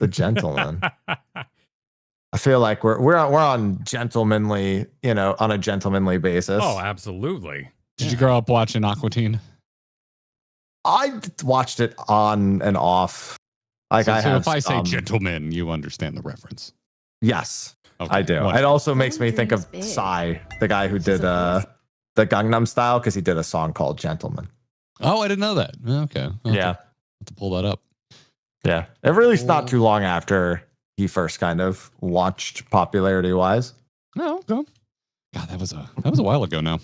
The gentleman. I feel like we're on gentlemanly, on a gentlemanly basis. Oh, absolutely. Did you grow up watching Aqua Teen? I watched it on and off. Like so if I say gentleman, you understand the reference. Yes, okay. I do. It also makes me think of Psy, the guy who did the Gangnam Style, because he did a song called Gentleman. Oh, I didn't know that. Okay. Yeah. Have to pull that up. Yeah. It released not too long after he first kind of launched popularity-wise. Oh, okay. God, that was a while ago now.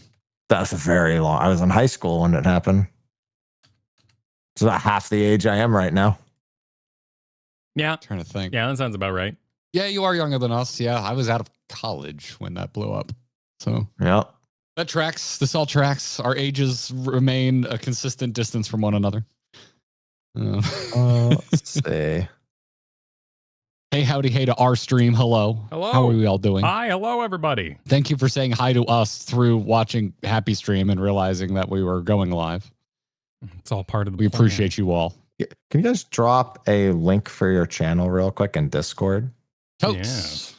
That's very long. I was in high school when it happened. It's about half the age I am right now. Yeah. I'm trying to think. Yeah, that sounds about right. Yeah, you are younger than us. Yeah, I was out of college when that blew up. So yeah. That tracks. This all tracks. Our ages remain a consistent distance from one another. Let's see. Hey, howdy, hey to our stream. Hello. Hello. How are we all doing? Hi, hello, everybody. Thank you for saying hi to us through watching Happy Stream and realizing that we were going live. It's all part of the We plan. appreciate you all. Can you guys drop a link for your channel real quick in Discord? Totes. Yes.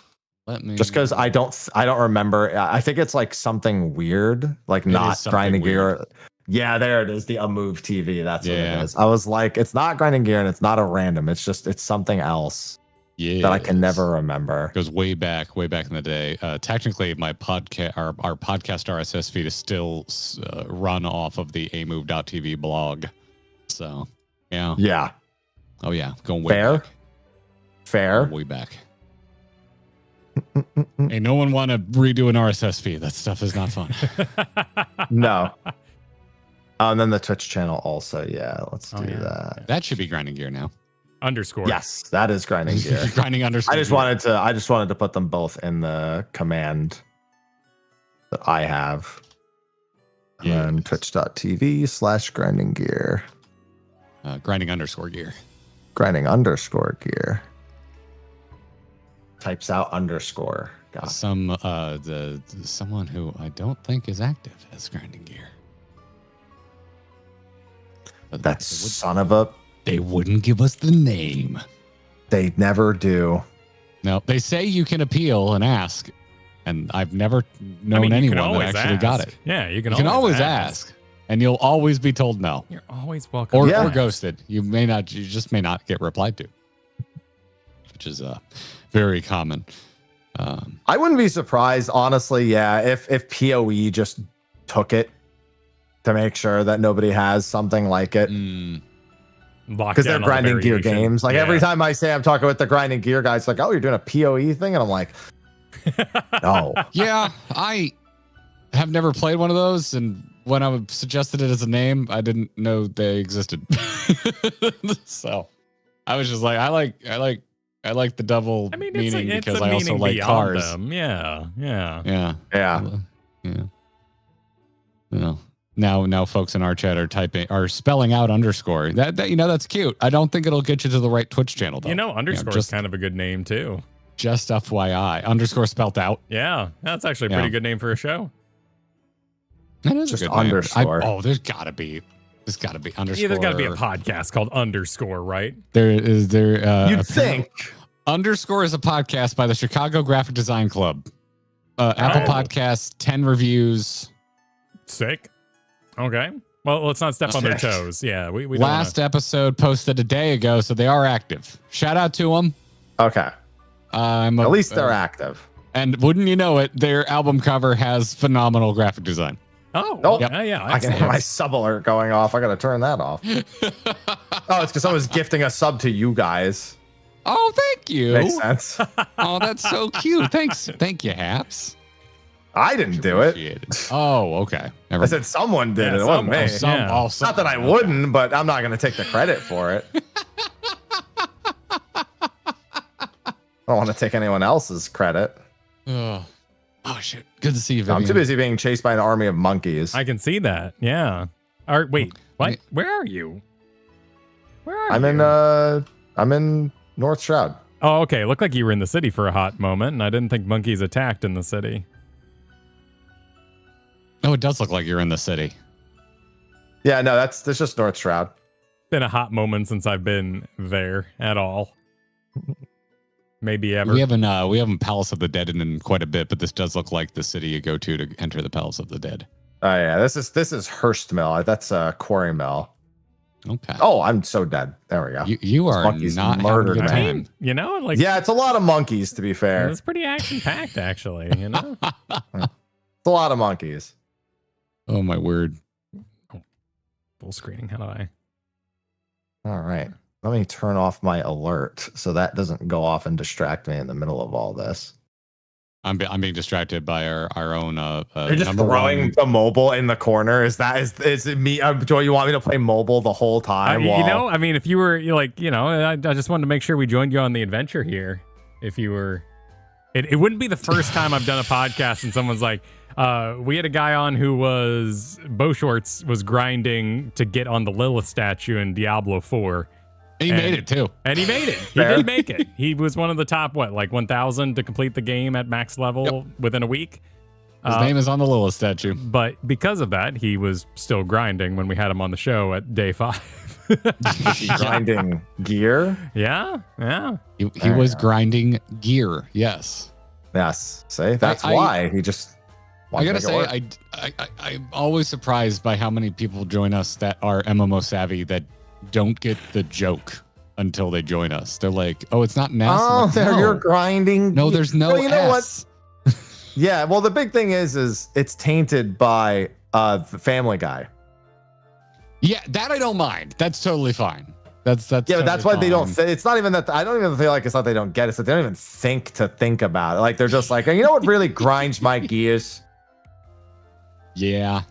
Let me. Just because I don't remember. I think it's like something weird, like not grinding gear. Yeah, there it is. The Move TV. That's what it is. I was like, it's not grinding gear and it's not a random. It's something else. Yeah, that I can never remember. It goes way back in the day. Technically, my podcast, our podcast RSS feed is still run off of the amove.tv blog. So, yeah. Yeah. Oh, yeah. Going way back. Fair. Way back. Hey, no one want to redo an RSS feed. That stuff is not fun. No. And then the Twitch channel also. Yeah, let's do that. That should be grinding gear now. Underscore. Yes, that is grinding gear. Grinding underscore. I just wanted to put them both in the command that I have. Yeah. And twitch.tv/grinding gear. Grinding underscore gear. Grinding underscore gear. Types out underscore. God. Someone who I don't think is active as grinding gear. But that son of a. They wouldn't give us the name. They never do. No, they say you can appeal and ask, and I've never known anyone that actually got it. Yeah, you can always ask, and you'll always be told no. You're always welcome. Or ghosted. You just may not get replied to, which is very common. I wouldn't be surprised, honestly. Yeah, if PoE just took it to make sure that nobody has something like it. Because they're grinding gear games. Like every time I say I'm talking with the grinding gear guys, like, oh, you're doing a PoE thing, and I'm like, no. Yeah, I have never played one of those, and when I suggested it as a name, I didn't know they existed. So I was just like, I like the double meaning because I also like cars. Them. Yeah. Now folks in our chat are spelling out underscore. That that's cute. I don't think it'll get you to the right Twitch channel though. Underscore is kind of a good name too. Just FYI, underscore spelt out. Yeah, that's actually a pretty good name for a show. That is just a good underscore. Name. There's gotta be underscore. Yeah, there's gotta be a podcast called Underscore, right? You'd think. Underscore is a podcast by the Chicago Graphic Design Club. Apple Podcasts, 10 reviews. Sick. Okay. Well, let's not step on their toes. Yeah, we don't last episode posted a day ago, so they are active. Shout out to them. Okay. At least they're active. And wouldn't you know it, their album cover has phenomenal graphic design. Oh, yeah. I can have my sub alert going off. I got to turn that off. Oh, it's because I was gifting a sub to you guys. Oh, thank you. Makes sense. Oh, that's so cute. Thanks. Thank you, Haps. I didn't do it. Oh, okay. I said someone did it. It wasn't me. Not that I wouldn't, but I'm not going to take the credit for it. I don't want to take anyone else's credit. Oh, shit. Good to see you, Vivian. I'm too busy being chased by an army of monkeys. I can see that. Yeah. Wait, what? Where are you? I'm in North Shroud. Oh, okay. Looked like you were in the city for a hot moment, and I didn't think monkeys attacked in the city. Oh, it does look like you're in the city. Yeah, no, that's just North Shroud. Been a hot moment since I've been there at all. maybe ever. We haven't Palace of the Dead in quite a bit, but this does look like the city you go to enter the Palace of the Dead. Oh yeah, this is Hearst Mill. That's a quarry mill. Okay. Oh, I'm so dead. There we go. You are not murdered. I mean, you know, like yeah, it's a lot of monkeys to be fair. It's pretty action packed, actually. You know, it's a lot of monkeys. Oh my word! Oh, full screening. How do I? All right, let me turn off my alert so that doesn't go off and distract me in the middle of all this. I'm being distracted by our own. You're just throwing the mobile in the corner. Is it me? Joy, you want me to play mobile the whole time? You know, I mean, if you were like, you know, I just wanted to make sure we joined you on the adventure here. If you were, it wouldn't be the first time I've done a podcast and someone's like, we had a guy on who was Bo Shorts was grinding to get on the Lilith statue in Diablo 4. And he made it too. And he made it. He did make it. He was one of the top, 1,000 to complete the game at max level within a week. His name is on the Lilith statue. But because of that, he was still grinding when we had him on the show at day 5. Grinding gear? Yeah. He was grinding gear. Yes. Yes. See, that's why he just. I gotta say, I'm always surprised by how many people join us that are MMO savvy that don't get the joke until they join us. They're like, "Oh, it's not an S." Oh, like, no. you're grinding. No, there's no well, you know S. What? Yeah, well, the big thing is it's tainted by Family Guy. Yeah, that I don't mind. That's totally fine. That's yeah, totally that's why fine. they don't. It's not even that. I don't even feel like it's not they don't get it. It's that they don't even think about it. Like they're just like, you know what really grinds my gears? Yeah.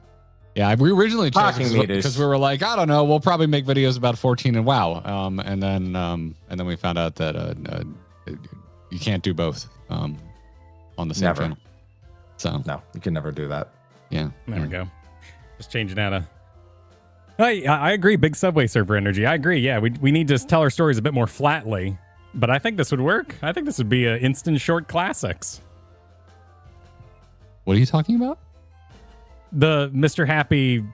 Yeah, we originally chose because we were like, I don't know, we'll probably make videos about 14 and WoW, and then we found out that you can't do both on the same channel. So no, you can never do that. Yeah, there we go. Just changing out of. I agree. Big Subway Surfer energy. I agree. Yeah, we need to tell our stories a bit more flatly, but I think this would work. I think this would be an instant short classics. What are you talking about? The MrHappy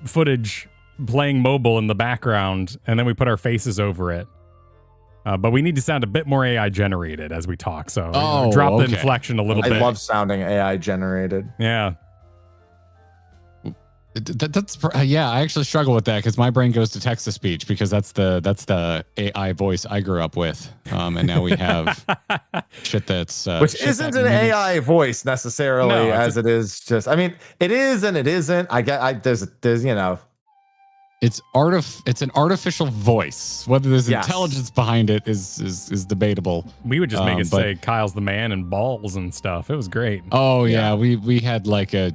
footage playing mobile in the background, and then we put our faces over it. But we need to sound a bit more AI generated as we talk. So drop the inflection a little bit. I love sounding AI generated. Yeah. That's yeah. I actually struggle with that because my brain goes to text to speech because that's the AI voice I grew up with, and now we have shit that's which isn't an AI voice necessarily as it is just. I mean, it is and it isn't. There's you know. It's an artificial voice. Whether there's intelligence behind it is debatable. We would just make it say Kyle's the man and balls and stuff. It was great. Oh yeah, we had like a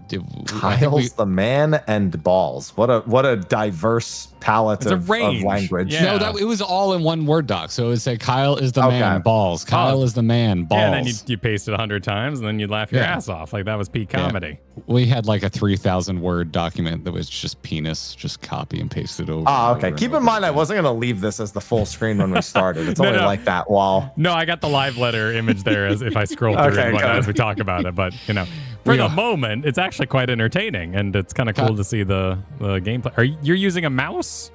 Kyle's the man and balls. What a diverse palette of language. Yeah. No, it was all in one Word doc. So it would say Kyle is the man, balls. Kyle is the man, balls. Yeah, and then you paste it 100 times and then you'd laugh your ass off. Like that was peak comedy. Yeah. We had like a 3,000 word document that was just penis, just copy and paste it over. Oh, okay. Keep in mind, I wasn't going to leave this as the full screen when we started. It's only like that wall. No, I got the live letter image there as if I scroll through it as we talk about it. But, you know, for the moment, it's actually quite entertaining. And it's kind of cool to see the gameplay. You're using a mouse?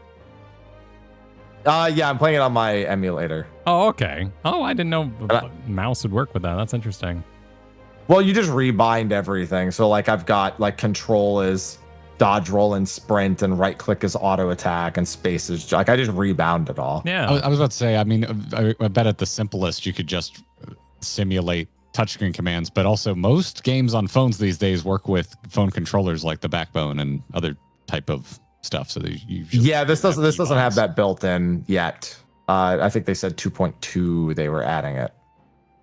Yeah, I'm playing it on my emulator. Oh, okay. Oh, I didn't know mouse would work with that. That's interesting. Well, you just rebind everything. So like I've got like control is dodge, roll, and sprint, and right click is auto attack, and space is like I just rebound it all. Yeah. I was about to say, I mean, I bet at the simplest you could just simulate touchscreen commands, but also most games on phones these days work with phone controllers like the Backbone and other type of stuff. So they usually this doesn't have that built in yet. I think they said 2.2 they were adding it.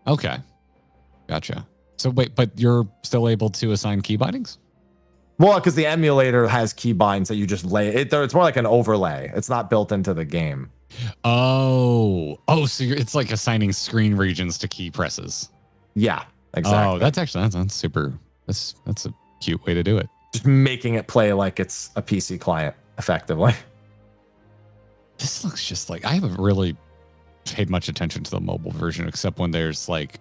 Okay, gotcha. So wait, but you're still able to assign key bindings? Well, because the emulator has key binds that you just lay it. It's more like an overlay. It's not built into the game. So it's like assigning screen regions to key presses. Yeah, exactly. Oh, that's super. That's a cute way to do it. Just making it play like it's a PC client, effectively. This looks just like I haven't really paid much attention to the mobile version, except when there's like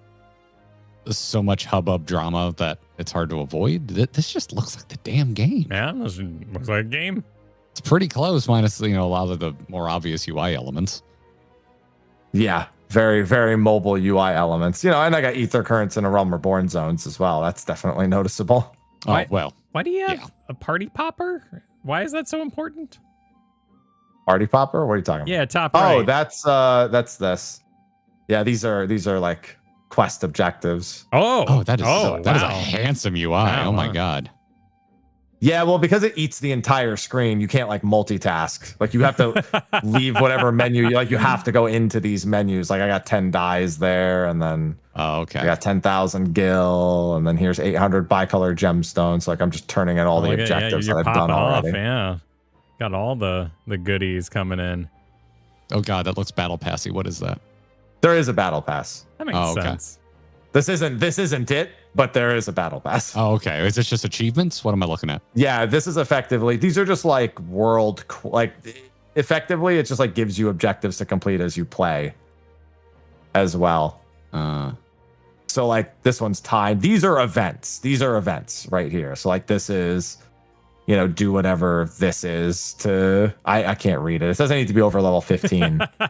so much hubbub drama that it's hard to avoid. This just looks like the damn game. Yeah, this looks like a game. It's pretty close, minus a lot of the more obvious UI elements. Yeah, very, very mobile UI elements. And I got ether currents and a Realm Reborn zones as well. That's definitely noticeable. Oh, well. Why do you have a party popper? Why is that so important? Party popper? What are you talking about? Yeah, top right. right. Oh, that's this. Yeah, these are like quest objectives. That is a handsome UI. Wow, my God. Yeah, well, because it eats the entire screen, you can't like multitask. Like you have to leave whatever menu. You have to go into these menus. Like I got 10 dyes there, and then I got 10,000 gil, and then here's 800 bicolor gemstones. Like I'm just turning in all the objectives that I've done already. Yeah, got all the goodies coming in. Oh God, that looks battle passy. What is that? There is a battle pass. That makes sense. This isn't it, but there is a battle pass. Oh, okay. Is this just achievements? What am I looking at? Yeah, this is effectively, these are just like effectively, it just like gives you objectives to complete as you play as well. So like this one's timed. These are events right here. So like this is, do whatever this is to, I can't read it. It says I need to be over level 15, but,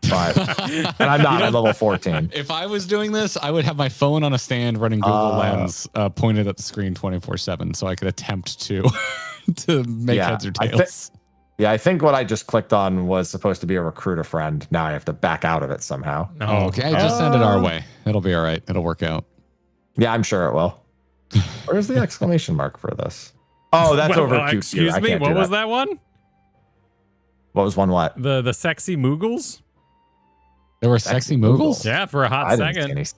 and I'm not at level 14. If I was doing this, I would have my phone on a stand running Google Lens pointed at the screen 24/7 so I could attempt to make heads or tails. I think what I just clicked on was supposed to be a recruiter friend. Now I have to back out of it somehow. Oh, okay. Just send it our way. It'll be all right. It'll work out. Yeah, I'm sure it will. Where's the exclamation mark for this? Oh, that's over QQ. Excuse me, what was that one? What was one what? The sexy Moogles? There were sexy Moogles? Yeah, for a hot second.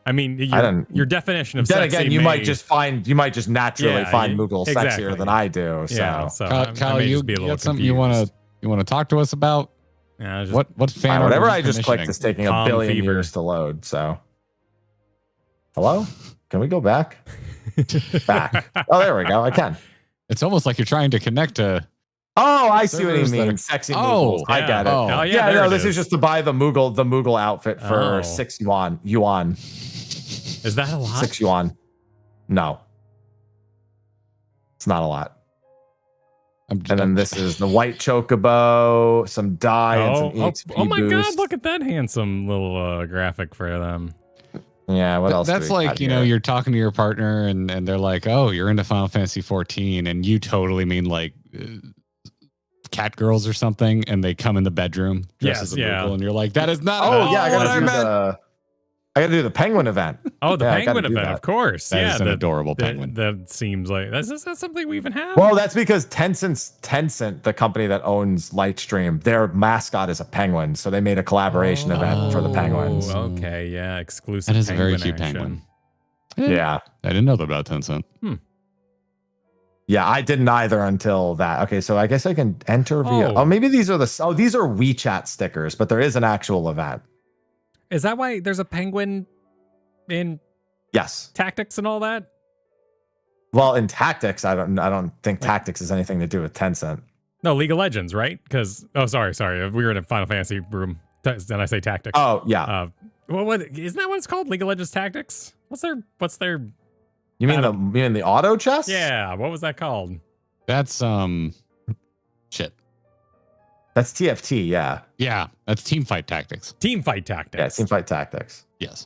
I mean, your definition of sexy. Then again, you might just naturally find Moogles sexier than I do. So, yeah, Kyle, you got something you want to talk to us about? Yeah, what fan? Whatever I just clicked is taking a billion years to load. So, hello? Can we go back? Back. Oh, there we go. I can. It's almost like you're trying to connect to. Oh, I see what you mean. Sexy Moogles. I get it. Oh, yeah. This is just to buy the Moogle outfit for 6 yuan. Is that a lot? 6 yuan. No. It's not a lot. And then this is the white chocobo, some dye, and some EXP Oh my boost. God, look at that handsome little graphic for them. Yeah, what else? That's like, you're talking to your partner and they're like, oh, you're into Final Fantasy XIV, and you totally mean like cat girls or something, and they come in the bedroom dressed as a Moogle, and you're like, that is not I gotta do the penguin event. Oh, the penguin event, of course. That is an adorable penguin. That seems like that's something we even have. Well, that's because Tencent, the company that owns Lightstream, their mascot is a penguin, so they made a collaboration event for the penguins. Okay, yeah, exclusive. That is a very cute penguin. Yeah, I didn't know about Tencent. Yeah, I didn't either until that. Okay, so I guess I can enter via. Oh, maybe these are these are WeChat stickers, but there is an actual event. Is that why there's a penguin in Tactics and all that? Well, in Tactics, I don't think Tactics has anything to do with Tencent. No, League of Legends, right? Because sorry, we were in a Final Fantasy room. Did I say Tactics? Oh yeah. Isn't that what it's called? League of Legends Tactics? What's their? You mean the auto chess? Yeah. What was that called? That's shit. That's TFT, yeah. Yeah, that's Teamfight Tactics. Teamfight Tactics. Yeah, Teamfight Tactics. Yes.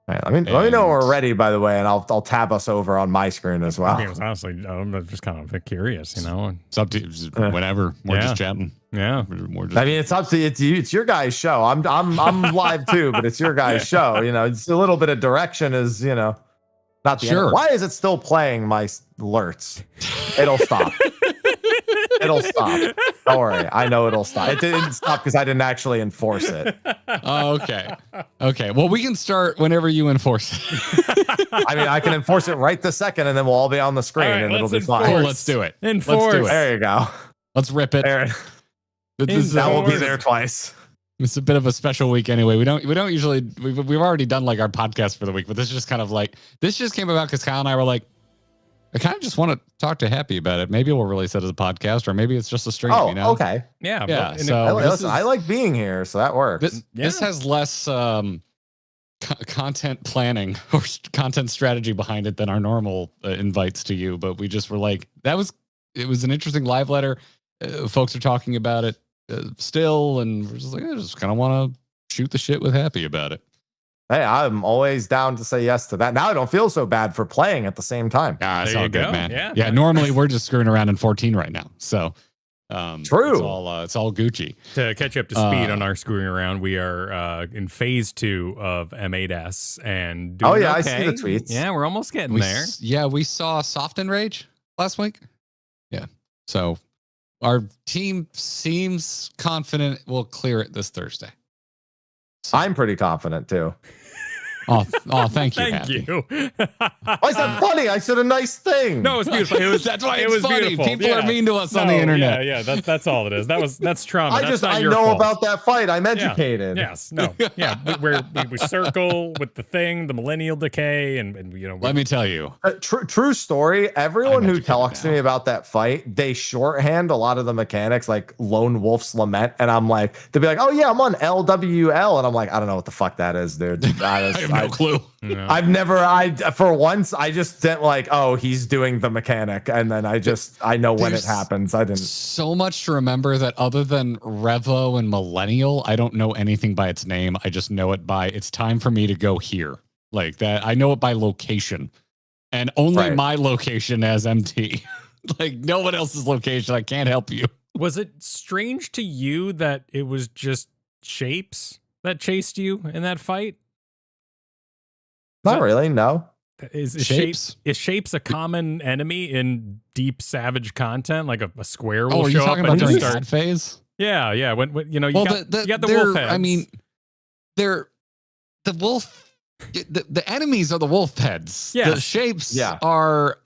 All right, let me know when we're ready, by the way, and I'll tab us over on my screen as well. Honestly, I'm just kind of a bit curious, It's up to whatever. We're just chatting. Yeah. It's up to it's your guys' show. I'm live too, but it's your guys' show. It's a little bit of direction is, not the end. Why is it still playing my alerts? It'll stop. It'll stop. Don't worry. I know it'll stop. It didn't stop because I didn't actually enforce it. Oh, okay. Okay. Well, we can start whenever you enforce it. I can enforce it right this second, and then we'll all be on the screen, and it'll be fine. Oh, let's do it. Enforce. Let's do it. There you go. Let's rip it. That will be there twice. It's a bit of a special week anyway. We don't usually. We've already done like our podcast for the week, but this is just kind of like this just came about because Kyle and I were like, I kind of just want to talk to Happy about it. Maybe we'll release it as a podcast, or maybe it's just a stream. Okay. Yeah. So I like being here, so that works. This has less content planning or content strategy behind it than our normal invites to you. But we just were like, it was an interesting live letter. Folks are talking about it still, and we're just like, I just kind of want to shoot the shit with Happy about it. Hey, I'm always down to say yes to that. Now I don't feel so bad for playing at the same time. That's There all you good, go. man. Yeah. Yeah. Normally we're just screwing around in 14 right now. So True. It's all Gucci. To catch you up to speed on our screwing around, we are in phase 2 of M8S and doing I okay. see the tweets. Yeah, we're almost getting there. We saw Soft and Rage last week. Yeah. So our team seems confident we'll clear it this Thursday. So, I'm pretty confident too. oh, thank you, Thank Happy. you. Why is that funny? I said a nice thing. No, it was beautiful. It was That's why it it's was funny. beautiful. People are mean to us on the No, internet. Yeah, that's all it is. That's trauma. I your know fault. about that fight. I'm educated. Yes. No. Yeah. We circle with the thing, the millennial decay, and Let me tell you. True story. Everyone I'm who educated talks to now. me about that fight, they shorthand a lot of the mechanics, like Lone Wolf's Lament, and I'm like, they'll be like, "Oh yeah, I'm on LWL," and I'm like, "I don't know what the fuck that is, dude." I have no clue. No. I've never. For once, I just didn't like. Oh, he's doing the mechanic, and then I know when it There's happens. I didn't. So much to remember that other than Revo and Millennial, I don't know anything by its name. I just know it by it's time for me to go here. Like that. I know it by location and only Right. my location as MT. Like no one else's location. I can't help you. Was it strange to you that it was just shapes that chased you in that fight? Not really. No. Is Shapes? Shapes a common enemy in deep savage content? Like a square will Oh, are you show up talking and about just during start. ad phase? Yeah. When you Well, got the wolf heads. I mean, they're the wolf. The enemies are the wolf heads. Yes. The shapes Yeah. are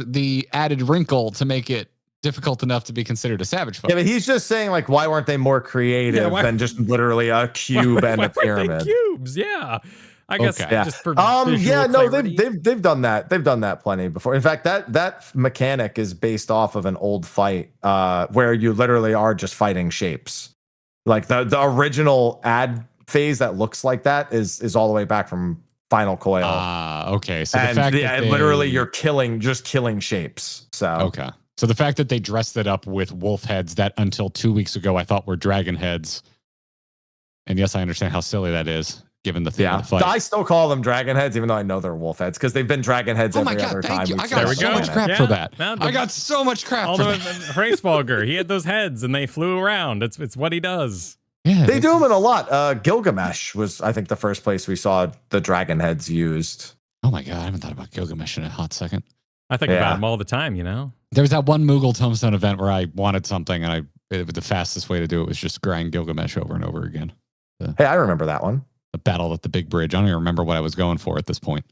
the added wrinkle to make it difficult enough to be considered a savage foe. Yeah, but he's just saying like, why weren't they more creative than just literally a cube and why a pyramid? They cubes, yeah. I guess Okay. Yeah. just for Yeah, no, clarity. they've done that. They've done that plenty before. In fact, that mechanic is based off of an old fight where you literally are just fighting shapes. Like the original ad phase that looks like that is all the way back from Final Coil. Okay. So the and fact yeah, that literally you're killing shapes. So okay. So the fact that they dressed it up with wolf heads that until 2 weeks ago I thought were dragon heads. And yes, I understand how silly that is, given the theme of the fight. I still call them dragon heads, even though I know they're wolf heads, because they've been dragon heads every other time. Thank you. I we've got seen so them. much crap for that. I got so much crap for that. Hraesvalgr, he had those heads and they flew around. It's what he does. Yeah, They do them in a lot. Gilgamesh was, I think, the first place we saw the dragon heads used. Oh my God, I haven't thought about Gilgamesh in a hot second. I think about him all the time, There was that one Moogle Tombstone event where I wanted something and the fastest way to do it was just grind Gilgamesh over and over again. Hey, I remember that one. The battle at the big bridge. I don't even remember what I was going for at this point.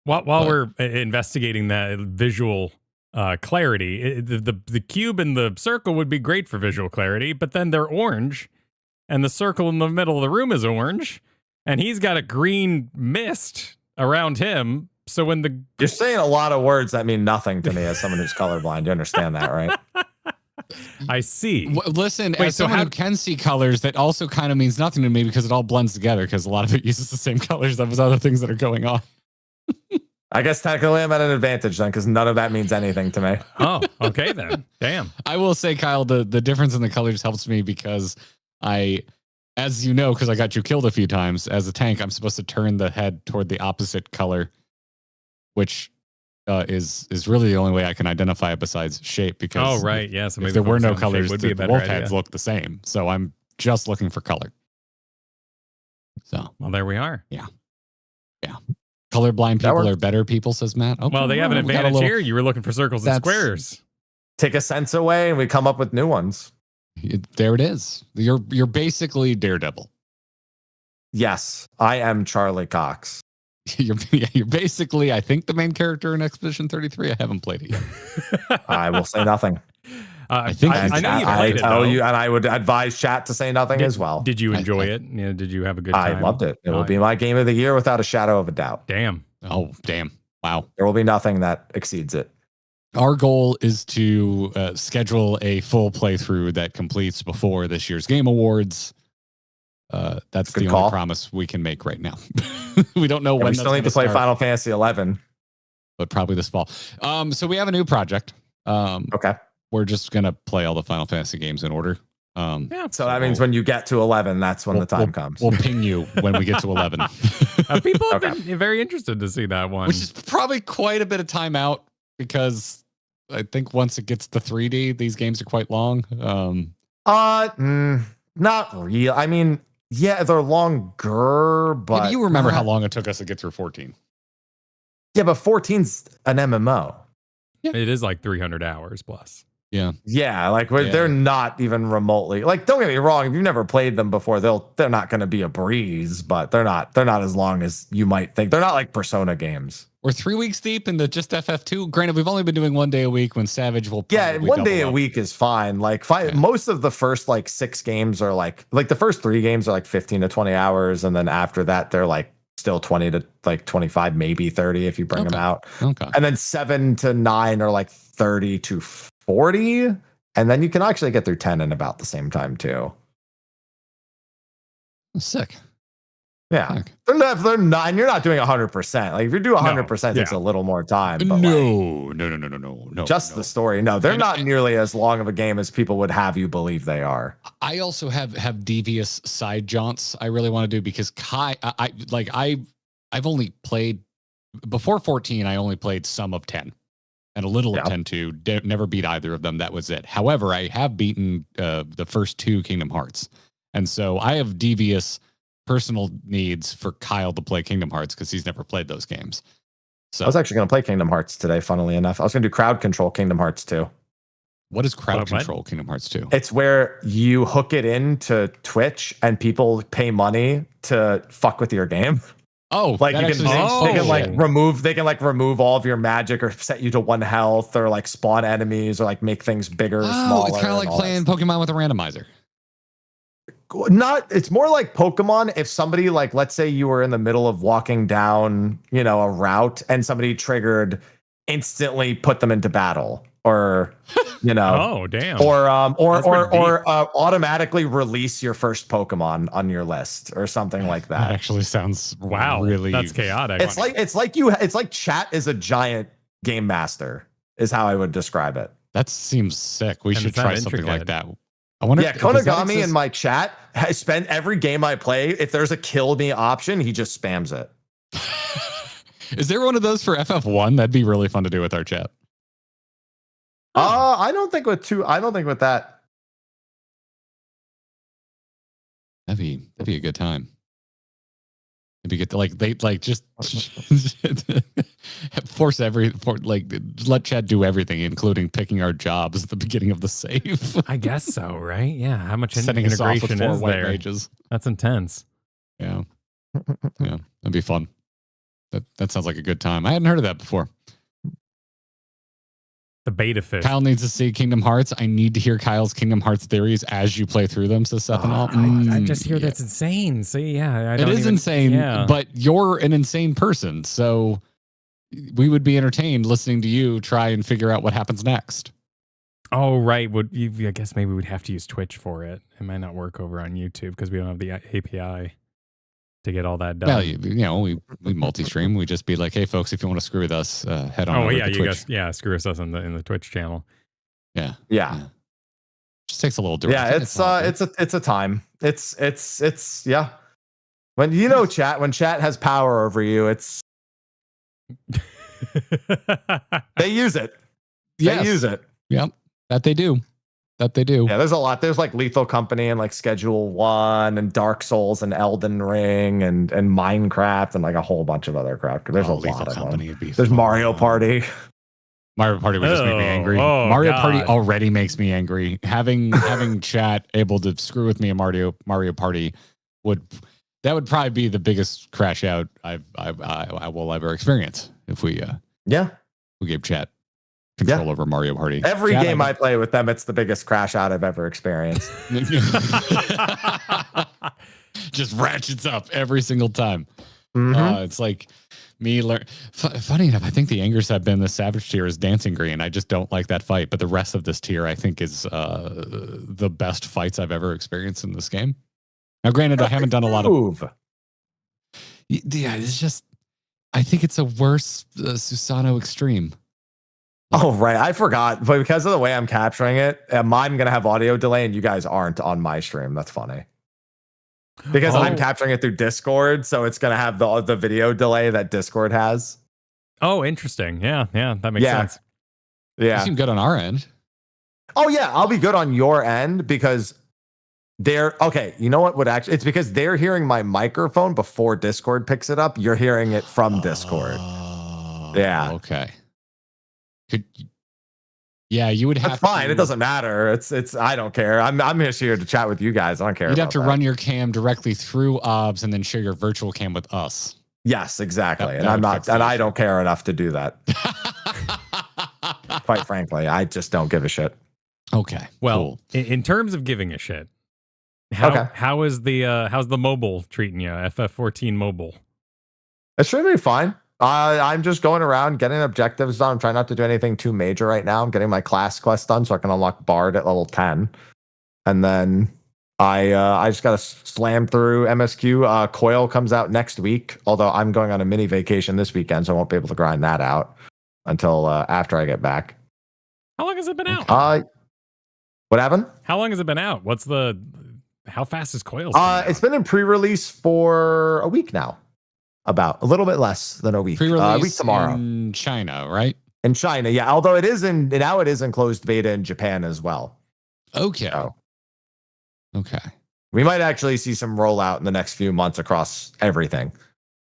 While we're investigating that visual clarity, the cube and the circle would be great for visual clarity, but then they're orange, and the circle in the middle of the room is orange, and he's got a green mist around him. So when You're saying a lot of words that mean nothing to me as someone who's colorblind. You understand that, right? I see. Listen, Wait, as so someone how- who can see colors, that also kind of means nothing to me because it all blends together because a lot of it uses the same colors as other things that are going on. I guess technically I'm at an advantage then because none of that means anything to me. Oh, okay then. Damn. I will say, Kyle, the difference in the colors helps me because as you know, because I got you killed a few times, as a tank, I'm supposed to turn the head toward the opposite color, which is really the only way I can identify it besides shape. Because Oh, right. Yeah. So if maybe there were no focusing on shape colors, would be a the better wolf idea. heads look the same. So I'm just looking for color. So Well, there we are. colorblind That people works. are better people, says Matt. Okay, Well, they have an we got a advantage little- here. You were looking for circles and That's- squares. Take a sense away and we come up with new ones. There it is. You're basically Daredevil. Yes, I am Charlie Cox. You're basically, I think, the main character in Expedition 33. I haven't played it yet. I will say nothing. I think I he's- know you I played it. tell though. you, and I would advise chat to say nothing as well. Did you I- enjoy I- it? Yeah, did you have a good I time? loved it. It will Oh, be my game of the year without a shadow of a doubt. Damn. Oh, damn. Wow. There will be nothing that exceeds it. Our goal is to schedule a full playthrough that completes before this year's Game Awards. That's Good the call. only promise we can make right now. We don't know Yeah, when we that's still need gonna to play start, Final Fantasy 11. but probably this fall. So we have a new project. Okay. We're just going to play all the Final Fantasy games in order. So that means when you get to 11, that's when the time comes. We'll ping you when we get to 11. People have been very interested to see that one. Which is probably quite a bit of time out because I think once it gets to 3D, these games are quite long. Not real. I mean, yeah, they're longer, but maybe you remember how long it took us to get through 14. Yeah, but 14's an MMO. Yeah. It is like 300 hours plus. Yeah, like they're not even remotely, like, don't get me wrong, if you've never played them before, they're not going to be a breeze, but they're not as long as you might think. They're not like Persona games. We're 3 weeks deep into just FF2. Granted, we've only been doing 1 day a week when Savage will one day a week is fine. Like most of the first like 6 games are like the first 3 games are like 15 to 20 hours, and then after that they're like still 20 to like 25, maybe 30 if you bring them out. Okay. And then 7 to 9 are like 30 to 40, and then you can actually get through 10 in about the same time too. Sick. Yeah. They're 9. You're not doing 100%. Like if you do 100%, it takes a little more time. But no. Just the story. No, they're not nearly as long of a game as people would have you believe they are. I also have devious side jaunts I really want to do because I've only played before 14. I only played some of 10 and a little of 10 too. Never beat either of them. That was it. However, I have beaten the first 2 Kingdom Hearts, and so I have devious personal needs for Kyle to play Kingdom Hearts because he's never played those games. So I was actually going to play Kingdom Hearts today, funnily enough. I was going to do crowd control Kingdom Hearts 2. What is crowd control Kingdom Hearts 2? It's where you hook it into Twitch and people pay money to fuck with your game. Oh, like you can they can remove all of your magic or set you to 1 health or like spawn enemies or like make things bigger or smaller. It's kind of like playing Pokemon with a randomizer. It's more like Pokemon. If somebody, like, let's say you were in the middle of walking down, a route and somebody triggered, instantly put them into battle, or oh damn, or automatically release your first Pokemon on your list or something like that. That actually sounds really, that's chaotic. It's like chat is a giant game master is how I would describe it. That seems sick. We should try something like that. I wonder. Yeah, Konagami in my chat has spent every game I play. If there's a kill me option, he just spams it. Is there one of those for FF1? That'd be really fun to do with our chat. I don't think with that. That'd be a good time. Maybe get to just let chat do everything, including picking our jobs at the beginning of the save. I guess so, right? Yeah. How much Sending us off with integration 4 is white there? mages. That's intense. Yeah. Yeah. That'd be fun. That sounds like a good time. I hadn't heard of that before. The beta fish. Kyle needs to see Kingdom Hearts. I need to hear Kyle's Kingdom Hearts theories as you play through them, says Sethanol. I just hear that's insane. See, it is insane, but you're an insane person. So we would be entertained listening to you try and figure out what happens next. Oh, right. I guess maybe we'd have to use Twitch for it. It might not work over on YouTube because we don't have the API to get all that done. Well, we multi-stream. We just be like, hey, folks, if you want to screw with us, head on over to Twitch. You guys, screw us in the Twitch channel. Yeah. Just takes a little direct. Yeah, it's a time. It's when when chat has power over you, it's they use it. They use it. Yep, that they do. Yeah, there's a lot. There's like Lethal Company and like Schedule 1 and Dark Souls and Elden Ring and Minecraft and like a whole bunch of other crap. There's a lot of them. There's Mario Party. Mario Party would just make me angry. Mario Party already makes me angry. Having chat able to screw with me in Mario Party would probably be the biggest crash out I will ever experience if we gave chat control over Mario Party. Every game I play with them, it's the biggest crash out I've ever experienced. Just ratchets up every single time. Mm-hmm. It's like me funny enough, I think the angers have been the Savage tier is Dancing Green. I just don't like that fight, but the rest of this tier I think is the best fights I've ever experienced in this game. Now granted, I haven't done a lot of it's just I think it's a worse Susano Extreme. Oh, right. I forgot. But because of the way I'm capturing it, I'm going to have audio delay and you guys aren't on my stream. That's funny. Because I'm capturing it through Discord. So it's going to have the video delay that Discord has. Oh, interesting. Yeah. That makes sense. Yeah. You seem good on our end. Oh, yeah. I'll be good on your end because okay. You know what would actually, it's because they're hearing my microphone before Discord picks it up. You're hearing it from Discord. Yeah. Okay. You would have. That's fine. It doesn't matter. It's. I don't care. I'm just here to chat with you guys. I don't care. You'd have to run your cam directly through OBS and then share your virtual cam with us. Yes, exactly. And I'm not. And I don't care enough to do that. Quite frankly, I just don't give a shit. Okay. Well, cool. In terms of giving a shit, how's the mobile treating you? FF14 mobile. It's really fine. I'm just going around getting objectives done. I'm trying not to do anything too major right now. I'm getting my class quest done so I can unlock Bard at level 10. And then I just got to slam through MSQ. Coeurl comes out next week, although I'm going on a mini vacation this weekend, so I won't be able to grind that out until after I get back. How long has it been out? What happened? How long has it been out? How fast is Coeurl? It's been in pre-release for a week now. About a little bit less than a week. Pre-release a week tomorrow in China, right? In China, yeah. Although it is in closed beta in Japan as well. Okay. So, okay. We might actually see some rollout in the next few months across everything.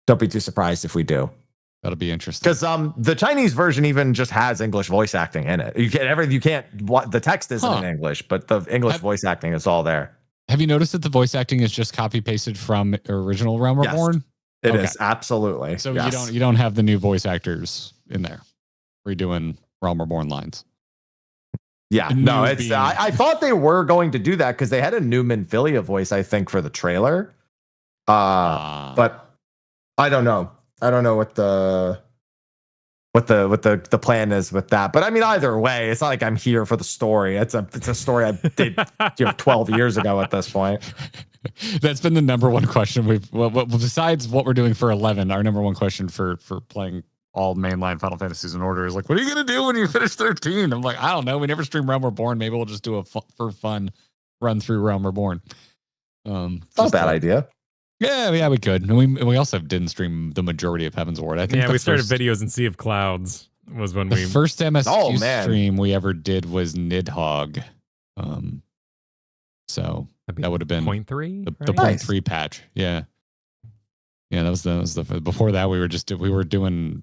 Don't be too surprised if we do. That'll be interesting. Because the Chinese version even just has English voice acting in it. The text isn't in English, but the English voice acting is all there. Have you noticed that the voice acting is just copy pasted from original Realm Reborn? Yes. It is absolutely. So you don't have the new voice actors in there redoing Realm Reborn lines. Yeah, no, it's. I thought they were going to do that because they had a new Minfilia voice, I think, for the trailer. But I don't know. I don't know what the plan is with that. But I mean, either way, it's not like I'm here for the story. It's a story I did 12 years ago at this point. That's been the number one question besides what we're doing for 11, our number one question for playing all mainline Final Fantasies in order is like, what are you going to do when you finish 13? I'm like, I don't know. We never stream Realm Reborn. Maybe we'll just do a for fun run through Realm Reborn. Not a bad idea. Yeah, we could. And we also didn't stream the majority of Heaven's Ward. I think we started videos in Sea of Clouds was when the first MSQ stream we ever did was Nidhogg. So that would have been 0.3, the 0.3 patch. Yeah. That was the before that we were doing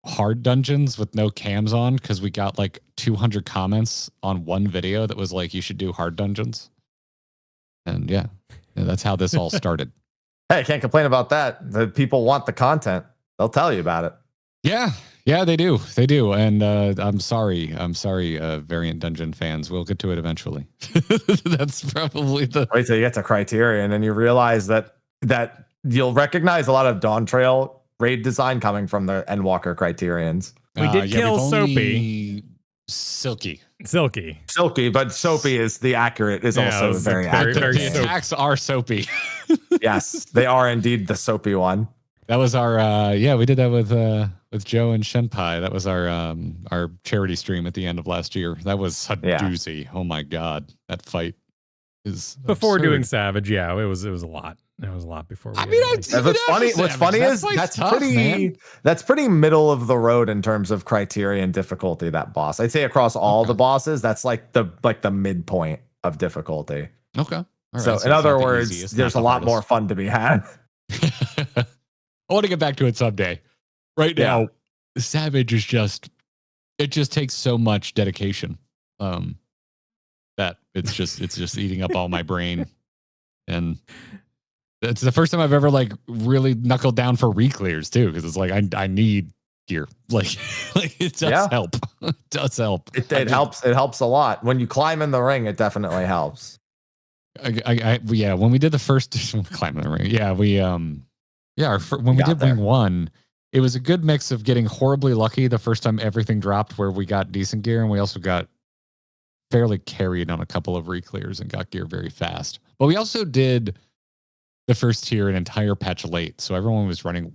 hard dungeons with no cams on because we got like 200 comments on one video that was like, you should do hard dungeons. And yeah that's how this all started. Hey, can't complain about that. The people want the content. They'll tell you about it. Yeah, they do. And I'm sorry, Variant Dungeon fans. We'll get to it eventually. That's probably wait till you get to Criterion and you realize that you'll recognize a lot of Dawn Trail raid design coming from the Endwalker Criterions. We did kill Soapy. Silky, but Soapy is the accurate. Is also very accurate. The attacks are Soapy. Yes, they are indeed the Soapy one. That was our we did that with Joe and Shenpai. That was our charity stream at the end of last year. That was a doozy. Oh my god, that fight is before absurd. Doing Savage. Yeah, it was a lot. It was a lot before. What's funny is that's pretty middle of the road in terms of Criterion difficulty. That boss, I'd say across all the bosses, that's like the midpoint of difficulty. Okay. All right, so in other words, there's a lot more fun to be had. I want to get back to it someday. Right now, Savage is just takes so much dedication that it's just eating up all my brain. And it's the first time I've ever like really knuckled down for re-clears too, because it's like I need gear. Like it does help. It does help. It helps. It helps a lot. When you climb in the ring, it definitely helps. When we did the first climb in the ring, when we did Wing 1, it was a good mix of getting horribly lucky the first time everything dropped where we got decent gear, and we also got fairly carried on a couple of re-clears and got gear very fast. But we also did the first tier an entire patch late, so everyone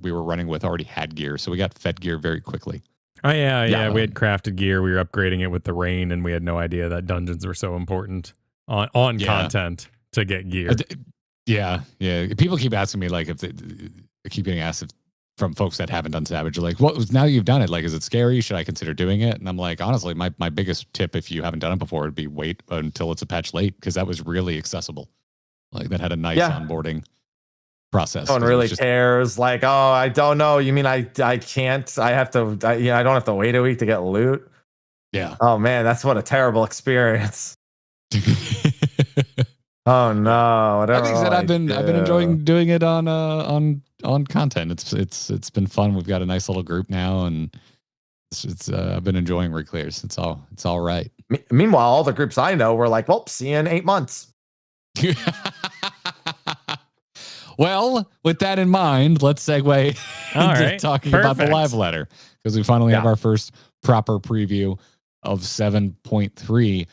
we were running with already had gear, so we got fed gear very quickly. Oh yeah. We had crafted gear. We were upgrading it with the rain, and we had no idea that dungeons were so important on content to get gear. Yeah. People keep asking me, like, if they keep getting asked from folks that haven't done Savage, like, well, now you've done it, like, is it scary? Should I consider doing it? And I'm like, honestly, my biggest tip, if you haven't done it before, would be wait until it's a patch late, because that was really accessible. Like, that had a nice onboarding process. No one really cares. Like, oh, I don't know. You mean I can't? I have to. I don't have to wait a week to get loot. Yeah. Oh man, that's what a terrible experience. Oh no! Whatever. Like I said, I've been enjoying doing it on content. It's been fun. We've got a nice little group now, and it's I've been enjoying reclears. It's all right. Meanwhile, all the groups I know were like, well, see you in 8 months. Well, with that in mind, let's segue into talking about the live letter, because we finally have our first proper preview of 7.3.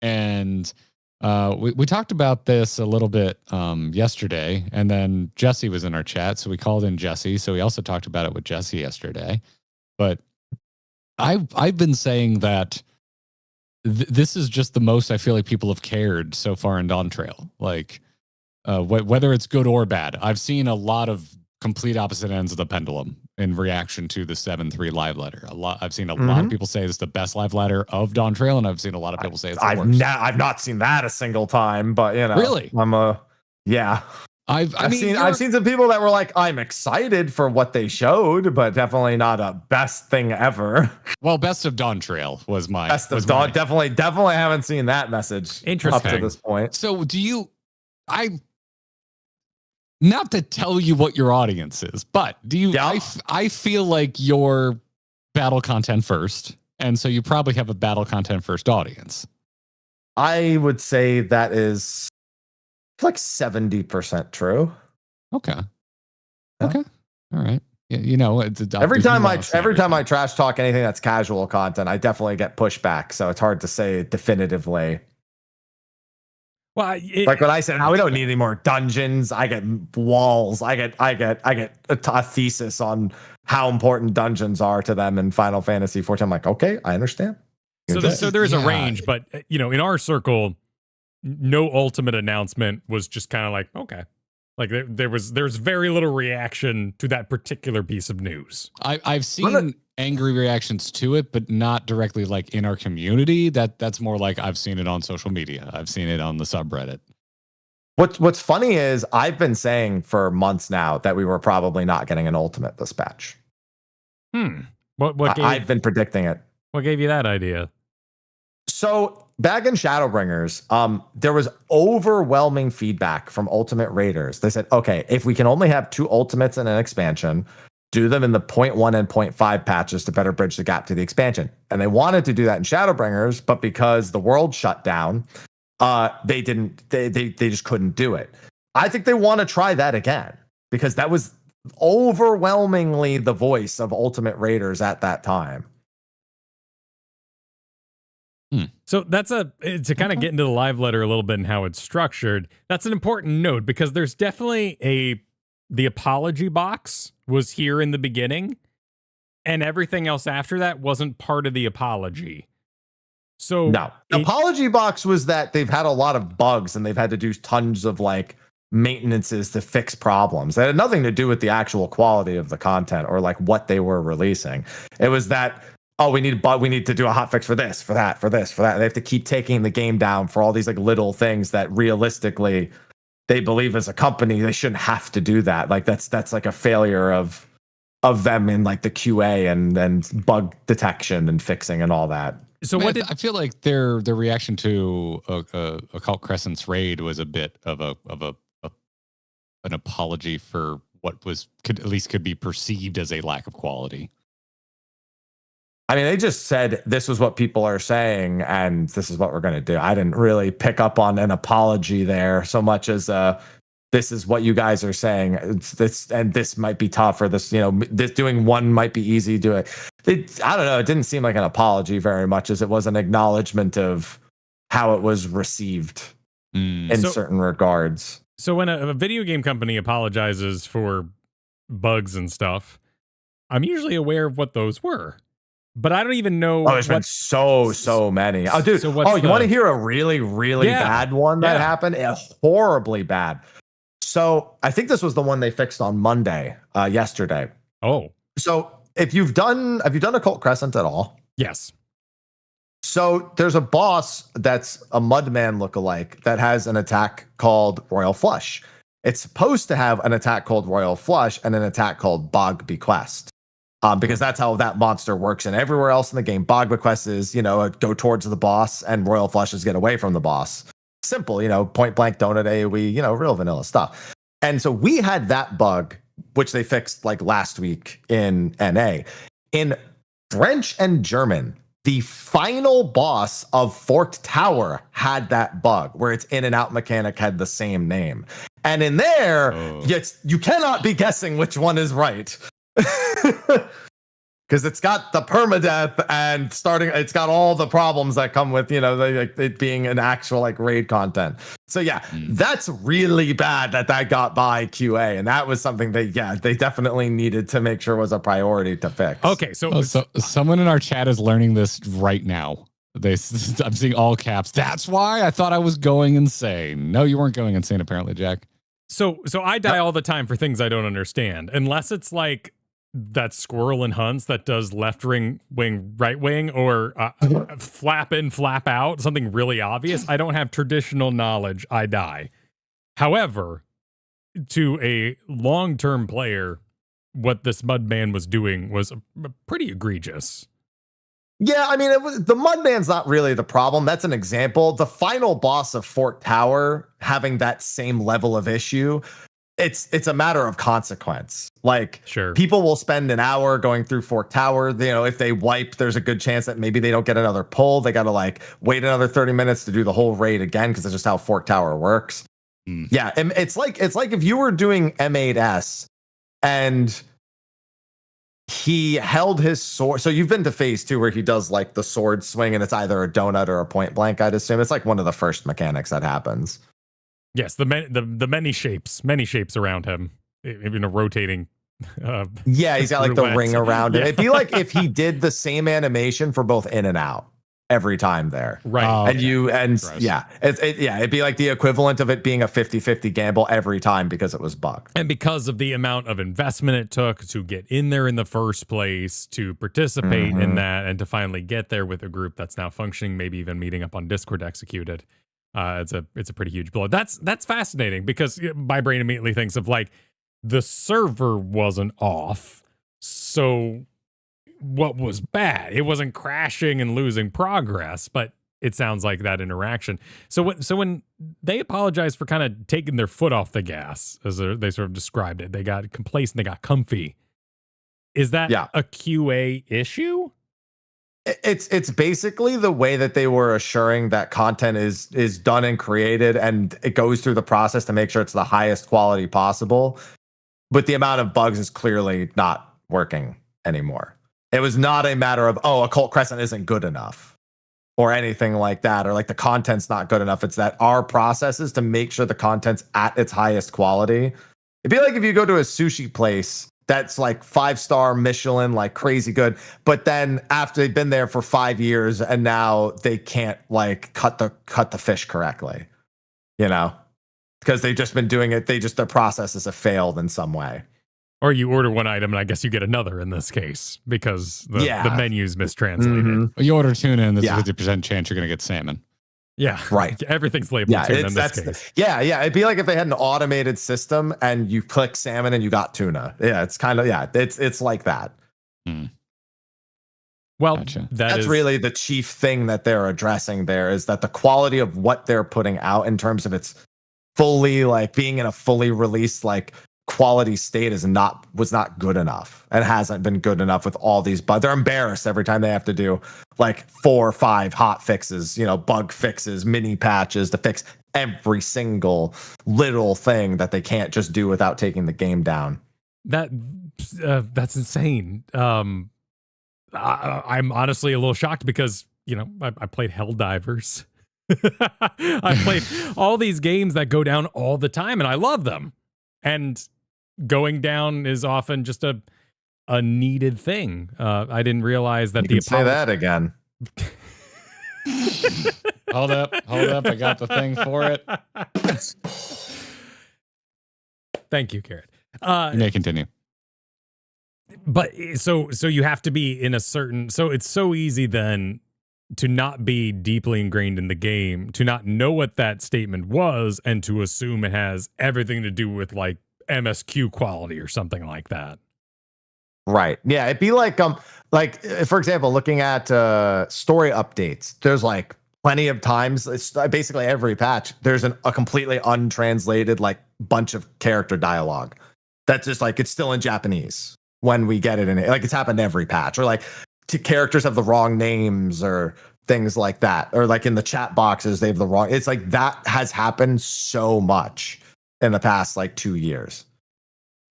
And we talked about this a little bit yesterday, and then Jesse was in our chat, so we called in Jesse. So we also talked about it with Jesse yesterday. But I've been saying that this is just the most I feel like people have cared so far in Dawn Trail. Like, whether it's good or bad, I've seen a lot of complete opposite ends of the pendulum in reaction to the 7.3 live letter. I've seen a lot of people say it's the best live letter of Dawn Trail, and I've seen a lot of people say it's the worst. I've not seen that a single time, but really, I've seen some people that were like, I'm excited for what they showed, but definitely not a best thing ever. Well, best of Dawn Trail was my best of Dawn. Definitely haven't seen that message up to this point. So not to tell you what your audience is, but do you? Yeah. I feel like you're battle content first, and so you probably have a battle content first audience. I would say that is like 70% true. Okay. Yeah. Okay. All right. Yeah, every time I trash talk anything that's casual content, I definitely get pushback. So it's hard to say definitively. Well, like when I said, we don't need any more dungeons. I get walls. I get a thesis on how important dungeons are to them in Final Fantasy XIV. I'm like, okay, I understand. So there's a range, but in our circle, no ultimate announcement was just kind of like, okay, like there's very little reaction to that particular piece of news. I've seen angry reactions to it, but not directly like in our community. That's more like I've seen it on social media. I've seen it on the subreddit. What's funny is I've been saying for months now that we were probably not getting an ultimate this patch. I've been predicting it. What gave you that idea? So back in Shadowbringers, there was overwhelming feedback from Ultimate Raiders. They said, okay, if we can only have 2 ultimates in an expansion, do them in the 0.1 and 0.5 patches to better bridge the gap to the expansion. And they wanted to do that in Shadowbringers, but because the world shut down, they just couldn't do it. I think they want to try that again, because that was overwhelmingly the voice of Ultimate Raiders at that time. So that's to kind of get into the live letter a little bit and how it's structured. That's an important note, because there's definitely the apology box was here in the beginning, and everything else after that wasn't part of the apology. So no, the apology box was that they've had a lot of bugs and they've had to do tons of like maintenances to fix problems. That had nothing to do with the actual quality of the content or like what they were releasing. It was that, oh, we need to do a hotfix for this, for that, for this, for that. They have to keep taking the game down for all these like little things that realistically they believe as a company they shouldn't have to do that. Like that's like a failure of them in like the QA and bug detection and fixing and all that. So I feel like their reaction to Occult Crescent's raid was a bit of an apology for what could be perceived as a lack of quality. I mean, they just said this is what people are saying and this is what we're going to do. I didn't really pick up on an apology there so much as this is what you guys are saying. It's this, and this might be tough, or this, this doing one might be easy. Do it. I don't know. It didn't seem like an apology very much as it was an acknowledgement of how it was received in certain regards. So when a video game company apologizes for bugs and stuff, I'm usually aware of what those were. but I don't even know. Oh, there's been so many. Oh, dude. So you want to hear a really, really bad one that happened? Horribly bad. So I think this was the one they fixed on Monday, yesterday. Oh. So have you done Occult Crescent at all? Yes. So there's a boss that's a Mudman lookalike that has an attack called Royal Flush. It's supposed to have an attack called Royal Flush and an attack called Bog Bequest. Because that's how that monster works. And everywhere else in the game, Bog Bequest is, go towards the boss, and Royal Flush is get away from the boss. Simple, point blank donut AoE, real vanilla stuff. And so we had that bug, which they fixed like last week in NA. In French and German, the final boss of Forked Tower had that bug where its in and out mechanic had the same name. And in there, you cannot be guessing which one is right. Because it's got the permadeath and it's got all the problems that come with, it being an actual like raid content. So that's really bad that got by QA. And that was something they definitely needed to make sure was a priority to fix. Okay. So someone in our chat is learning this right now. I'm seeing all caps. That's why I thought I was going insane. No, you weren't going insane, apparently, Jack. So I die all the time for things I don't understand, unless it's like that squirrel in Hunts that does left wing, right wing, or flap in, flap out, something really obvious. I don't have traditional knowledge. I die. However, to a long-term player, what this Mudman was doing was pretty egregious. Yeah, I mean, the Mudman's not really the problem. That's an example. The final boss of Fort Tower having that same level of issue, it's a matter of consequence. Like, sure, people will spend an hour going through Fort Tower. If they wipe, there's a good chance that maybe they don't get another pull. They got to like wait another 30 minutes to do the whole raid again because that's just how Fort Tower works. Yeah, and it's like if you were doing M8S and he held his sword. So you've been to phase 2 where he does like the sword swing and it's either a donut or a point blank, I'd assume. It's like one of the first mechanics that happens. Yes, the many shapes around him, even a rotating. He's got like the ring around it. It'd be like if he did the same animation for both in and out every time there. Right. It'd be like the equivalent of it being a 50-50 gamble every time because it was bugged. And because of the amount of investment it took to get in there in the first place, to participate in that, and to finally get there with a group that's now functioning, maybe even meeting up on Discord executed. It's a pretty huge blow. That's fascinating because my brain immediately thinks of like the server wasn't off. So what was bad? It wasn't crashing and losing progress, but it sounds like that interaction. So when they apologized for kind of taking their foot off the gas, as they sort of described it, they got complacent, they got comfy. Is that a QA issue? It's basically the way that they were assuring that content is done and created, and it goes through the process to make sure it's the highest quality possible. But the amount of bugs is clearly not working anymore. It was not a matter of, Occult Crescent isn't good enough or anything like that, or like the content's not good enough. It's that our process is to make sure the content's at its highest quality. It'd be like if you go to a sushi place that's like 5-star Michelin, like crazy good, but then after they've been there for 5 years and now they can't like cut the fish correctly, because they've just been doing it. Their processes have failed in some way. Or you order one item and I guess you get another in this case because the menu's mistranslated. You order tuna and there's a 50% chance you're going to get salmon. Yeah, right. Everything's labeled tuna in this case. It'd be like if they had an automated system and you click salmon and you got tuna. Yeah, it's kind of it's like that. Well, gotcha. That's really the chief thing that they're addressing there, is that the quality of what they're putting out in terms of its fully like being in a fully released like quality state was not good enough, and hasn't been good enough with all these bugs. They're embarrassed every time they have to do like 4 or 5 hot fixes, bug fixes, mini patches to fix every single little thing that they can't just do without taking the game down. That's insane. I'm honestly a little shocked because I played Helldivers. I played all these games that go down all the time and I love them. And going down is often just a a needed thing. I didn't realize that you can say that again. Hold up. I got the thing for it. Thank you, Garrett. You may continue. But so you have to be in a certain, so it's so easy then to not be deeply ingrained in the game, to not know what that statement was, and to assume it has everything to do with like MSQ quality or something like that. Right. Yeah. It'd be like for example, looking at story updates, there's like plenty of times, it's basically every patch, there's a completely untranslated like bunch of character dialogue. That's just like, it's still in Japanese when we get it in it. Like it's happened every patch, or like characters have the wrong names or things like that. Or like in the chat boxes, they have the wrong, it's like that has happened so much in the past like 2 years.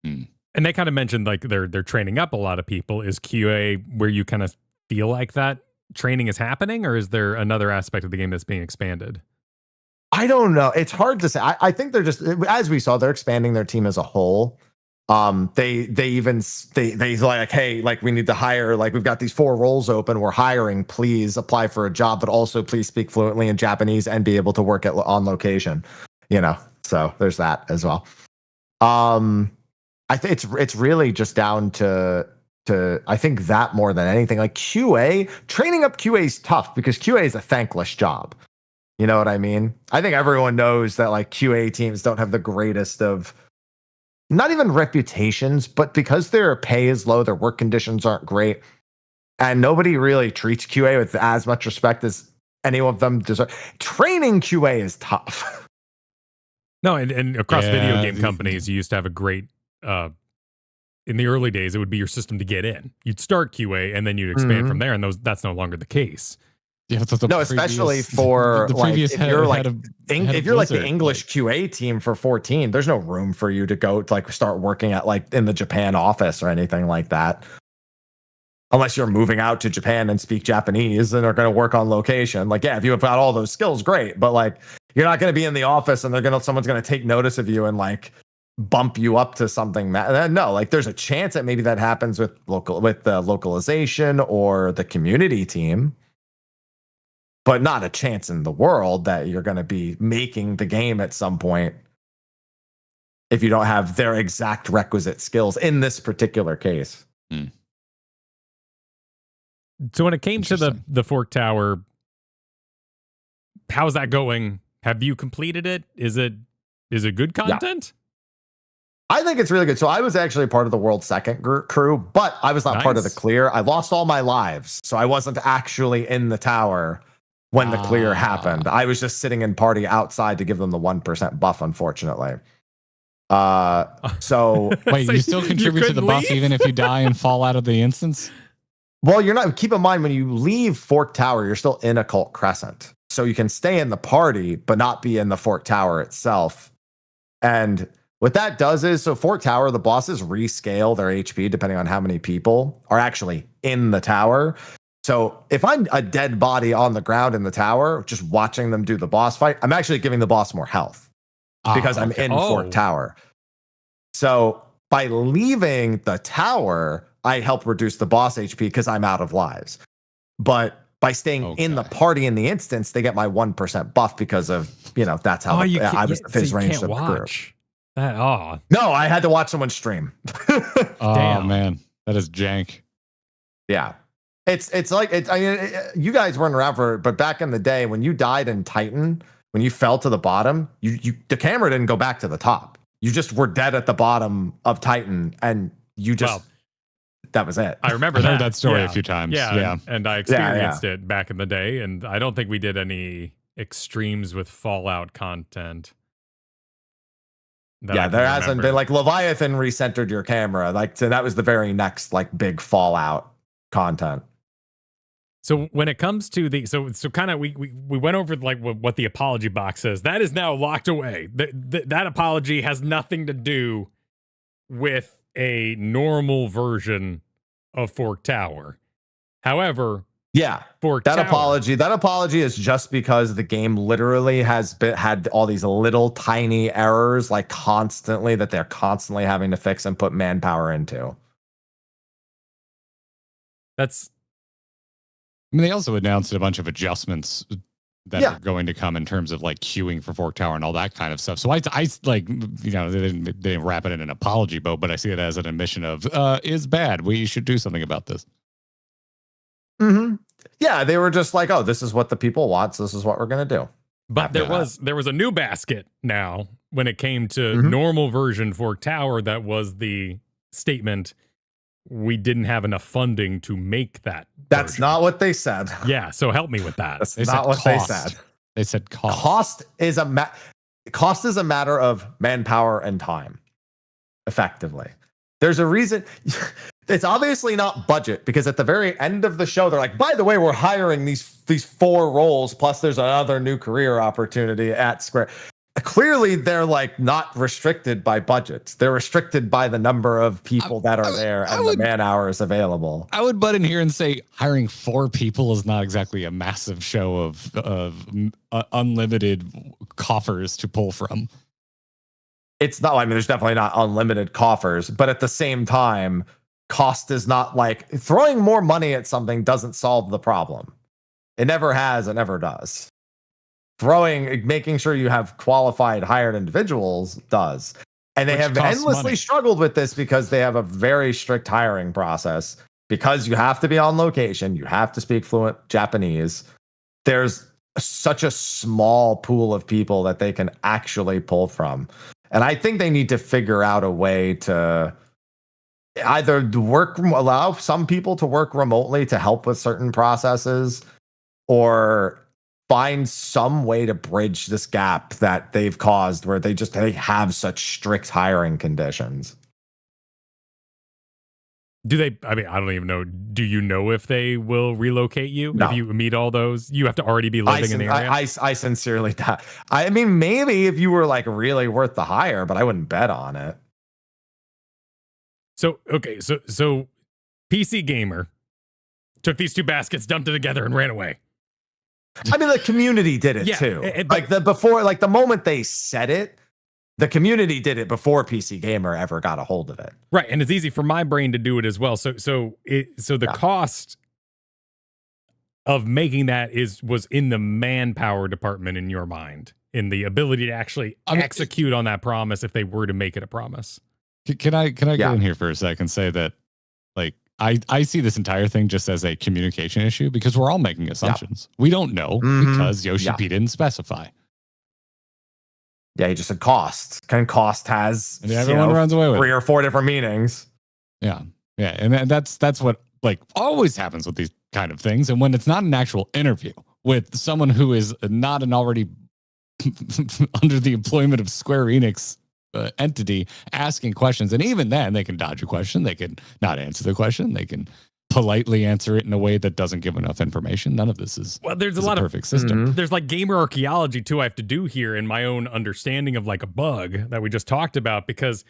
And they kind of mentioned like they're training up a lot of people. Is QA where you kind of feel like that training is happening, or is there another aspect of the game that's being expanded? I don't know. It's hard to say. I think they're just, as we saw, they're expanding their team as a whole. They like, hey, like we need to hire, like we've got these 4 roles open, we're hiring, please apply for a job, but also please speak fluently in Japanese and be able to work on location, you know. So there's that as well. I think it's really just down to I think that more than anything, like QA, training up QA is tough because QA is a thankless job. You know what I mean? I think everyone knows that like QA teams don't have the greatest of, not even reputations, but because their pay is low, their work conditions aren't great, and nobody really treats QA with as much respect as any of them deserve. Training QA is tough. No, and across video game companies, you used to have a great, in the early days, it would be your system to get in. You'd start QA and then you'd expand from there, and that's no longer the case. Yeah, especially for the like, previous if you're like if you're like the English QA team for 14, there's no room for you to go to like start working at like in the Japan office or anything like that. Unless you're moving out to Japan and speak Japanese and are going to work on location. Like, yeah, if you have got all those skills, great. But like, you're not going to be in the office and someone's going to take notice of you and like bump you up to something. No, like there's a chance that maybe that happens with the localization or the community team, but not a chance in the world that you're going to be making the game at some point if you don't have their exact requisite skills in this particular case. So when it came to the Fork Tower, how's that going? Have you completed it? Is it good content? Yeah. I think it's really good. So I was actually part of the world's second crew, but I was not part of the clear. I lost all my lives, so I wasn't actually in the tower when the clear happened. I was just sitting in party outside to give them the 1% buff, unfortunately. So wait, you still contribute to the buff even if you die and fall out of the instance? Well, you're not. Keep in mind, when you leave Fork Tower, you're still in Occult Crescent. So you can stay in the party, but not be in the Fork Tower itself. And what that does is, so Fork Tower, the bosses rescale their HP depending on how many people are actually in the tower. So if I'm a dead body on the ground in the tower, just watching them do the boss fight, I'm actually giving the boss more health because I'm in Fork Tower. So by leaving the tower, I help reduce the boss HP because I'm out of lives. But by staying in the party in the instance, they get my 1% buff because of, that's how I was the phys range of the group. No, I had to watch someone stream. Oh, man. That is jank. Yeah. It's like, you guys weren't around for it, but back in the day when you died in Titan, when you fell to the bottom, the camera didn't go back to the top. You just were dead at the bottom of Titan and you just... that was it. I remember heard that story a few times. Yeah. And I experienced it back in the day, and I don't think we did any extremes with Fallout content. There hasn't been, like, Leviathan recentered your camera. Like, so that was the very next like big Fallout content. So when it comes to so kind of we went over like what the apology box says. That is now locked away. That apology has nothing to do with a normal version of Fork Tower. However, that apology is just because the game literally has had all these little tiny errors like constantly that they're constantly having to fix and put manpower into. That's. I mean, they also announced a bunch of adjustments that are going to come in terms of like queuing for Fork Tower and all that kind of stuff. So I like, you know, they didn't wrap it in an apology boat, but I see it as an admission of is bad. We should do something about this. Mm-hmm. Yeah, they were just like, oh, this is what the people want. So this is what we're gonna do. But there was a new basket now when it came to normal version Fork Tower. That was the statement. We didn't have enough funding to make that. That's version. not what they said. Yeah, so help me with that. That's not what they said. They said cost. Cost is a matter of manpower and time. Effectively, there's a reason. It's obviously not budget, because at the very end of the show, they're like, by the way, we're hiring these 4 roles, plus there's another new career opportunity at Square. Clearly, they're like not restricted by budgets. They're restricted by the number of people that are there and the man hours available. I would butt in here and say hiring 4 people is not exactly a massive show of unlimited coffers to pull from. It's not. I mean, there's definitely not unlimited coffers, but at the same time, cost is not like throwing more money at something doesn't solve the problem. It never has. It never does. Making sure you have qualified hired individuals does. And they have endlessly struggled with this because they have a very strict hiring process, because you have to be on location. You have to speak fluent Japanese. There's such a small pool of people that they can actually pull from. And I think they need to figure out a way to either allow some people to work remotely to help with certain processes, or find some way to bridge this gap that they've caused where they have such strict hiring conditions. Do they? I mean, I don't even know. Do you know if they will relocate you? No. If you meet all those, you have to already be living in the area. I sincerely doubt. I mean, maybe if you were like really worth the hire, but I wouldn't bet on it. So okay, so PC Gamer took these 2 baskets, dumped it together, and ran away. I mean, the community did it too. The moment they said it, the community did it before PC Gamer ever got a hold of it. Right, and it's easy for my brain to do it as well. So the cost of making that was in the manpower department in your mind, in the ability to actually execute on that promise if they were to make it a promise. Can I get in here for a second and say that, like, I see this entire thing just as a communication issue, because we're all making assumptions. We don't know because Yoshi P didn't specify. Yeah, he just said cost. And cost has everyone runs away with 3 or 4 different meanings. Yeah. Yeah. And that's what like always happens with these kind of things. And when it's not an actual interview with someone who is not an already under the employment of Square Enix entity asking questions, and even then they can dodge a question, they can not answer the question, they can politely answer it in a way that doesn't give enough information. None of this is there's a lot of perfect system. There's like gamer archaeology too I have to do here in my own understanding of like a bug that we just talked about, because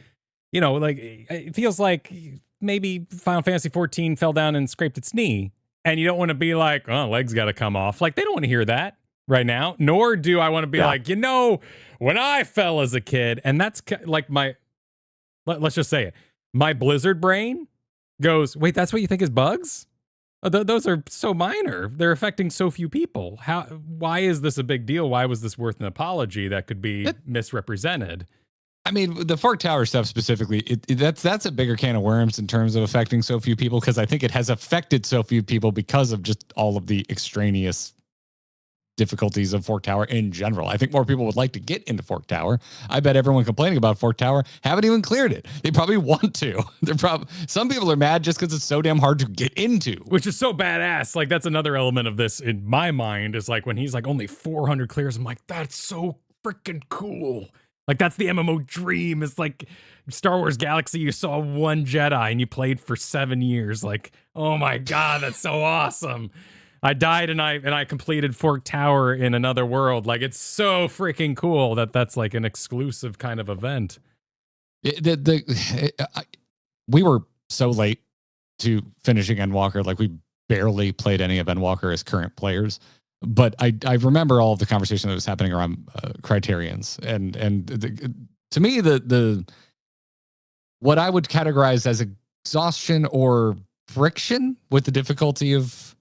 you know, like it feels like maybe Final Fantasy XIV fell down and scraped its knee, and you don't want to be like, oh, legs got to come off. Like they don't want to hear that right now, nor do I want to be like, you know, when I fell as a kid. And that's like let's just say it, my Blizzard brain goes, wait, that's what you think is bugs? Those are so minor. They're affecting so few people. Why is this a big deal? Why was this worth an apology that could be misrepresented? I mean, the Fork Tower stuff specifically, that's a bigger can of worms in terms of affecting so few people, because I think it has affected so few people because of just all of the extraneous difficulties of Fork Tower in general. I think more people would like to get into Fork Tower. I bet everyone complaining about Fork Tower haven't even cleared it. They probably want to. Some people are mad just because it's so damn hard to get into, which is so badass. Like that's another element of this in my mind, is like when he's like only 400 clears, I'm like, that's so freaking cool. Like that's the MMO dream. It's like Star Wars Galaxy, you saw one Jedi and you played for 7 years. Like, oh my God, that's so awesome. I died and I completed Fork Tower in another world. Like it's so freaking cool that's like an exclusive kind of event. We were so late to finishing Endwalker. Like we barely played any of Endwalker as current players. But I remember all of the conversation that was happening around Criterions, and to me the what I would categorize as exhaustion or friction with the difficulty of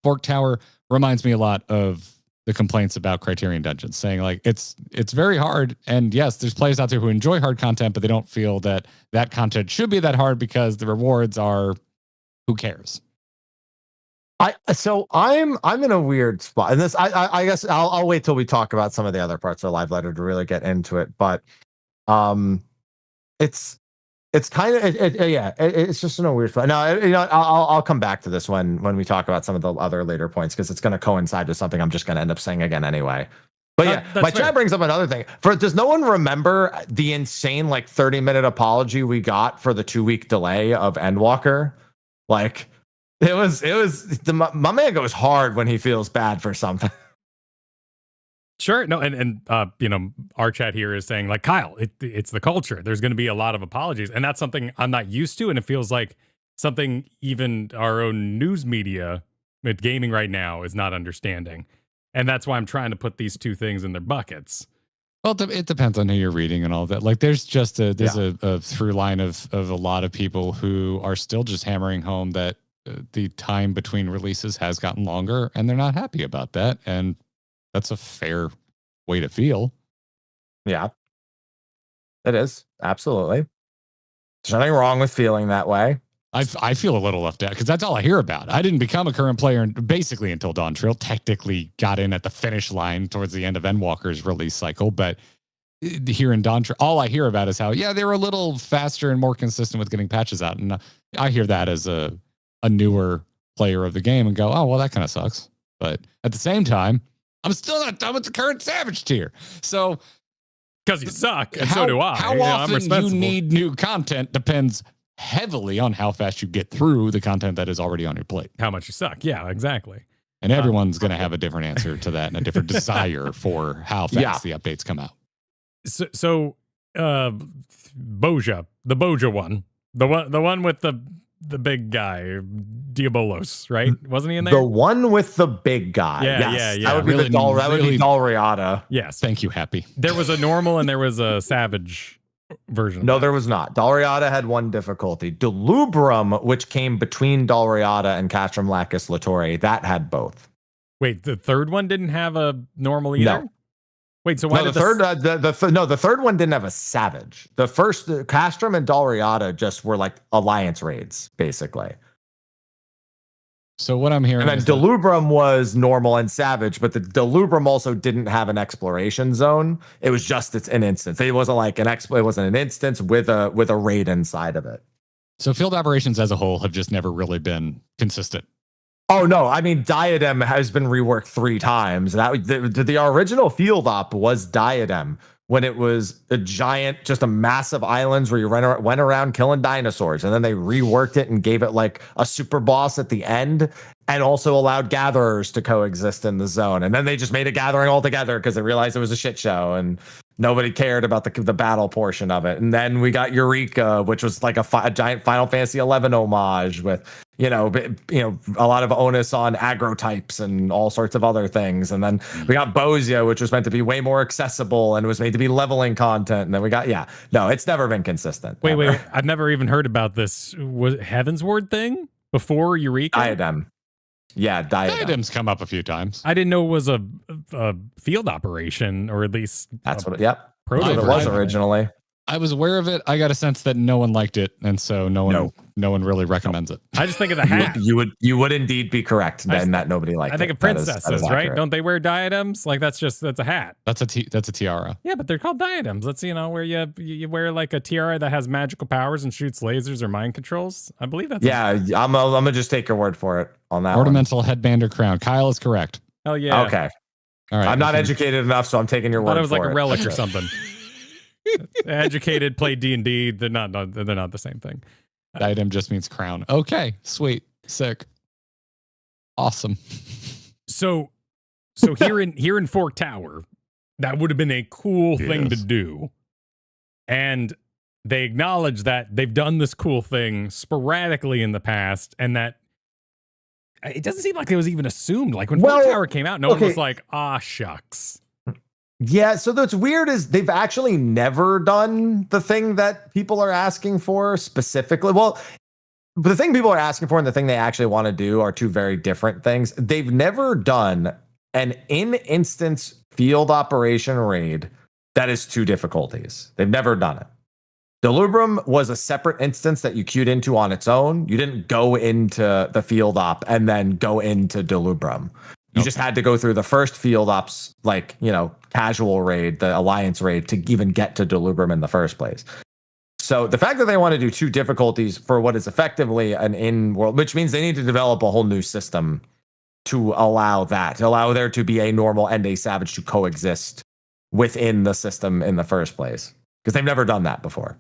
Fork Tower reminds me a lot of the complaints about Criterion Dungeons, saying like it's very hard. And yes, there's players out there who enjoy hard content, but they don't feel that content should be that hard because the rewards are, who cares? I'm in a weird spot, and this I guess I'll wait till we talk about some of the other parts of the live letter to really get into it. But it's kind of it's just in a weird spot. Now I'll come back to this when we talk about some of the other later points, because it's going to coincide with something I'm just going to end up saying again anyway. But yeah, my chat brings up another thing. Does no one remember the insane 30-minute apology we got for the 2-week delay of Endwalker? Like, it was my man goes hard when he feels bad for something. Sure. No, and our chat here is saying, like, Kyle, it's the culture. There's going to be a lot of apologies, and that's something I'm not used to, and it feels like something even our own news media with gaming right now is not understanding, and that's why I'm trying to put these two things in their buckets. Well, it depends on who you're reading and all that. Like, there's just a through line of a lot of people who are still just hammering home that the time between releases has gotten longer, and they're not happy about that, and that's a fair way to feel. Yeah, it is. Absolutely. There's nothing wrong with feeling that way. I feel a little left out because that's all I hear about. I didn't become a current player basically until Dawn Trail. Technically got in at the finish line towards the end of Endwalker's release cycle. But here in Dawn Trail, all I hear about is how, they were a little faster and more consistent with getting patches out. And I hear that as a newer player of the game and go, oh, well, that kind of sucks. But at the same time, I'm still not done with the current Savage tier. So, because you suck, and so do I. How often you need new content depends heavily on how fast you get through the content that is already on your plate. How much you suck. Yeah, exactly. And everyone's going to have a different answer to that and a different desire for how fast the updates come out. So Boja, the Boja one, the one with the big guy, Diabolos, right? Wasn't he in there? The one with the big guy. Yeah. That would be that would be Dalriada. Yes. Thank you, Happy. There was a normal and there was a savage version. No, there was not. Dalriada had one difficulty. Delubrum, which came between Dalriada and Castrum Lacus Latore, that had both. Wait, the third one didn't have a normal either? No. Wait, so why did the third one didn't have a savage. The first Castrum and Dalriada just were like alliance raids, basically. So what I'm hearing, and then Delubrum was normal and savage, but the Delubrum also didn't have an exploration zone. It was just an instance. It wasn't like it wasn't an instance with a raid inside of it. So field operations as a whole have just never really been consistent. Oh no! I mean, Diadem has been reworked 3 times. The original field op was Diadem, when it was just a massive islands where you went around killing dinosaurs, and then they reworked it and gave it like a super boss at the end, and also allowed gatherers to coexist in the zone. And then they just made a gathering altogether because they realized it was a shit show and nobody cared about the battle portion of it. And then we got Eureka, which was like a giant Final Fantasy XI homage with a lot of onus on aggro types and all sorts of other things. And then we got Bozia, which was meant to be way more accessible and was made to be leveling content. And then we got it's never been consistent. Wait, I've never even heard about this. Was it Heavensward thing before Eureka? Diadem. Yeah, Diadem's come up a few times. I didn't know it was a field operation, or at least that's what it was originally. I was aware of it. I got a sense that no one liked it, and so no one really recommends it. I just think of the hat. You would indeed be correct then that nobody liked it. I think of princesses, right? Don't they wear diadems? Like that's a hat. That's a tiara. Yeah, but they're called diadems. That's where you wear like a tiara that has magical powers and shoots lasers or mind controls. I believe that's I'm gonna just take your word for it on that. Ornamental headband or crown. Kyle is correct. Hell yeah. Okay. All right. I'm not educated enough, so I'm taking your word for it. It was like a relic or something. Educated, play D&D. They're not the same thing. Diadem just means crown. Okay, sweet, sick, awesome. So here in Fork Tower, that would have been a cool thing to do, and they acknowledge that they've done this cool thing sporadically in the past, and that it doesn't seem like it was even assumed. Like when Fork Tower came out, no one was like, "Ah, shucks." Yeah, so what's weird is they've actually never done the thing that people are asking for specifically. Well, the thing people are asking for and the thing they actually want to do are two very different things. They've never done an in-instance field operation raid that is 2 difficulties. They've never done it. Delubrum was a separate instance that you queued into on its own. You didn't go into the field op and then go into Delubrum. You just had to go through the first field ops, like, casual raid, the alliance raid, to even get to Delubrum in the first place. So the fact that they want to do 2 difficulties for what is effectively an in-world, which means they need to develop a whole new system to allow that, to allow there to be a normal and a savage to coexist within the system in the first place. Because they've never done that before.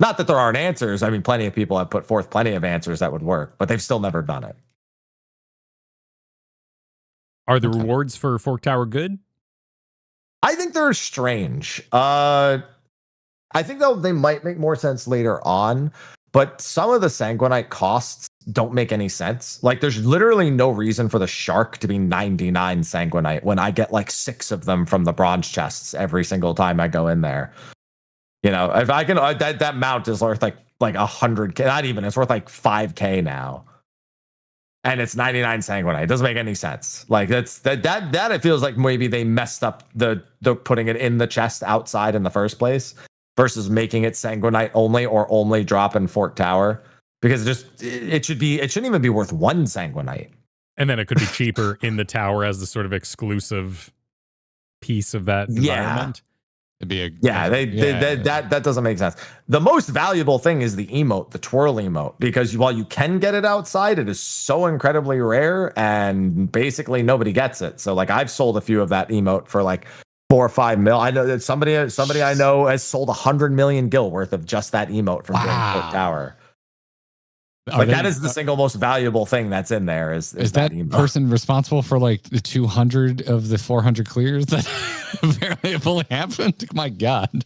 Not that there aren't answers. I mean, plenty of people have put forth plenty of answers that would work, but they've still never done it. Are the rewards for Fork Tower good? I think they're strange. I think they might make more sense later on, but some of the Sanguinite costs don't make any sense. Like, there's literally no reason for the shark to be 99 Sanguinite when I get like 6 of them from the bronze chests every single time I go in there. If I can, that mount is worth like 100K, not even, it's worth like 5K now. And it's 99 Sanguinite. It doesn't make any sense. Like, that it feels like maybe they messed up the putting it in the chest outside in the first place versus making it Sanguinite only or only drop in Fork Tower, because it shouldn't even be worth 1 Sanguinite. And then it could be cheaper in the tower as the sort of exclusive piece of that environment. It'd be that doesn't make sense. The most valuable thing is the emote, the twirl emote, because while you can get it outside, it is so incredibly rare and basically nobody gets it. So like, I've sold a few of that emote for like 4 or 5 mil. I know that somebody I know has sold 100 million gil worth of just that emote from Fork Tower. That is the single most valuable thing that's in there. Is that person responsible for like the 200 of the 400 clears that apparently have only happened? My God.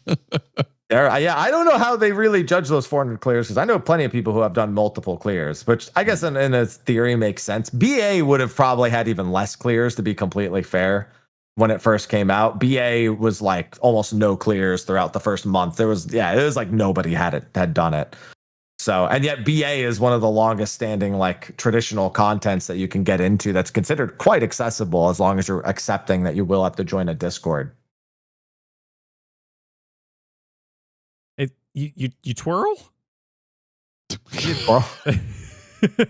I don't know how they really judge those 400 clears, because I know plenty of people who have done multiple clears, which I guess in a theory makes sense. BA would have probably had even less clears, to be completely fair. When it first came out, BA was like almost no clears throughout the first month. It was like nobody had done it. So, and yet BA is one of the longest standing like traditional contents that you can get into that's considered quite accessible, as long as you're accepting that you will have to join a Discord. You twirl? You twirl?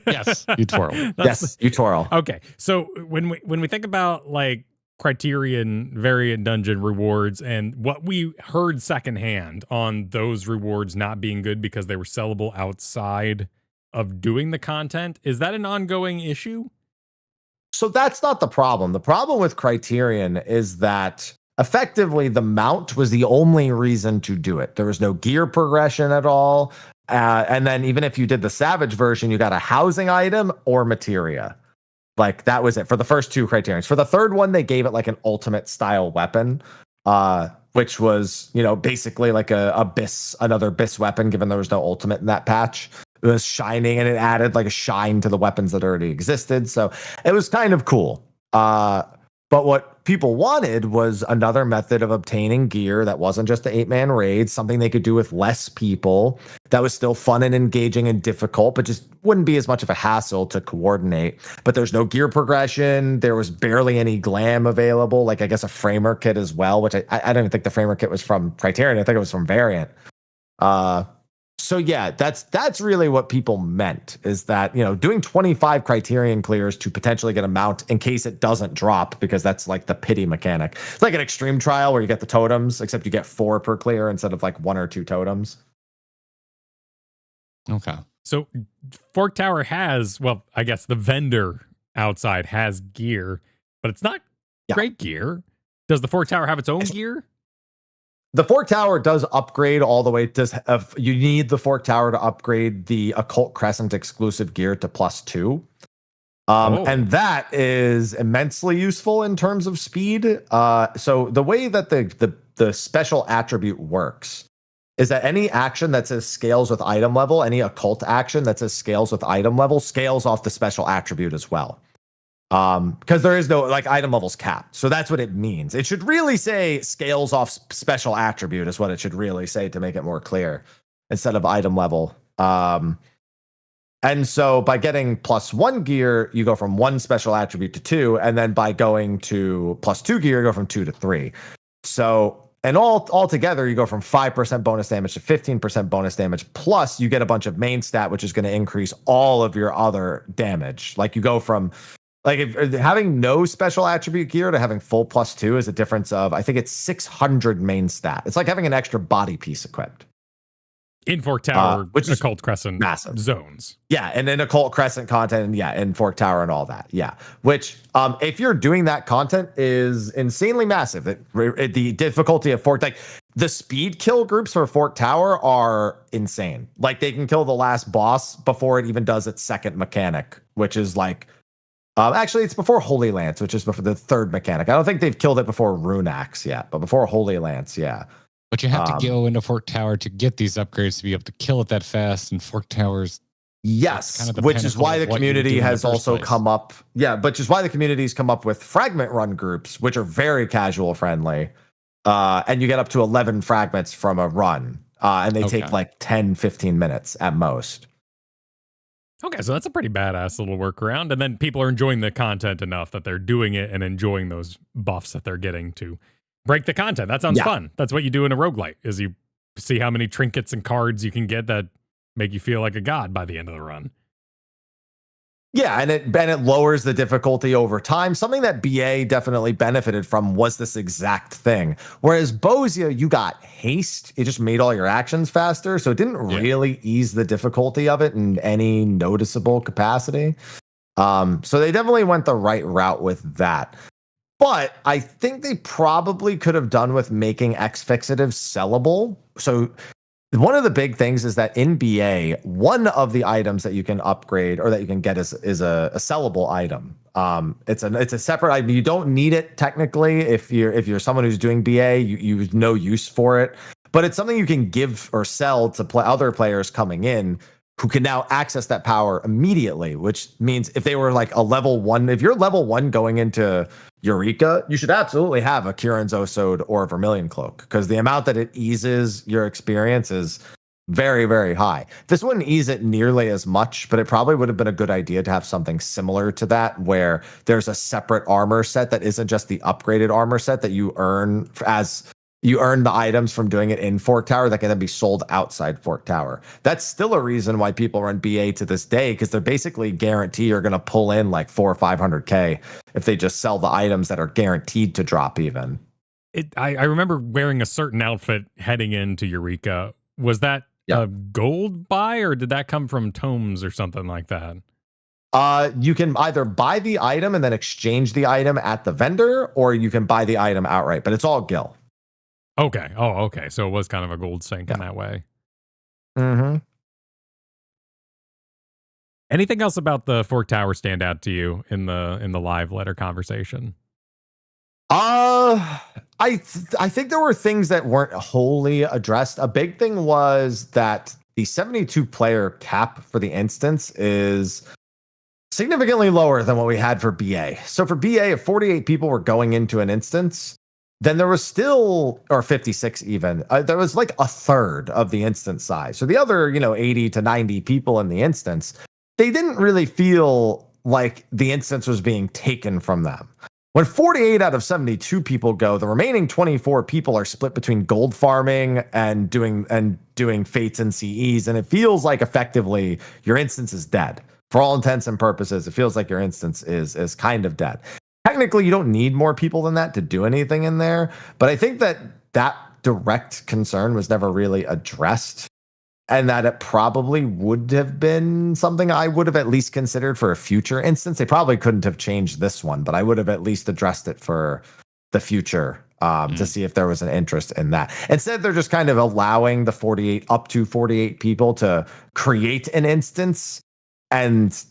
Yes, you twirl. Yes, you twirl. Okay, so when we think about like Criterion variant dungeon rewards and what we heard secondhand on those rewards not being good because they were sellable outside of doing the content, is that an ongoing issue? So that's not the problem. The problem with Criterion is that effectively the mount was the only reason to do it. There was no gear progression at all. And then even if you did the Savage version, you got a housing item or materia. Like, that was it for the first 2 criterions. For the third one, they gave it like an ultimate style weapon, which was, basically like another Biss weapon, given there was no ultimate in that patch. It was shining, and it added like a shine to the weapons that already existed. So it was kind of cool. But what people wanted was another method of obtaining gear that wasn't just the 8-man raid, something they could do with less people, that was still fun and engaging and difficult, but just wouldn't be as much of a hassle to coordinate. But there's no gear progression. There was barely any glam available, like I guess a framer kit as well, which I don't even think the framer kit was from Criterion. I think it was from Variant. So yeah, that's really what people meant, is that, doing 25 Criterion clears to potentially get a mount in case it doesn't drop, because that's like the pity mechanic. It's like an extreme trial where you get the totems, except you get 4 per clear instead of like 1 or 2 totems. Okay. So Fork Tower has, well, I guess the vendor outside has gear, but it's not great gear. Does the Fork Tower have its own gear? The Fork Tower does upgrade all the way. You need the Fork Tower to upgrade the Occult Crescent exclusive gear to +2. And that is immensely useful in terms of speed. So the way that the special attribute works is that any action that says scales with item level, any occult action that says scales with item level, scales off the special attribute as well. Because there is no like item levels capped. So that's what it means. It should really say scales off special attribute is what it should really say to make it more clear, instead of item level. And so by getting +1 gear, you go from 1 special attribute to 2, and then by going to +2 gear, you go from 2 to 3. So, and all together, you go from 5% bonus damage to 15% bonus damage. Plus, you get a bunch of main stat, which is going to increase all of your other damage. Like you go from, like, if having no special attribute gear to having full +2 is a difference of, I think it's 600 main stat. It's like having an extra body piece equipped. In Fork Tower, which is Occult Crescent massive zones. Yeah, and then Occult Crescent content, and in Fork Tower and all that. Yeah, which if you're doing that content is insanely massive. The difficulty of Fork, like the speed kill groups for Fork Tower are insane. Like they can kill the last boss before it even does its second mechanic, which is like actually it's before Holy Lance, which is before the third mechanic. I don't think they've killed it before Rune Axe yet, but before Holy Lance, yeah. But you have to go into Fork Tower to get these upgrades to be able to kill it that fast. And Fork Towers, yes, kind of which is why the community has also come up. Yeah, which is why the community's come up with fragment run groups, which are very casual friendly. And you get up to 11 fragments from a run. And they take like 10, 15 minutes at most. Okay, so that's a pretty badass little workaround. And then people are enjoying the content enough that they're doing it and enjoying those buffs that they're getting to break the content. That sounds fun. That's what you do in a roguelite, is you see how many trinkets and cards you can get that make you feel like a god by the end of the run. Yeah, and it lowers the difficulty over time. Something that BA definitely benefited from was this exact thing. Whereas Bozia, you got haste. It just made all your actions faster, so it didn't really ease the difficulty of it in any noticeable capacity. So they definitely went the right route with that. But I think they probably could have done with making X-Fixative sellable. So one of the big things is that in BA, one of the items that you can upgrade or that you can get is a sellable item. It's a separate item. You don't need it technically if you're someone who's doing BA. You have no use for it, but it's something you can give or sell to other players coming in who can now access that power immediately, which means if they were like a level 1, if you're level 1 going into Eureka, you should absolutely have a Kieran's Osode or a Vermilion Cloak, because the amount that it eases your experience is very, very high. This wouldn't ease it nearly as much, but it probably would have been a good idea to have something similar to that, where there's a separate armor set that isn't just the upgraded armor set that you earn as you earn the items from doing it in Fork Tower that can then be sold outside Fork Tower. That's still a reason why people run BA to this day, because they're basically guarantee you're going to pull in like 400 or 500K if they just sell the items that are guaranteed to drop even. I remember wearing a certain outfit heading into Eureka. Was that a gold buy, or did that come from tomes or something like that? You can either buy the item and then exchange the item at the vendor, or you can buy the item outright, but it's all gil. Okay. Oh, okay. So it was kind of a gold sink in that way. Mm-hmm. Anything else about the Fork Tower stand out to you in the live letter conversation? I think there were things that weren't wholly addressed. A big thing was that the 72 player cap for the instance is significantly lower than what we had for BA. So for BA, if 48 people were going into an instance, then there was still, or 56 even, there was like a third of the instance size. So the other, 80 to 90 people in the instance, they didn't really feel like the instance was being taken from them. When 48 out of 72 people go, the remaining 24 people are split between gold farming and doing fates and CEs, and it feels like effectively your instance is dead. For all intents and purposes, it feels like your instance is kind of dead. Technically, you don't need more people than that to do anything in there, but I think that direct concern was never really addressed, and that it probably would have been something I would have at least considered for a future instance. They probably couldn't have changed this one, but I would have at least addressed it for the future to see if there was an interest in that. Instead, they're just kind of allowing the up to 48 people to create an instance, and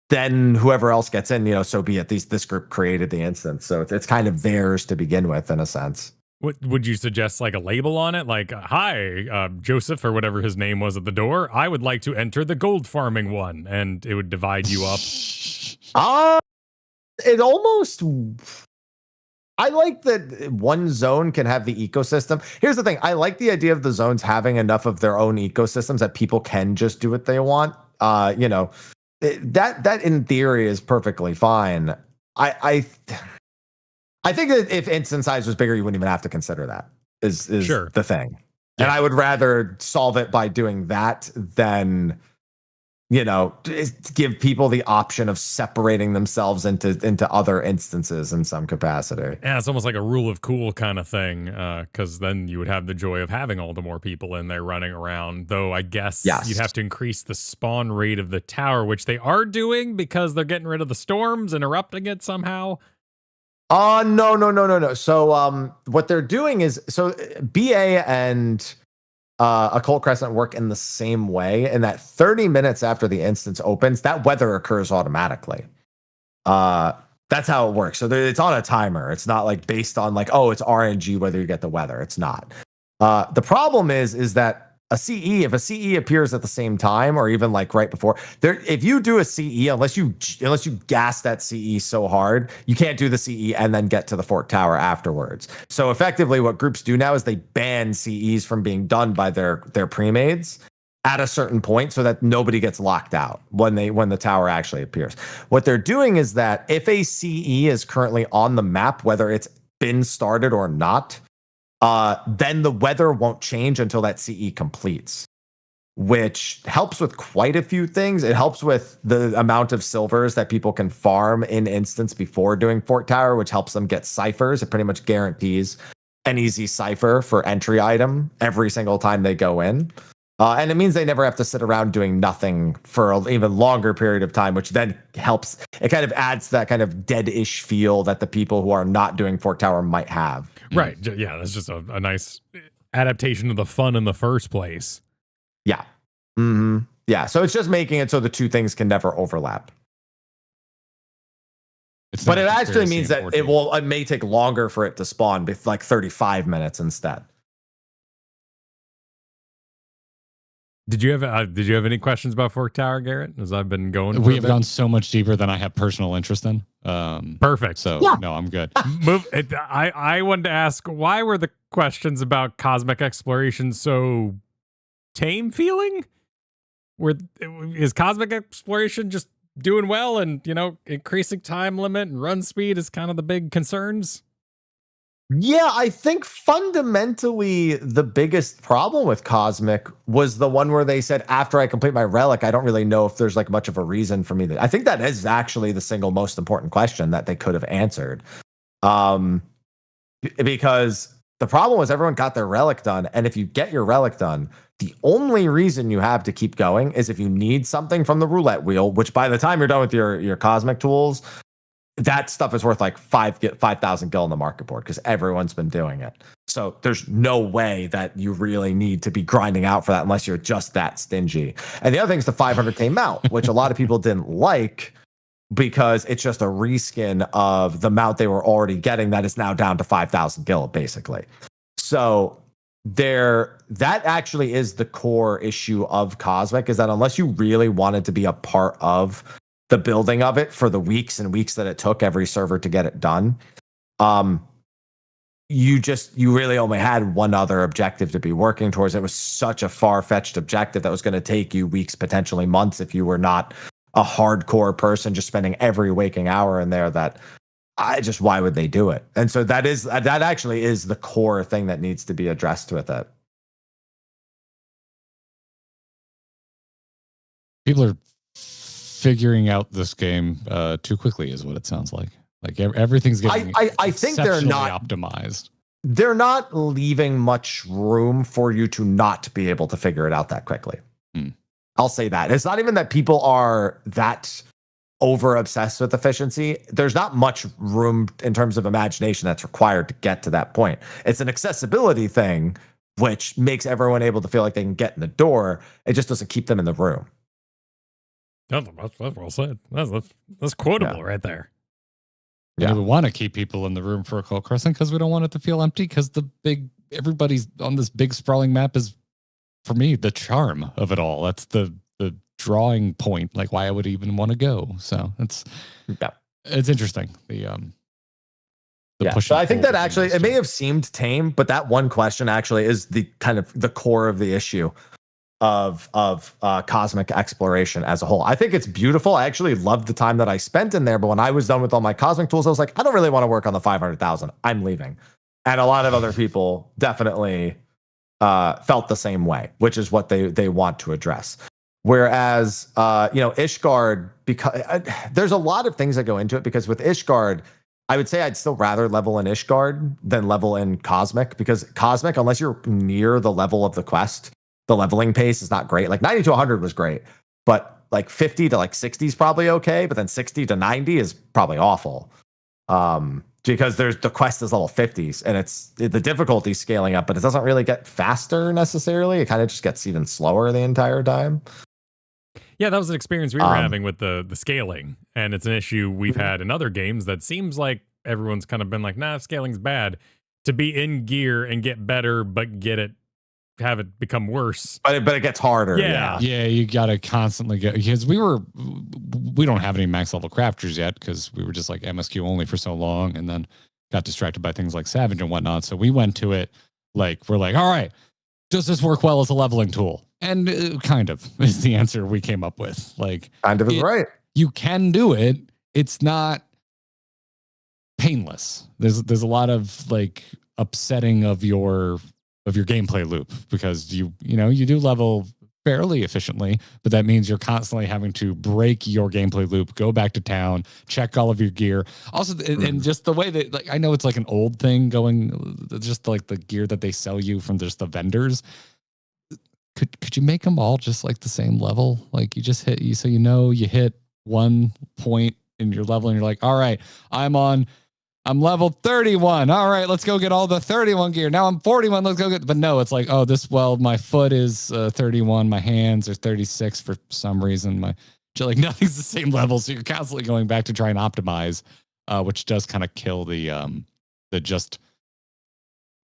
then whoever else gets in, so be it. This group created the instance, so it's kind of theirs to begin with, in a sense. Would you suggest like a label on it? Like, hi, Joseph, or whatever his name was at the door, I would like to enter the gold farming one, and it would divide you up? It almost... I like that one zone can have the ecosystem. Here's the thing. I like the idea of the zones having enough of their own ecosystems that people can just do what they want. you know, that in theory is perfectly fine. I think that if instance size was bigger, you wouldn't even have to consider that. Is Sure. the thing. Yeah. And I would rather solve it by doing that than, you know, give people the option of separating themselves into other instances in some capacity. Yeah, it's almost like a rule of cool kind of thing, because then you would have the joy of having all the more people in there running around. Though I guess you'd have to increase the spawn rate of the tower, which they are doing because they're getting rid of the storms, interrupting it somehow. No. So what they're doing is, so BA and Occult Crescent work in the same way, in that 30 minutes after the instance opens, that weather occurs automatically. That's how it works. So it's on a timer. It's not like based on like, oh, it's RNG whether you get the weather. It's not. The problem is that if a CE appears at the same time, or even like right before there, if you do a CE, unless you gas that CE so hard, you can't do the CE and then get to the Fort Tower afterwards. So effectively what groups do now is they ban CEs from being done by their pre-mades at a certain point, so that nobody gets locked out when the tower actually appears. What they're doing is that if a CE is currently on the map, whether it's been started or not, then the weather won't change until that CE completes, which helps with quite a few things. It helps with the amount of silvers that people can farm in instance before doing Fort Tower, which helps them get ciphers. It pretty much guarantees an easy cipher for entry item every single time they go in. And it means they never have to sit around doing nothing for an even longer period of time, which then helps. It kind of adds that kind of dead-ish feel that the people who are not doing Fort Tower might have. Right. Yeah, that's just a nice adaptation of the fun in the first place. Yeah. Mm-hmm. Yeah. So it's just making it so the two things can never overlap. But it actually means that it may take longer for it to spawn, like 35 minutes instead. Did you have any questions about Fort Tower, Garrett? As I've been going, we have gone so much deeper than I have personal interest in. Perfect. So no, I'm good. I wanted to ask, why were the questions about cosmic exploration so tame feeling? Is cosmic exploration just doing well, and increasing time limit and run speed is kind of the big concerns? Yeah, I think fundamentally the biggest problem with Cosmic was the one where they said, after I complete my relic, I don't really know if there's like much of a reason for me I think that is actually the single most important question that they could have answered. Because the problem was everyone got their relic done. And if you get your relic done, the only reason you have to keep going is if you need something from the roulette wheel, which by the time you're done with your Cosmic tools, that stuff is worth like 5,000 gil in the market board because everyone's been doing it. So there's no way that you really need to be grinding out for that unless you're just that stingy. And the other thing is the 500k mount, which a lot of people didn't like because it's just a reskin of the mount they were already getting that is now down to 5,000 gil basically. So that actually is the core issue of Cosmic, is that unless you really wanted to be a part of the building of it for the weeks and weeks that it took every server to get it done, you really only had one other objective to be working towards. It was such a far-fetched objective that was going to take you weeks, potentially months, if you were not a hardcore person just spending every waking hour in there. Why would they do it? And so that actually is the core thing that needs to be addressed with it. People are figuring out this game too quickly is what it sounds like. Like everything's getting I think they're not optimized. They're not leaving much room for you to not be able to figure it out that quickly. I'll say that. It's not even that people are that over obsessed with efficiency. There's not much room in terms of imagination that's required to get to that point. It's an accessibility thing, which makes everyone able to feel like they can get in the door. It just doesn't keep them in the room. That's well said. That's quotable right there. Yeah, we want to keep people in the room for Occult Crescent because we don't want it to feel empty. Because everybody's on this big sprawling map is, for me, the charm of it all. That's the drawing point. Like why I would even want to go. So it's interesting. So I think that actually it may have seemed tame, but that one question actually is the kind of the core of the issue. of cosmic exploration as a whole. I think it's beautiful. I actually loved the time that I spent in there, but when I was done with all my cosmic tools, I was like, I don't really want to work on the 500,000. I'm leaving. And a lot of other people definitely felt the same way, which is what they want to address. Whereas, Ishgard, because there's a lot of things that go into it, because with Ishgard, I would say I'd still rather level in Ishgard than level in Cosmic, because Cosmic, unless you're near the level of the quest, the leveling pace is not great. Like 90 to 100 was great, but like 50 to like 60 is probably okay, but then 60 to 90 is probably awful. Because the quest is level 50s and the difficulty scaling up, but it doesn't really get faster necessarily. It kind of just gets even slower the entire time. Yeah, that was an experience we were having with the scaling, and it's an issue we've had in other games that seems like everyone's kind of been like, nah, scaling's bad. To be in gear and get better, but have it become worse. But it gets harder. Yeah. Yeah, you got to constantly get, because we don't have any max level crafters yet, because we were just like MSQ only for so long, and then got distracted by things like Savage and whatnot. So we went to it like, we're like, all right, does this work well as a leveling tool? And kind of is the answer we came up with. Like, kind of is right. You can do it. It's not painless. There's a lot of like upsetting of your gameplay loop, because you do level fairly efficiently, but that means you're constantly having to break your gameplay loop, go back to town, check all of your gear. Also, and just the way that, like, I know it's like an old thing going, just like the gear that they sell you from just the vendors. Could you make them all just like the same level? Like you just hit, so you hit 1 point in your level and you're like, all right, I'm level 31. All right, let's go get all the 31 gear. Now I'm 41. Let's go get, but no, it's like, my foot is 31. My hands are 36 for some reason. Nothing's the same level. So you're constantly going back to try and optimize, which does kind of kill the just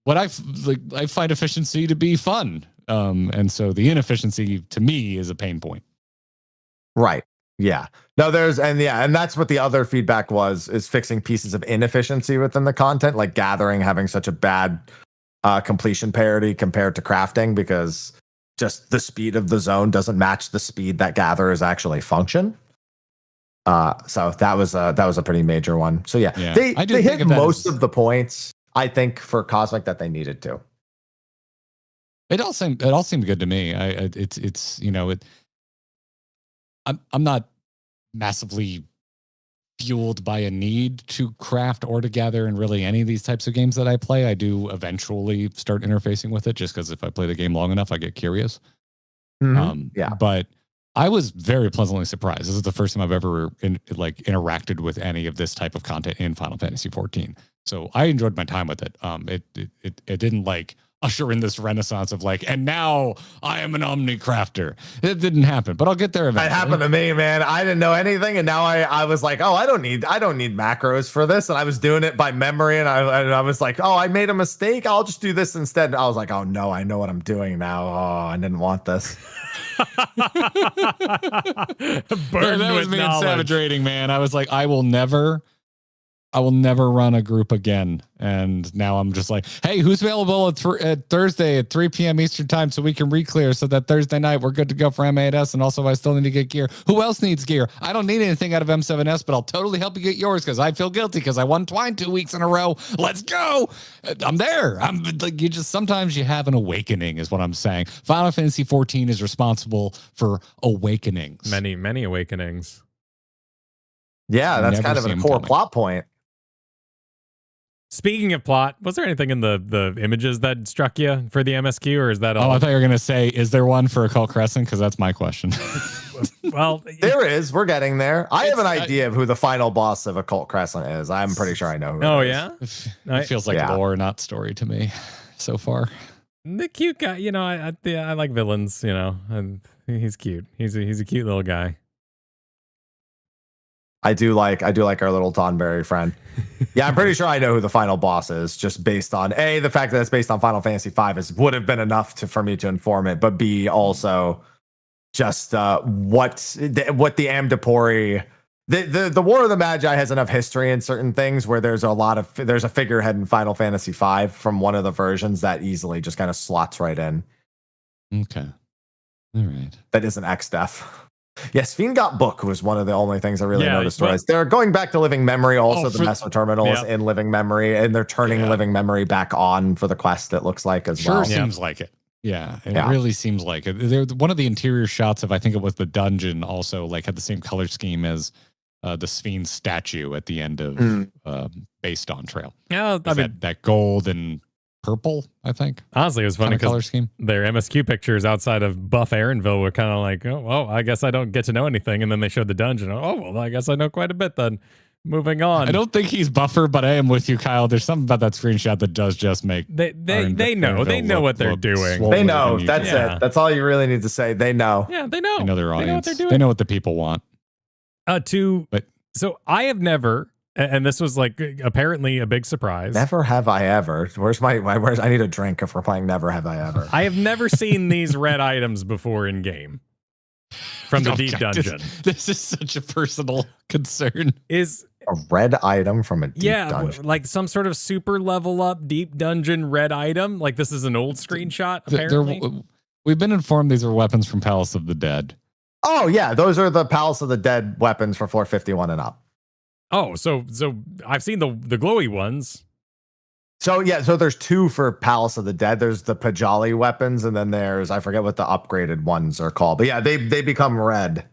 what I find efficiency to be fun. And so the inefficiency to me is a pain point. Right. Yeah. No, and that's what the other feedback is fixing pieces of inefficiency within the content, like gathering having such a bad completion parity compared to crafting, because just the speed of the zone doesn't match the speed that gatherers actually function. So that was a pretty major one. So yeah. They hit most of the points, I think, for Cosmic that they needed to. It all seemed good to me. I'm not massively fueled by a need to craft or to gather in really any of these types of games that I play. I do eventually start interfacing with it, just because if I play the game long enough, I get curious. Yeah. But I was very pleasantly surprised. This is the first time I've ever interacted with any of this type of content in Final Fantasy XIV. So I enjoyed my time with it. It didn't like usher in this renaissance of like, and now I am an omni-crafter. It didn't happen, but I'll get there eventually. It happened to me, man. I didn't know anything, and now I was like, oh, I don't need macros for this, and I was doing it by memory, and I was like, oh, I made a mistake. I'll just do this instead. And I was like, oh no, I know what I'm doing now. Oh, I didn't want this. That was me in Savage rating, man. I was like, I will never run a group again. And now I'm just like, hey, who's available at Thursday at 3 p.m. Eastern time so we can re-clear, so that Thursday night we're good to go for M8S. And also I still need to get gear. Who else needs gear? I don't need anything out of M7S, but I'll totally help you get yours, because I feel guilty because I won Twine 2 weeks in a row. Let's go. I'm there. I'm like, sometimes you have an awakening is what I'm saying. Final Fantasy XIV is responsible for awakenings. Many, many awakenings. Yeah, that's kind of a core plot point. Speaking of plot, was there anything in the images that struck you for the MSQ, or is that all? Oh, I thought you were going to say, is there one for Occult Crescent? Because that's my question. Well, there is. We're getting there. I have an idea of who the final boss of Occult Crescent is. I'm pretty sure I know who. Oh, it yeah? is. It feels like lore, not story to me so far. The cute guy, I like villains, and he's cute. He's a cute little guy. I do like our little Tonberry friend. Yeah, I'm pretty sure I know who the final boss is, just based on the fact that it's based on Final Fantasy V would have been enough for me to inform it, but B, also just what the Amdapori, the War of the Magi has enough history in certain things where there's a figurehead in Final Fantasy V from one of the versions that easily just kind of slots right in. Okay. All right. That isn't XDeath. Yes, Fiend got book was one of the only things I really noticed. Was they're going back to living memory. Also, the Meso Terminal is in living memory, and they're turning living memory back on for the quest. It looks like as well. Seems like it. Yeah, it really seems like it. One of the interior shots of I think it was the dungeon also like had the same color scheme as the Sphene statue at the end of Based on Trail. Yeah, I mean that gold and purple, I think. Honestly, it was funny color because scheme. Their MSQ pictures outside of Buff Aaronville were kind of like, oh, well, I guess I don't get to know anything. And then they showed the dungeon. Oh, well, I guess I know quite a bit then. Moving on. I don't think he's buffer, but I am with you, Kyle. There's something about that screenshot that does just make they know what they're doing. They know. That's it. That's all you really need to say. They know. Yeah, they know. They know their audience. They know what they're doing. They know what the people want. So I have never, and this was like apparently a big surprise. Never have I ever. Where's I need a drink if we're playing Never Have I Ever. I have never seen these red items before in game from the deep dungeon. This is such a personal concern. Is a red item from a deep dungeon. Like some sort of super level up deep dungeon red item. Like this is an old screenshot, apparently. We've been informed these are weapons from Palace of the Dead. Oh, yeah. Those are the Palace of the Dead weapons for 451 and up. Oh, so I've seen the glowy ones. So there's two for Palace of the Dead. There's the Pajali weapons, and then there's, I forget what the upgraded ones are called. But yeah, they become red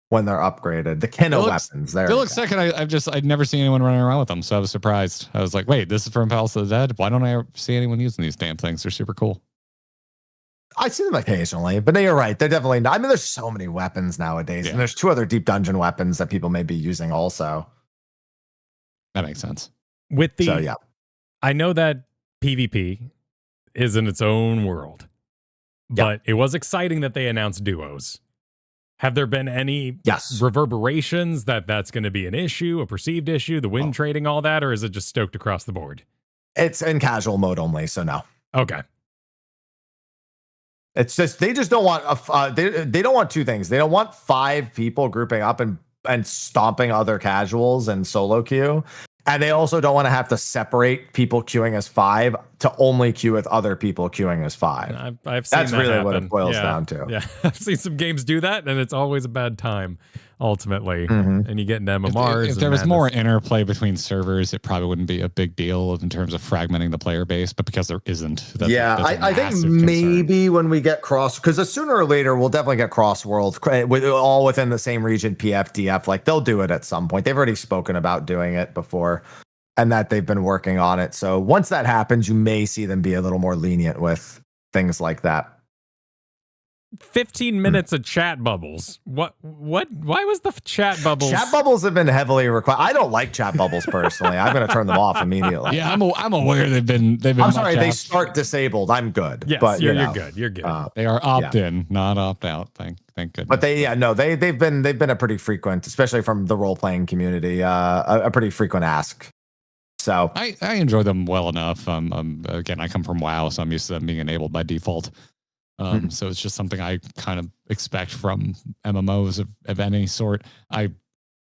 when they're upgraded. The Kino weapons. They look sick, and I'd never seen anyone running around with them, so I was surprised. I was like, wait, this is from Palace of the Dead? Why don't I ever see anyone using these damn things? They're super cool. I see them occasionally, but you're right. They're definitely not. I mean, there's so many weapons nowadays, and there's two other deep dungeon weapons that people may be using also. That makes sense. I know that PvP is in its own world, but it was exciting that they announced duos. Have there been any reverberations that's going to be an issue, a perceived issue, the win trading, all that, or is it just stoked across the board? It's in casual mode only, so no. Okay. It's just they just don't want they don't want two things. They don't want 5 people grouping up and stomping other casuals and solo queue. And they also don't want to have to separate people queuing as 5 to only queue with other people queuing as 5. I've seen That's that really happen. what it boils down to. Yeah, I've seen some games do that, and it's always a bad time, ultimately. And you get into MMRs. If there was more interplay between servers, it probably wouldn't be a big deal in terms of fragmenting the player base. But because there isn't, I think maybe when we get because sooner or later we'll definitely get cross world all within the same region, PF, DF. Like they'll do it at some point. They've already spoken about doing it before, and that they've been working on it. So once that happens, you may see them be a little more lenient with things like that. 15 minutes of chat bubbles. What? Why was the chat bubbles? Chat bubbles have been heavily required. I don't like chat bubbles personally. I'm going to turn them off immediately. Yeah, I'm aware they've been. I'm sorry, they start disabled. I'm good. Yes, but you're good. You're good. They are opt-in, not opt-out. Thank goodness. But they've been a pretty frequent, especially from the role playing community, a pretty frequent ask. So I enjoy them well enough. Again, I come from WoW, so I'm used to them being enabled by default. So it's just something I kind of expect from MMOs of any sort.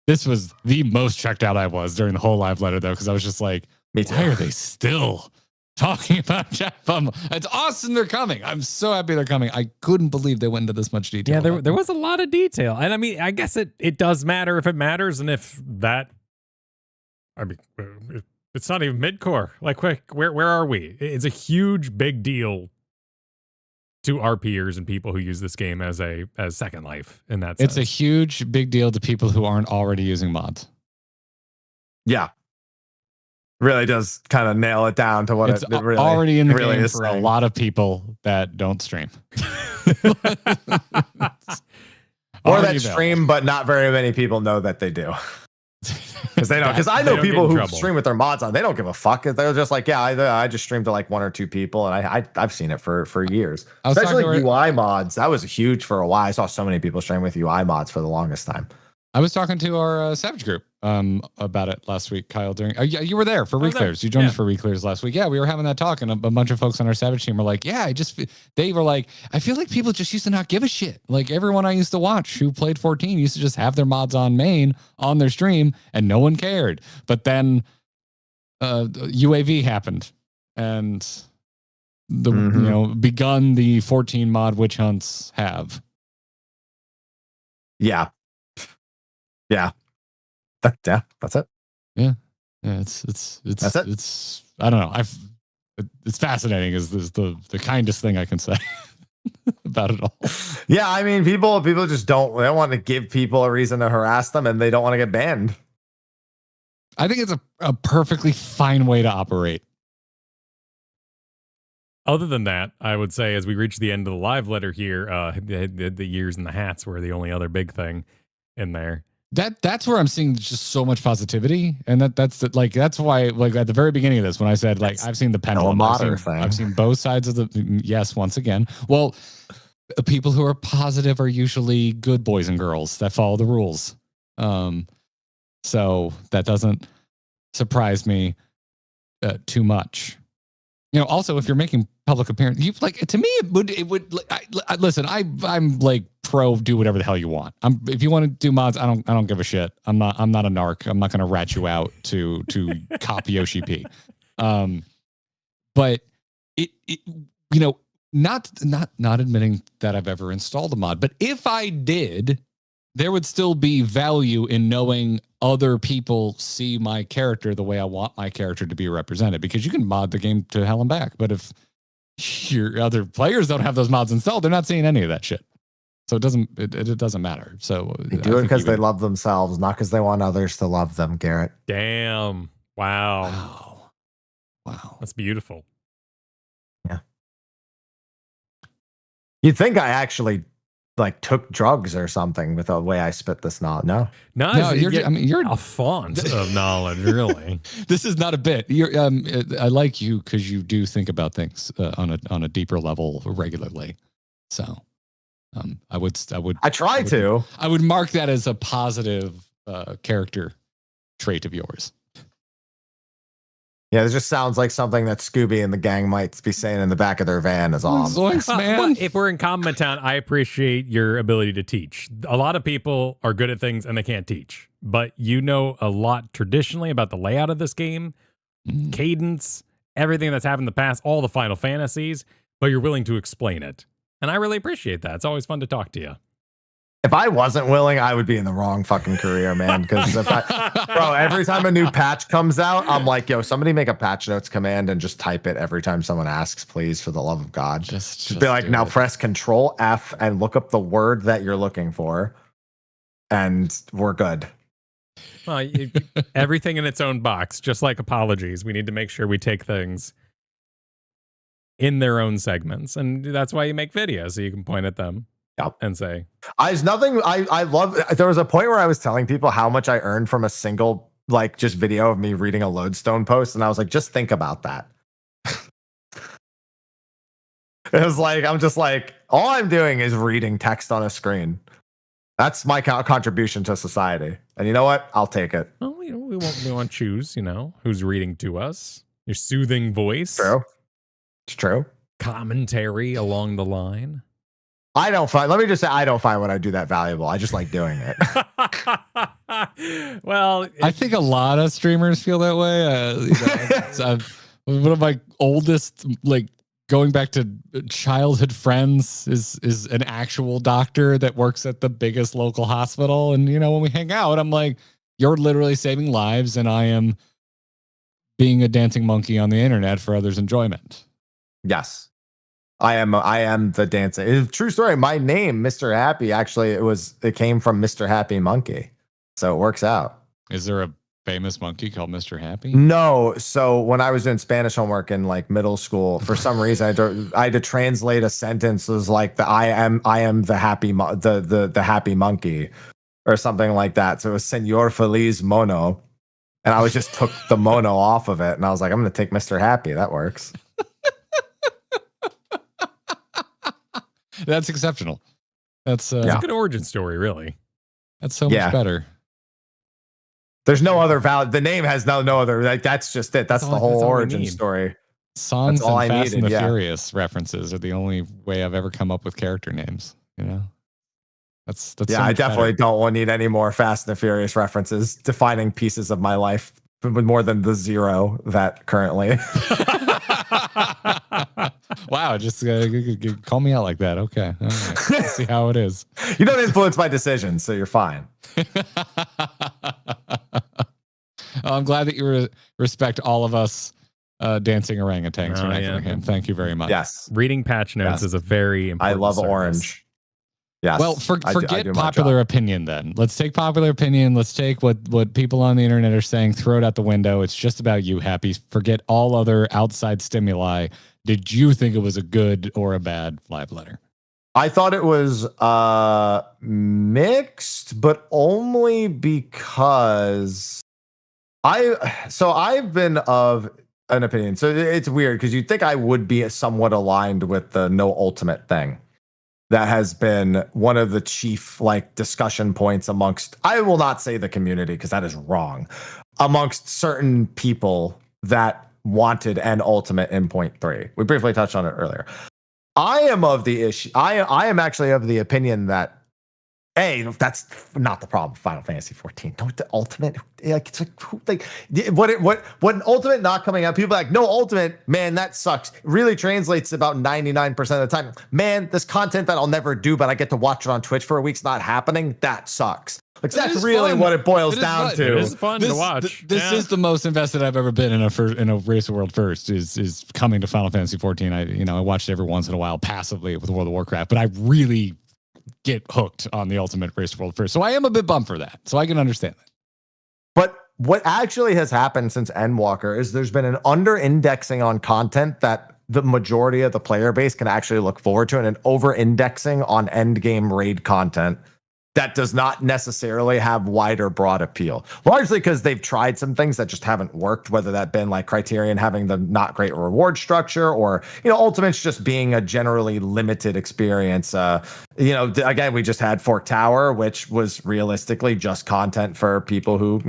This was the most checked out I was during the whole live letter, though, because I was just like, why are they still talking about chat bubble? It's awesome they're coming. I'm so happy they're coming. I couldn't believe they went into this much detail. Yeah, there was a lot of detail. And I mean, I guess it does matter if it matters, and if that, I mean, it's not even mid-core. Like, where are we? It's a huge, big deal to RPers and people who use this game as Second Life in that sense. It's a huge, big deal to people who aren't already using mods. Yeah. Really does kind of nail it down to what it's it really already in the really game is for saying. A lot of people that don't stream. Or that stream, but not very many people know that they do. Because they don't. Because I know people who stream with their mods on. They don't give a fuck. They're just like, yeah, I just streamed to like 1 or 2 people, and I've seen it for years. Especially UI mods. That was huge for a while. I saw so many people stream with UI mods for the longest time. I was talking to our Savage group about it last week, Kyle. You were there for Reclears. You joined us for Reclears last week. Yeah, we were having that talk, and a bunch of folks on our Savage team were like, yeah, they were like, I feel like people just used to not give a shit. Like everyone I used to watch who played 14 used to just have their mods on main on their stream, and no one cared. But then UAV happened, and begun the 14 mod witch hunts have. Yeah. Yeah. That's it. Yeah. It's That's it. it's I don't know. It's fascinating is the kindest thing I can say about it all. Yeah, I mean, people just they don't want to give people a reason to harass them, and they don't want to get banned. I think it's a perfectly fine way to operate. Other than that, I would say as we reach the end of the live letter here, the years and the hats were the only other big thing in there. That's where I'm seeing just so much positivity, and that's why like at the very beginning of this when I said like I've seen the pendulum, I've seen both sides of the yes once again. Well, people who are positive are usually good boys and girls that follow the rules, so that doesn't surprise me too much. You know, also if you're making public appearance, you like to me it would listen. I'm like pro do whatever the hell you want. If you want to do mods, I don't give a shit. I'm not a narc. I'm not going to rat you out to copy Yoshi P. But it you know not admitting that I've ever installed a mod, but if I did, there would still be value in knowing other people see my character the way I want my character to be represented, because you can mod the game to hell and back. But if your other players don't have those mods installed, they're not seeing any of that shit. So it doesn't matter. So they do it because they love themselves, not because they want others to love them, Garrett. Damn. Wow. That's beautiful. Yeah. You'd think I actually like took drugs or something with the way I spit this knowledge. No, you're a font of knowledge, really. This is not a bit. I like you because you do think about things on a deeper level regularly. So, I would mark that as a positive character trait of yours. Yeah, it just sounds like something that Scooby and the gang might be saying in the back of their van is on. Zoinks, man. Well, if we're in Combat Town, I appreciate your ability to teach. A lot of people are good at things and they can't teach. But you know a lot traditionally about the layout of this game, cadence, everything that's happened in the past, all the Final Fantasies, but you're willing to explain it. And I really appreciate that. It's always fun to talk to you. If I wasn't willing, I would be in the wrong fucking career, man. Because every time a new patch comes out, I'm like, yo, somebody make a patch notes command and just type it every time someone asks, please, for the love of God. Just be like, now press Control F and look up the word that you're looking for, and we're good. Well, everything in its own box, just like apologies. We need to make sure we take things in their own segments, and that's why you make videos, so you can point at them. Yep. And say, I love. There was a point where I was telling people how much I earned from a single, like, just video of me reading a Lodestone post, and I was like, just think about that. It was like, I'm just like, all I'm doing is reading text on a screen. That's my contribution to society, and you know what? I'll take it. Well, we won't choose. Who's reading to us. Your soothing voice. True. It's true. Commentary along the line. Let me just say, I don't find what I do that valuable. I just like doing it. Well, I think a lot of streamers feel that way. One of my oldest, like, going back to childhood friends is an actual doctor that works at the biggest local hospital. And, when we hang out, I'm like, you're literally saving lives, and I am being a dancing monkey on the internet for others' enjoyment. Yes. I am the dancing. True story. My name, MrHappy, actually, it came from Mr. Happy Monkey. So it works out. Is there a famous monkey called MrHappy? No. So when I was doing Spanish homework in like middle school, for some reason I had to translate a sentence as like I am the happy the happy monkey or something like that. So it was Señor Feliz Mono. And I just took the mono off of it, and I was like, I'm gonna take Mr. Happy. That works. That's exceptional. That's a good origin story, really. That's so much better. There's no other valid. The name has no other. Like, that's just it. That's the whole origin story. Songs and Fast and the Furious references are the only way I've ever come up with character names. That's yeah. I definitely don't need any more Fast and the Furious references defining pieces of my life with more than the zero that currently. Wow, just call me out like that. Okay. All right. Let's see how it is. You don't influence my decisions, so you're fine. I'm glad that you respect all of us dancing orangutans for Night Him. Thank you very much. Yes. Reading patch notes is a very important I love service. Orange. Yes. Well, forget popular opinion then. Let's take popular opinion. Let's take what people on the internet are saying, throw it out the window. It's just about you, Happy. Forget all other outside stimuli. Did you think it was a good or a bad live letter? I thought it was mixed, but only because I've been of an opinion. So it's weird because you'd think I would be somewhat aligned with the no ultimate thing. That has been one of the chief discussion points amongst, I will not say the community because that is wrong, amongst certain people that wanted an ultimate in 0.3. We briefly touched on it earlier. I am of the issue. I am actually of the opinion that that's not the problem. Final Fantasy 14. Don't the ultimate what an ultimate not coming out. People are like, no ultimate, man, that sucks. It really translates about 99% of the time. Man, this content that I'll never do, but I get to watch it on Twitch for a week's not happening. That sucks. That's really what it boils down to. It is fun to watch. This is the most invested I've ever been in a Race of World First is coming to Final Fantasy 14. I watched it every once in a while passively with World of Warcraft, but I really get hooked on the ultimate Race of World First. So I am a bit bummed for that. So I can understand that. But what actually has happened since Endwalker is there's been an under-indexing on content that the majority of the player base can actually look forward to, and an over-indexing on endgame raid content that does not necessarily have wide or broad appeal, largely because they've tried some things that just haven't worked, whether that been Criterion having the not great reward structure or, Ultimate's just being a generally limited experience. Again, we just had Fork Tower, which was realistically just content for people who,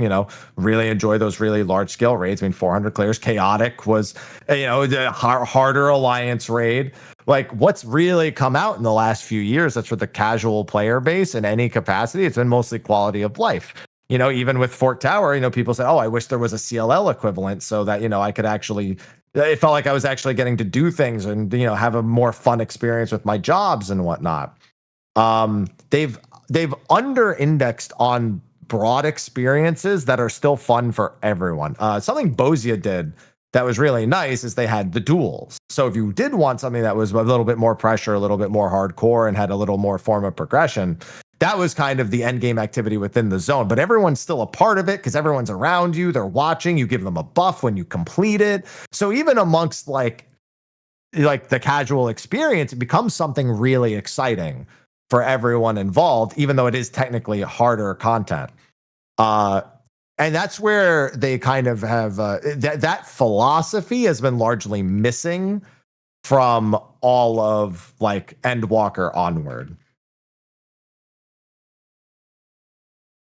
really enjoy those really large scale raids. 400 clears. Chaotic was, the harder alliance raid. What's really come out in the last few years that's for the casual player base in any capacity, it's been mostly quality of life. Even with Fork Tower, people say, oh, I wish there was a CLL equivalent so that, I could actually, it felt like I was actually getting to do things and, have a more fun experience with my jobs and whatnot. They've under-indexed on broad experiences that are still fun for everyone. Something Bosia did that was really nice is they had the duels. So if you did want something that was a little bit more pressure, a little bit more hardcore, and had a little more form of progression, that was kind of the end game activity within the zone. But everyone's still a part of it because everyone's around you. They're watching. You give them a buff when you complete it. So even amongst the casual experience, it becomes something really exciting for everyone involved, even though it is technically harder content. And that's where they kind of have that philosophy has been largely missing from all of Endwalker onward.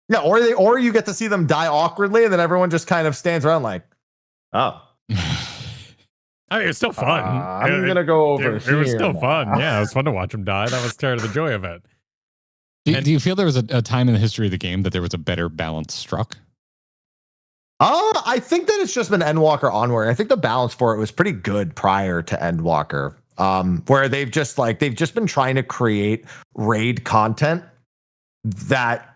Yeah, or you get to see them die awkwardly, and then everyone just kind of stands around oh. I mean, it's still fun. I'm gonna go over here. It was still fun. Yeah, it was fun to watch them die. That was part of the joy of it. Do you feel there was a time in the history of the game that there was a better balance struck? I think that it's just been Endwalker onward. I think the balance for it was pretty good prior to Endwalker, where they've just been trying to create raid content that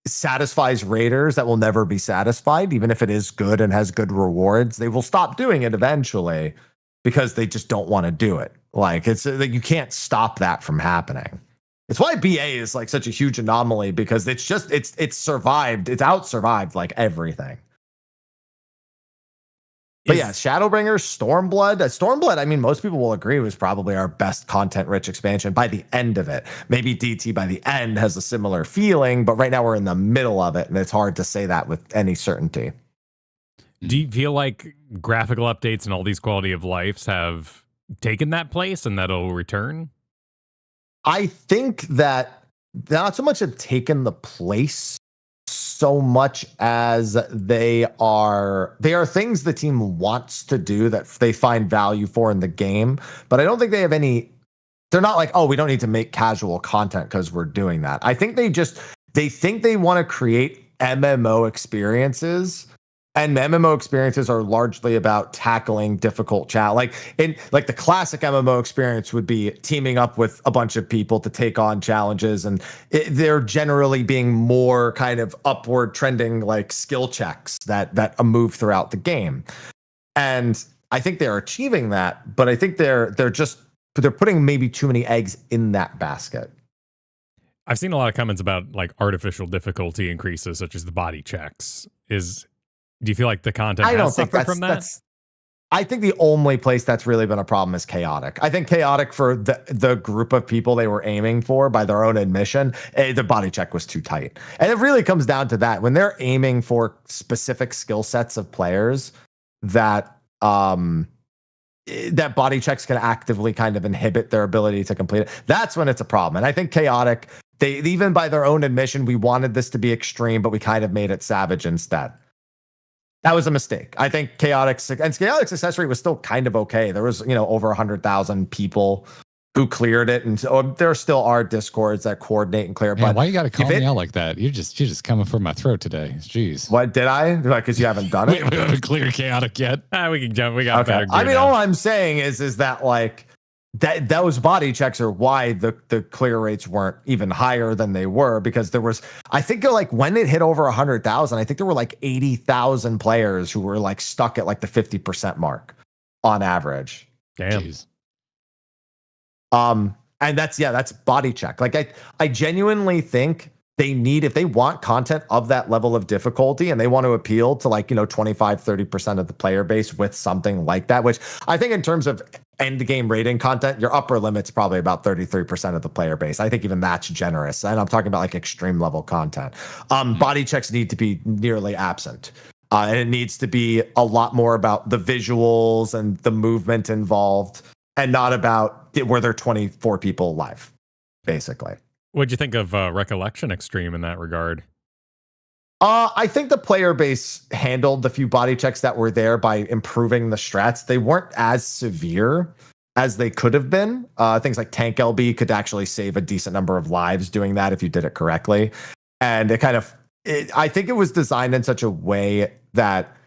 satisfies raiders that will never be satisfied, even if it is good and has good rewards. They will stop doing it eventually because they just don't want to do it. You can't stop that from happening. It's why BA is such a huge anomaly, because it's survived. It's out survived everything. But yeah, Shadowbringers, Stormblood. Stormblood, most people will agree, was probably our best content-rich expansion by the end of it. Maybe DT by the end has a similar feeling, but right now we're in the middle of it, and it's hard to say that with any certainty. Do you feel like graphical updates and all these quality of lives have taken that place and that'll return? I think that not so much have taken the place so much as they are things the team wants to do that they find value for in the game, but I don't think they have any. They're not oh, we don't need to make casual content because we're doing that. I think they think they want to create MMO experiences And MMO experiences are largely about tackling difficult challenge. Like the classic MMO experience would be teaming up with a bunch of people to take on challenges, and they're generally being more kind of upward trending like skill checks that move throughout the game. And I think they're achieving that, but I think they're putting maybe too many eggs in that basket. I've seen a lot of comments about like artificial difficulty increases, such as the body checks. Do you feel like the content has suffered from that? I think the only place that's really been a problem is chaotic. I think chaotic for the group of people they were aiming for, by their own admission, the body check was too tight. And it really comes down to that. When they're aiming for specific skill sets of players, that body checks can actively kind of inhibit their ability to complete it. That's when it's a problem. And I think chaotic, they even by their own admission, we wanted this to be extreme, but we kind of made it savage instead. That was a mistake. I think Chaotic's success rate was still kind of okay. There was, over 100,000 people who cleared it, and so there still are discords that coordinate and clear. Man, but why you got to call me out like that? You're just coming for my throat today. Jeez. What did I? Because you haven't done it. We haven't cleared Chaotic yet. We can jump. We got better. I mean, all I'm saying is that like that those body checks are why the clear rates weren't even higher than they were, because there was, I think like when it hit over 100,000, I think there were like 80,000 players who were like stuck at like the 50% mark on average. Damn. Jeez. And that's body check. Like I genuinely think they need, if they want content of that level of difficulty and they want to appeal to like, 25-30% of the player base with something like that, which I think in terms of end game rating content, your upper limit's probably about 33% of the player base. I think even that's generous. And I'm talking about like extreme level content. Body checks need to be nearly absent. And it needs to be a lot more about the visuals and the movement involved, and not about were there 24 people alive, basically. What'd you think of Recollection Extreme in that regard? I think the player base handled the few body checks that were there by improving the strats. They weren't as severe as they could have been. Things like Tank LB could actually save a decent number of lives doing that if you did it correctly. And I think it was designed in such a way that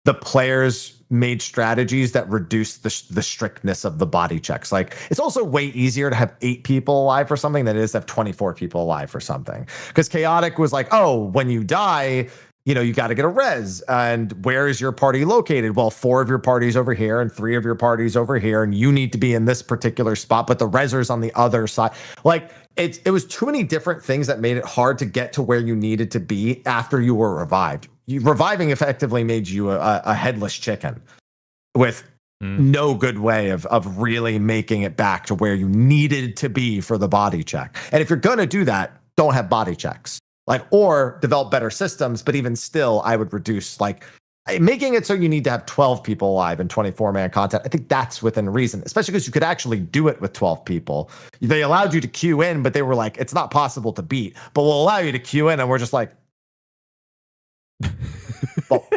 the players made strategies that reduced the strictness of the body checks. Like, it's also way easier to have 8 people alive for something than it is to have 24 people alive for something. Because Chaotic was like, oh, when you die, you got to get a res. And where is your party located? Well, 4 of your parties over here and 3 of your parties over here, and you need to be in this particular spot, but the reser's on the other side. Like, it was too many different things that made it hard to get to where you needed to be after you were revived. Reviving effectively made you a headless chicken with no good way of really making it back to where you needed to be for the body check. And if you're going to do that, don't have body checks, or develop better systems. But even still, I would reduce making it so you need to have 12 people alive in 24-man content. I think that's within reason, especially because you could actually do it with 12 people. They allowed you to queue in, but they were like, it's not possible to beat, but we'll allow you to queue in. And we're just like, well,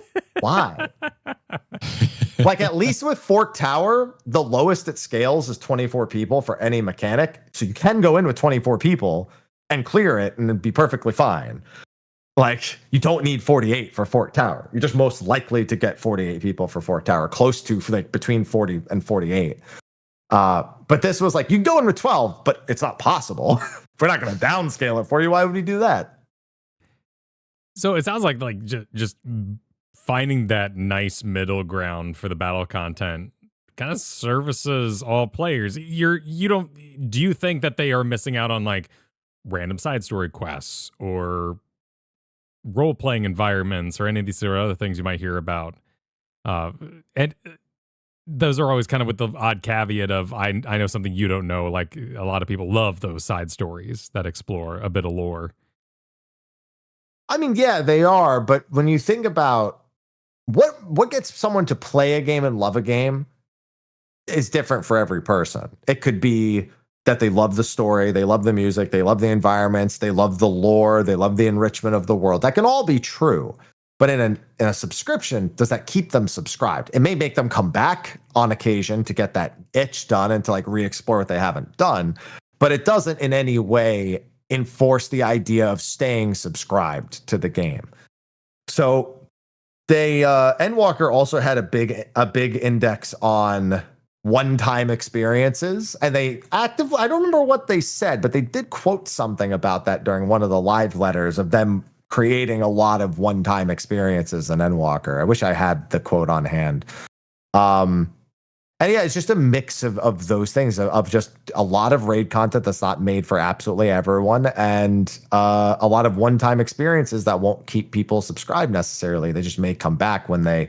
why? At least with Fork Tower, the lowest it scales is 24 people for any mechanic. So you can go in with 24 people and clear it and it'd be perfectly fine. You don't need 48 for Fork Tower. You're just most likely to get 48 people for Fork Tower, close to between 40 and 48. But this was you can go in with 12, but it's not possible. If we're not going to downscale it for you, why would we do that? So it sounds like just finding that nice middle ground for the battle content kind of services all players. Do you think that they are missing out on random side story quests or role playing environments or any of these other things you might hear about? And those are always kind of with the odd caveat of I know something you don't know. Like, a lot of people love those side stories that explore a bit of lore. I mean, yeah, they are. But when you think about what gets someone to play a game and love a game is different for every person. It could be that they love the story, they love the music, they love the environments, they love the lore, they love the enrichment of the world. That can all be true. But in a subscription, does that keep them subscribed? It may make them come back on occasion to get that itch done and to re-explore what they haven't done. But it doesn't in any way enforce the idea of staying subscribed to the game. So Endwalker also had a big index on one-time experiences, and they actively, I don't remember what they said, but they did quote something about that during one of the live letters of them creating a lot of one-time experiences in Endwalker. I wish I had the quote on hand. And yeah, it's just a mix of those things, of just a lot of raid content that's not made for absolutely everyone, and a lot of one-time experiences that won't keep people subscribed necessarily. They just may come back when they,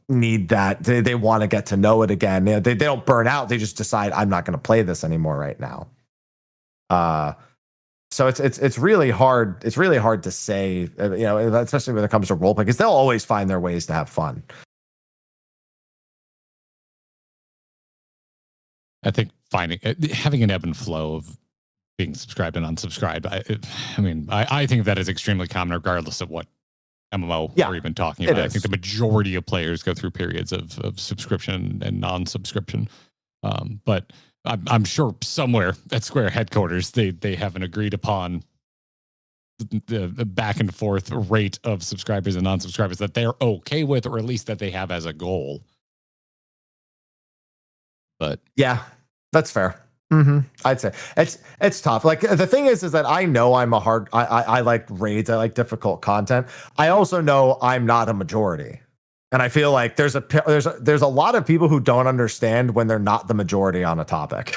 need that. They want to get to know it again. They don't burn out. They just decide, I'm not going to play this anymore right now. So it's really hard. It's really hard to say, especially when it comes to roleplay, because they'll always find their ways to have fun. I think having an ebb and flow of being subscribed and unsubscribed. I think that is extremely common, regardless of what MMO we're even talking about. I think the majority of players go through periods of subscription and non-subscription. But I'm sure somewhere at Square headquarters they have an agreed upon the back and forth rate of subscribers and non-subscribers that they're okay with, or at least that they have as a goal. But yeah, that's fair. I'd say it's tough. Like, the thing is that I know I like raids. I like difficult content. I also know I'm not a majority, and I feel like there's a lot of people who don't understand when they're not the majority on a topic.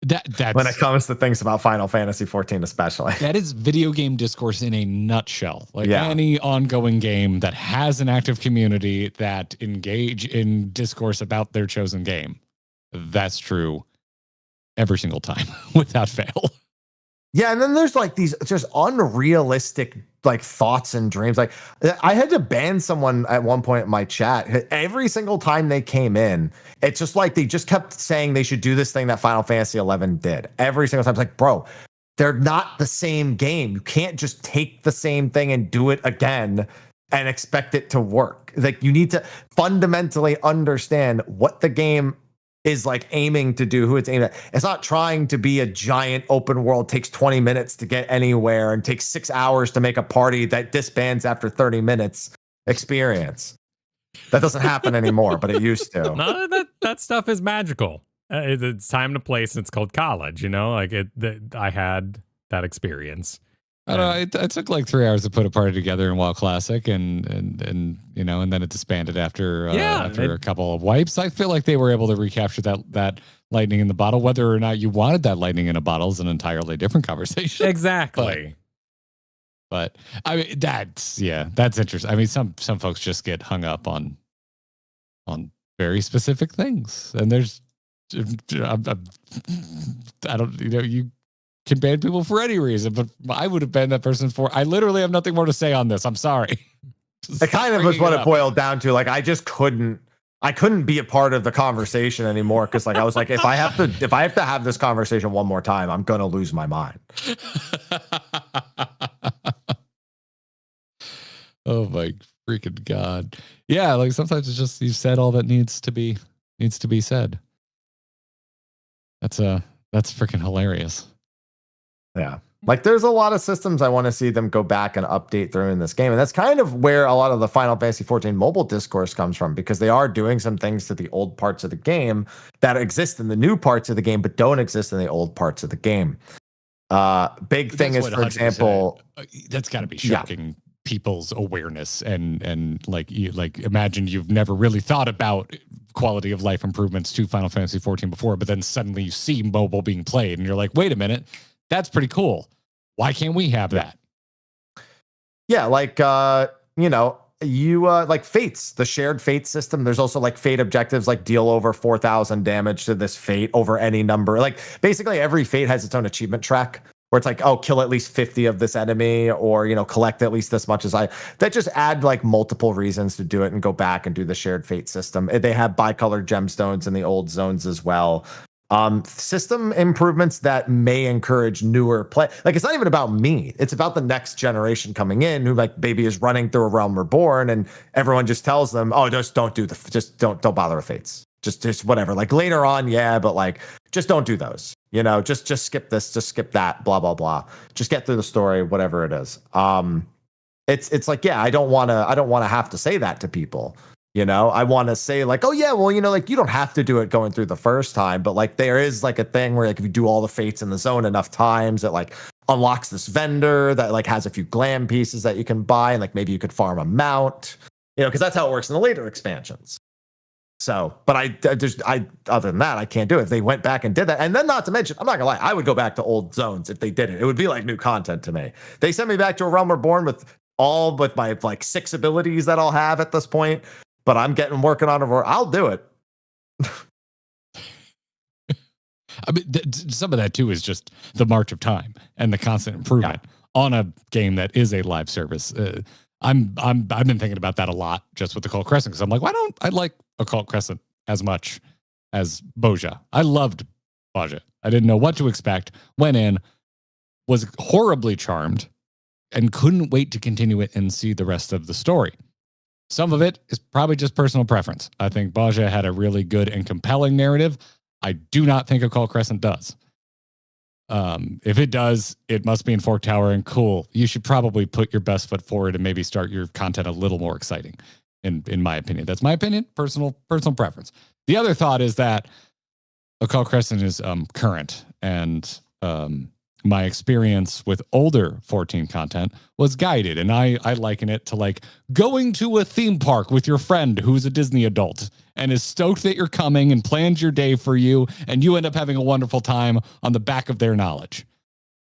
That's when it comes to things about Final Fantasy XIV, especially. That is video game discourse in a nutshell. Any ongoing game that has an active community that engage in discourse about their chosen game. That's true every single time without fail. Yeah, and then there's like these just unrealistic like thoughts and dreams. Like, I had to ban someone at one point in my chat. Every single time they came in, it's just like they just kept saying they should do this thing that Final Fantasy XI did. Every single time. It's like, bro, they're not the same game. You can't just take the same thing and do it again and expect it to work. Like, you need to fundamentally understand what the game is like aiming to do, who it's aimed at. It's not trying to be a giant open world, takes 20 minutes to get anywhere and takes 6 hours to make a party that disbands after 30 minutes experience. That doesn't happen anymore, but it used to. No, that stuff is magical. It's time to place, and it's called college, I had that experience. I don't know. It took like 3 hours to put a party together in WoW Classic, and then it disbanded after a couple of wipes. I feel like they were able to recapture that lightning in the bottle. Whether or not you wanted that lightning in a bottle is an entirely different conversation. Exactly. But I mean, that's interesting. I mean, some folks just get hung up on very specific things, and there's I don't you can ban people for any reason, but I would have banned that person for. I literally have nothing more to say on this. I'm sorry. It kind of was what it boiled down to. Like, I just couldn't be a part of the conversation anymore, because like I was like, if I have to have this conversation one more time, I'm gonna lose my mind. Oh my freaking God. Yeah, like sometimes it's just you said all that needs to be said. That's freaking hilarious. Yeah. Like, there's a lot of systems I want to see them go back and update through in this game. And that's kind of where a lot of the Final Fantasy XIV mobile discourse comes from, because they are doing some things to the old parts of the game that exist in the new parts of the game, but don't exist in the old parts of the game. Big thing is, for example, that's got to be shocking people's awareness, and imagine you've never really thought about quality of life improvements to Final Fantasy XIV before, but then suddenly you see mobile being played and you're like, wait a minute, that's pretty cool. Why can't we have that? Yeah, like like fates, the shared fate system. There's also like fate objectives, like deal over 4,000 damage to this fate over any number. Like, basically every fate has its own achievement track, where it's like, oh, kill at least 50 of this enemy, or collect at least this much that just add like multiple reasons to do it and go back and do the shared fate system. They have bicolored gemstones in the old zones as well. System improvements that may encourage newer play. Like, it's not even about me. It's about the next generation coming in, who like maybe is running through a Realm Reborn, and everyone just tells them, oh, just don't bother with fates. Just whatever. Like, later on, yeah, but like, just don't do those. Just skip this, just skip that, blah, blah, blah. Just get through the story, whatever it is. it's like, yeah, I don't want to have to say that to people. You know, I want to say like, oh yeah, well, you know, like you don't have to do it going through the first time, but like there is like a thing where like if you do all the fates in the zone enough times, it like unlocks this vendor that like has a few glam pieces that you can buy, and like maybe you could farm a mount, you know, because that's how it works in the later expansions. So, but I other than that, I can't do it. If they went back and did that, and then not to mention, I'm not gonna lie, I would go back to old zones if they did it. It would be like new content to me. They sent me back to a Realm Reborn with my like 6 abilities that I'll have at this point, but I'm working on it. I'll do it. I mean, some of that too is just the march of time and the constant improvement on a game that is a live service. I've been thinking about that a lot just with Occult Crescent, because I'm like, why don't I like Occult Crescent as much as Boja? I loved Boja. I didn't know what to expect. Went in, was horribly charmed, and couldn't wait to continue it and see the rest of the story. Some of it is probably just personal preference. I think Boja had a really good and compelling narrative. I do not think Occult Crescent does. If it does, it must be in Fork Tower, and cool. You should probably put your best foot forward and maybe start your content a little more exciting. In my opinion, that's my opinion, personal preference. The other thought is that Occult Crescent is current, and my experience with older 14 content was guided, and I liken it to like going to a theme park with your friend who's a Disney adult and is stoked that you're coming and plans your day for you, and you end up having a wonderful time on the back of their knowledge.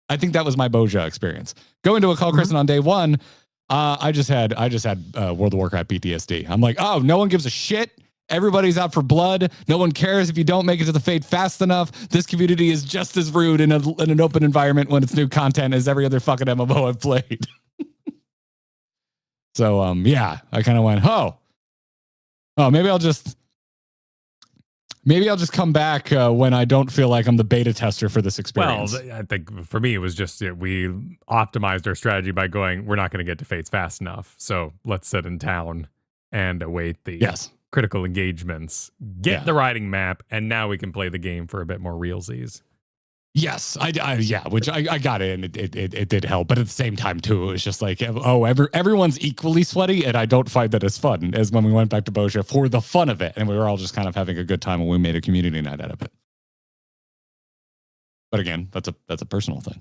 I think that was my Boja experience. Going to Occult Crescent on day one, I just had World of Warcraft PTSD. I'm like, oh, no one gives a shit. Everybody's out for blood. No one cares if you don't make it to the fate fast enough. This community is just as rude in an open environment when it's new content as every other fucking MMO I've played. So, yeah, I kind of went, maybe I'll just come back when I don't feel like I'm the beta tester for this experience. Well, I think for me, it was just we optimized our strategy by going, we're not going to get to fates fast enough. So let's sit in town and await the critical engagements, get the riding map, and now we can play the game for a bit more realsies. Yes, which I got it, and it did help, but at the same time too, it was just like, everyone's equally sweaty, and I don't find that as fun as when we went back to Boja for the fun of it, and we were all just kind of having a good time, and we made a community night out of it. But again, that's a personal thing.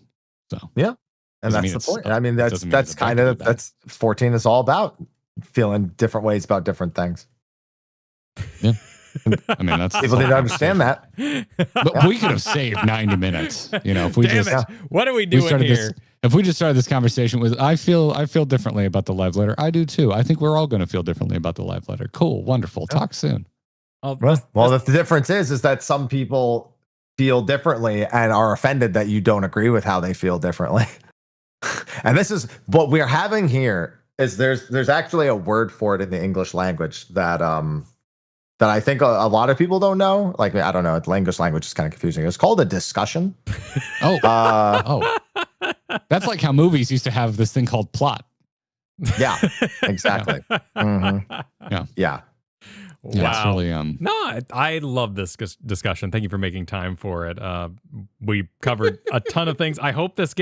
So yeah, and that's the point. I mean, that's kind of that's 14 is all about, feeling different ways about different things. Yeah. I mean, that's people need to understand that. But we could have saved 90 minutes, you know, if we what are we doing here? If we just started this conversation with, I feel differently about the live letter. I do too. I think we're all going to feel differently about the live letter. Cool. Wonderful. Talk soon. Well, the difference is that some people feel differently and are offended that you don't agree with how they feel differently. And this is what we're having here is there's actually a word for it in the English language that I think a lot of people don't know. Like, I don't know. The English language is kind of confusing. It's called a discussion. That's like how movies used to have this thing called plot. Yeah, exactly. Mm-hmm. Yeah. Wow. It's really, No, I love this discussion. Thank you for making time for it. We covered a ton of things. I hope this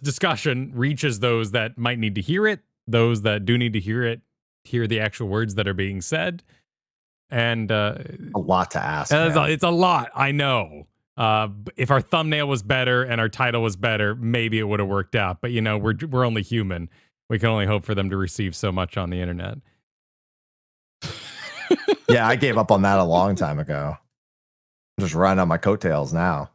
discussion reaches those that might need to hear it, those that do need to hear it, hear the actual words that are being said. And a lot to ask. It's a lot, I know. If our thumbnail was better and our title was better, maybe it would have worked out. But, you know, we're only human. We can only hope for them to receive so much on the internet. Yeah, I gave up on that a long time ago. I'm just riding on my coattails now.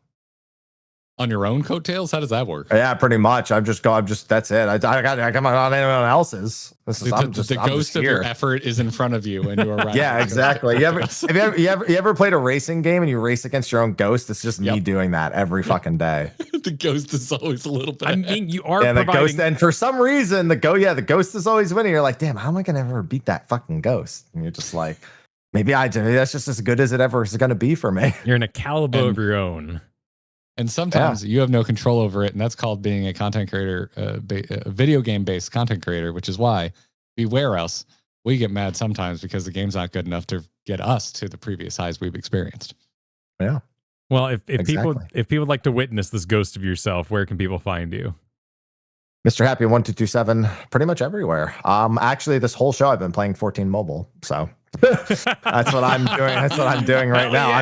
On your own coattails? How does that work? Yeah, pretty much. That's it. I come on anyone else's. The ghost of your effort is in front of you, and you are right. Yeah, exactly. You ever played a racing game and you race against your own ghost? It's just me doing that every fucking day. The ghost is always a little bit. I mean, you are the ghost, and for some reason the ghost is always winning. You're like, damn, how am I gonna ever beat that fucking ghost? And you're just like, maybe that's just as good as it ever is gonna be for me. You're in a caliber of your own. And sometimes you have no control over it, and that's called being a content creator, a video game-based content creator, which is why beware us. We get mad sometimes because the game's not good enough to get us to the previous highs we've experienced. Yeah. Well, if people would like to witness this ghost of yourself, where can people find you? MrHappy1227, pretty much everywhere. Actually, this whole show I've been playing 14 mobile, so that's what I'm doing. That's what I'm doing right now. Yeah.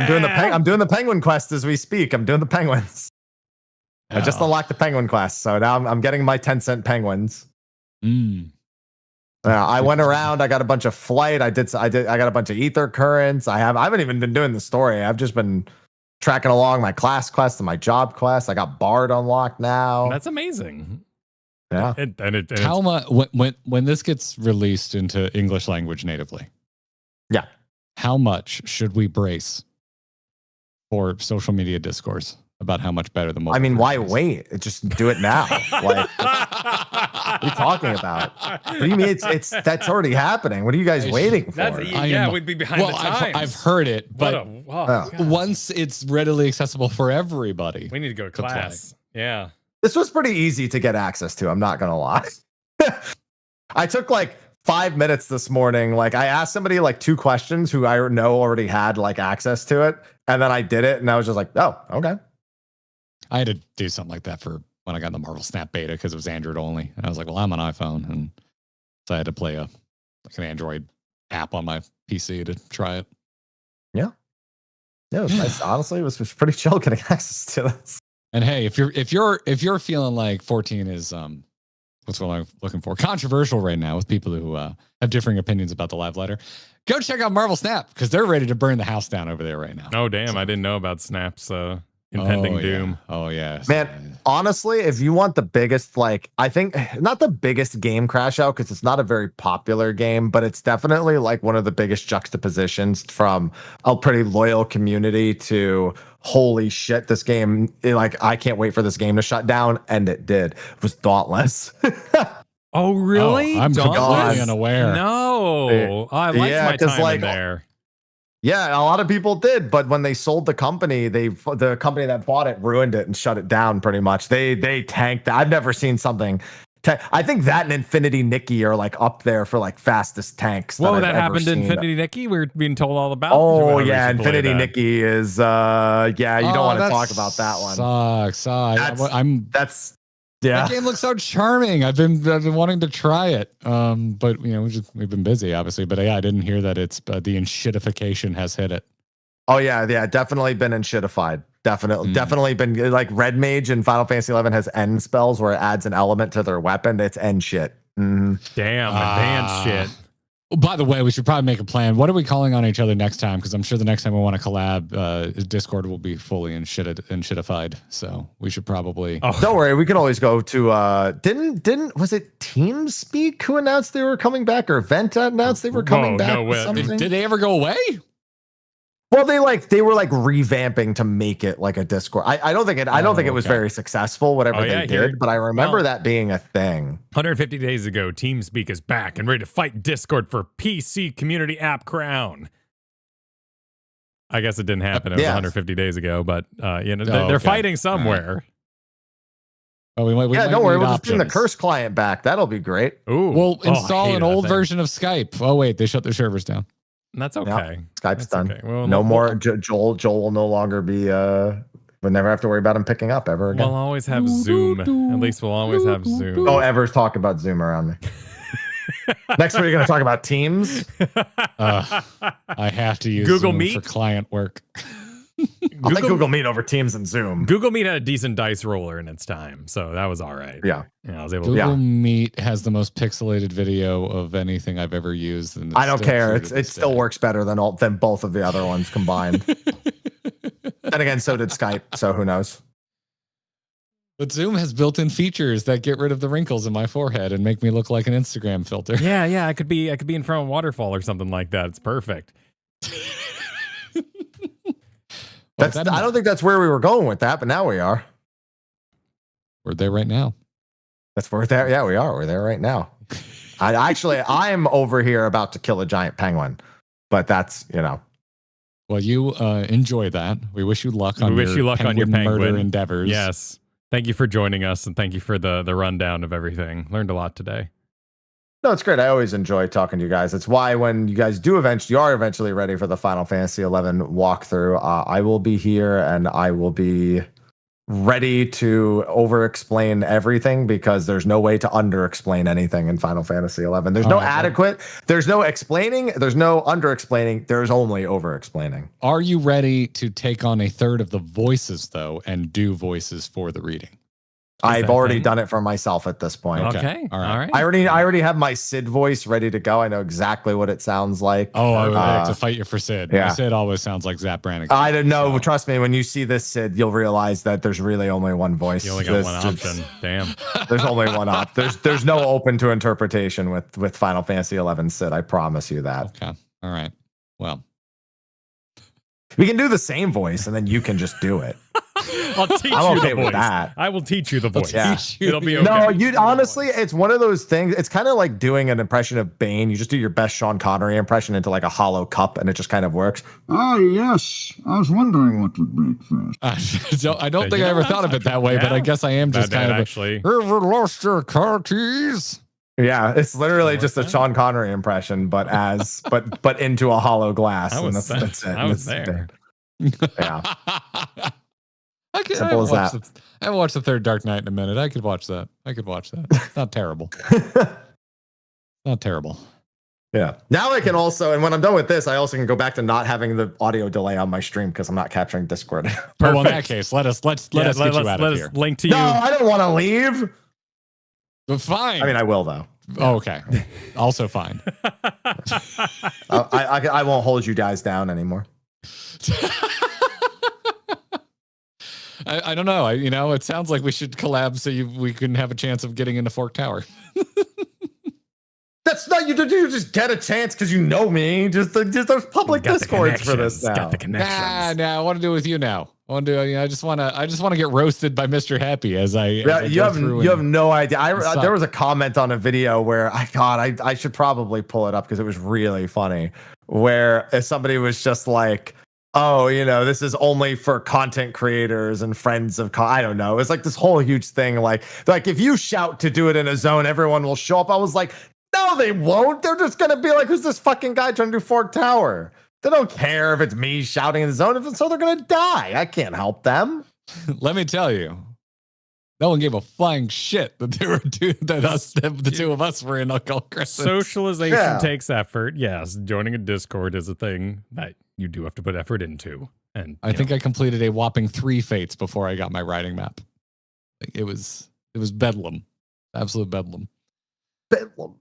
I'm doing the penguin quest as we speak. I'm doing the penguins. I just unlocked the penguin quest, so now I'm getting my 10-cent penguins. I went around. I got a bunch of flight. I got a bunch of ether currents. I haven't even been doing the story. I've just been tracking along my class quest and my job quest. I got Bard unlocked now. That's amazing. Yeah. How much when this gets released into English language natively? Yeah. How much should we brace for social media discourse about how much better the mobile? I mean, why wait? Just do it now. Like, what are you talking about? What do you mean? It's that's already happening. What are you guys waiting for? We'd be behind the times. I've heard it, but once it's readily accessible for everybody, we need to go to class. Yeah. This was pretty easy to get access to. I'm not gonna lie. I took like 5 minutes this morning. Like I asked somebody like 2 questions who I know already had like access to it, and then I did it, and I was just like, oh, okay. I had to do something like that for when I got the Marvel Snap beta because it was Android only. And I was like, well, I'm an iPhone, and so I had to play an Android app on my PC to try it. Yeah, it was nice. Honestly, it was pretty chill getting access to this. And hey, if you're feeling like 14 is what's what I'm looking for, controversial right now with people who have differing opinions about the live letter, go check out Marvel Snap because they're ready to burn the house down over there right now. Oh damn, I didn't know about Snap's impending doom. Oh yeah, man. Honestly, if you want the biggest, like, I think not the biggest game crash out because it's not a very popular game, but it's definitely like one of the biggest juxtapositions from a pretty loyal community to holy shit, this game, like, I can't wait for this game to shut down, and it did. It was Dauntless. Oh really? I'm completely unaware. No, I liked my time in there. Yeah, a lot of people did, but when they sold the company, the company that bought it ruined it and shut it down pretty much. They tanked. I've never seen something. I think that and Infinity Nikki are like up there for like fastest tanks. Whoa, that happened to Infinity Nikki? We were being told all about. Oh yeah, Infinity Nikki is you don't want to talk about that one. Sucks. Yeah, that game looks so charming. I've been wanting to try it, but we've been busy, obviously. But yeah, I didn't hear that it's the enshittification has hit it. Oh yeah, definitely been enshittified. Definitely been like Red Mage in Final Fantasy XI has end spells where it adds an element to their weapon. It's end shit. Damn, advanced shit. Well, by the way, we should probably make a plan. What are we calling on each other next time? Because I'm sure the next time we want to collab, Discord will be fully enshittified. So we should probably. Oh. Don't worry, we can always go to. Didn't was it TeamSpeak who announced they were coming back, or Venta announced they were coming back? Did they ever go away? Well, they were revamping to make it like a Discord. I don't think it was very successful, whatever they did, but I remember that being a thing. 150 days ago, TeamSpeak is back and ready to fight Discord for PC community app crown. I guess it didn't happen. It was 150 days ago, but they're fighting somewhere. Oh, we might don't worry, we'll just bring the curse client back. That'll be great. Ooh, we'll install an old version of Skype. Oh wait, they shut their servers down. That's okay. Yep. Skype's done. Okay. Well, no more. Joel will no longer be. We'll never have to worry about him picking up ever again. We'll always have Zoom. At least we'll always have Zoom. Don't ever talk about Zoom around me. Next, we're going to talk about Teams. I have to use Google Zoom Meet for client work. I'll take Google Meet over Teams and Zoom. Google Meet had a decent dice roller in its time, so that was all right. Yeah. I was able Google Meet has the most pixelated video of anything I've ever used. And I don't care. It still works better than both of the other ones combined. Then again, so did Skype, so who knows? But Zoom has built-in features that get rid of the wrinkles in my forehead and make me look like an Instagram filter. Yeah. I could be in front of a waterfall or something like that. It's perfect. I don't think that's where we were going with that, but now we are. We're there right now. That's where there. Yeah, we are. We're there right now. I'm over here about to kill a giant penguin, but that's Well, you enjoy that. We wish you luck on your penguin murder endeavors. Yes. Thank you for joining us, and thank you for the rundown of everything. Learned a lot today. No, it's great. I always enjoy talking to you guys. It's why when you guys you are eventually ready for the Final Fantasy XI walkthrough, I will be here, and I will be ready to over-explain everything because there's no way to under-explain anything in Final Fantasy XI. There's no adequate, there's no explaining, there's no under-explaining, there's only over-explaining. Are you ready to take on a third of the voices, though, and do voices for the reading? I've already done it for myself at this point. Okay. All right. I already have my Sid voice ready to go. I know exactly what it sounds like. Oh, I would like to fight you for Sid. Yeah. Sid always sounds like Zap Brannigan. I don't know. So. Trust me, when you see this Sid, you'll realize that there's really only one voice. You only got one option. Damn. There's only one option. There's no open to interpretation with Final Fantasy XI Sid. I promise you that. Okay. All right. Well, we can do the same voice, and then you can just do it. I'll teach I'm you okay the with voice. that. I will teach you the voice. Yeah. It'll be okay. No, you honestly, it's one of those things. It's kind of like doing an impression of Bane. You just do your best Sean Connery impression into like a hollow cup, and it just kind of works. Ah, yes. I was wondering what would break first. I don't think I ever thought of it that way, but I guess I am just kind of actually. Ever lost your car keys? Yeah, it's literally just a Sean Connery impression, but but into a hollow glass. That's it. I was there. Yeah. Simple as that. I haven't watched the third Dark Knight in a minute. I could watch that. It's not terrible. Not terrible. Yeah. Now I can also, and when I'm done with this, I also can go back to not having the audio delay on my stream because I'm not capturing Discord. Perfect. Well, in that case, let us get you out of here. Link to you. No, I don't want to leave. But fine. I mean, I will though. Oh, okay. Also fine. I won't hold you guys down anymore. I don't know. It sounds like we should collab so we can have a chance of getting into Fork Tower. That's not you just get a chance because you know me. Just there's public Discords for this now. Got the connections. Nah. I want to do it with you now. I just want to get roasted by MrHappy as I. Yeah, you have no idea. There was a comment on a video where I should probably pull it up because it was really funny. Where somebody was just like, oh, this is only for content creators and friends of I don't know. It's like this whole huge thing. Like if you shout to do it in a zone, everyone will show up. I was like, no, they won't. They're just going to be like, who's this fucking guy trying to do Fork Tower? They don't care if it's me shouting in the zone. If it's so, they're going to die. I can't help them. Let me tell you. No one gave a flying shit that the two of us were in Occult Crescent. Socialization takes effort. Yes, joining a Discord is a thing that you do have to put effort into. And I think I completed a whopping 3 fates before I got my writing map. It was bedlam, absolute bedlam. Bedlam.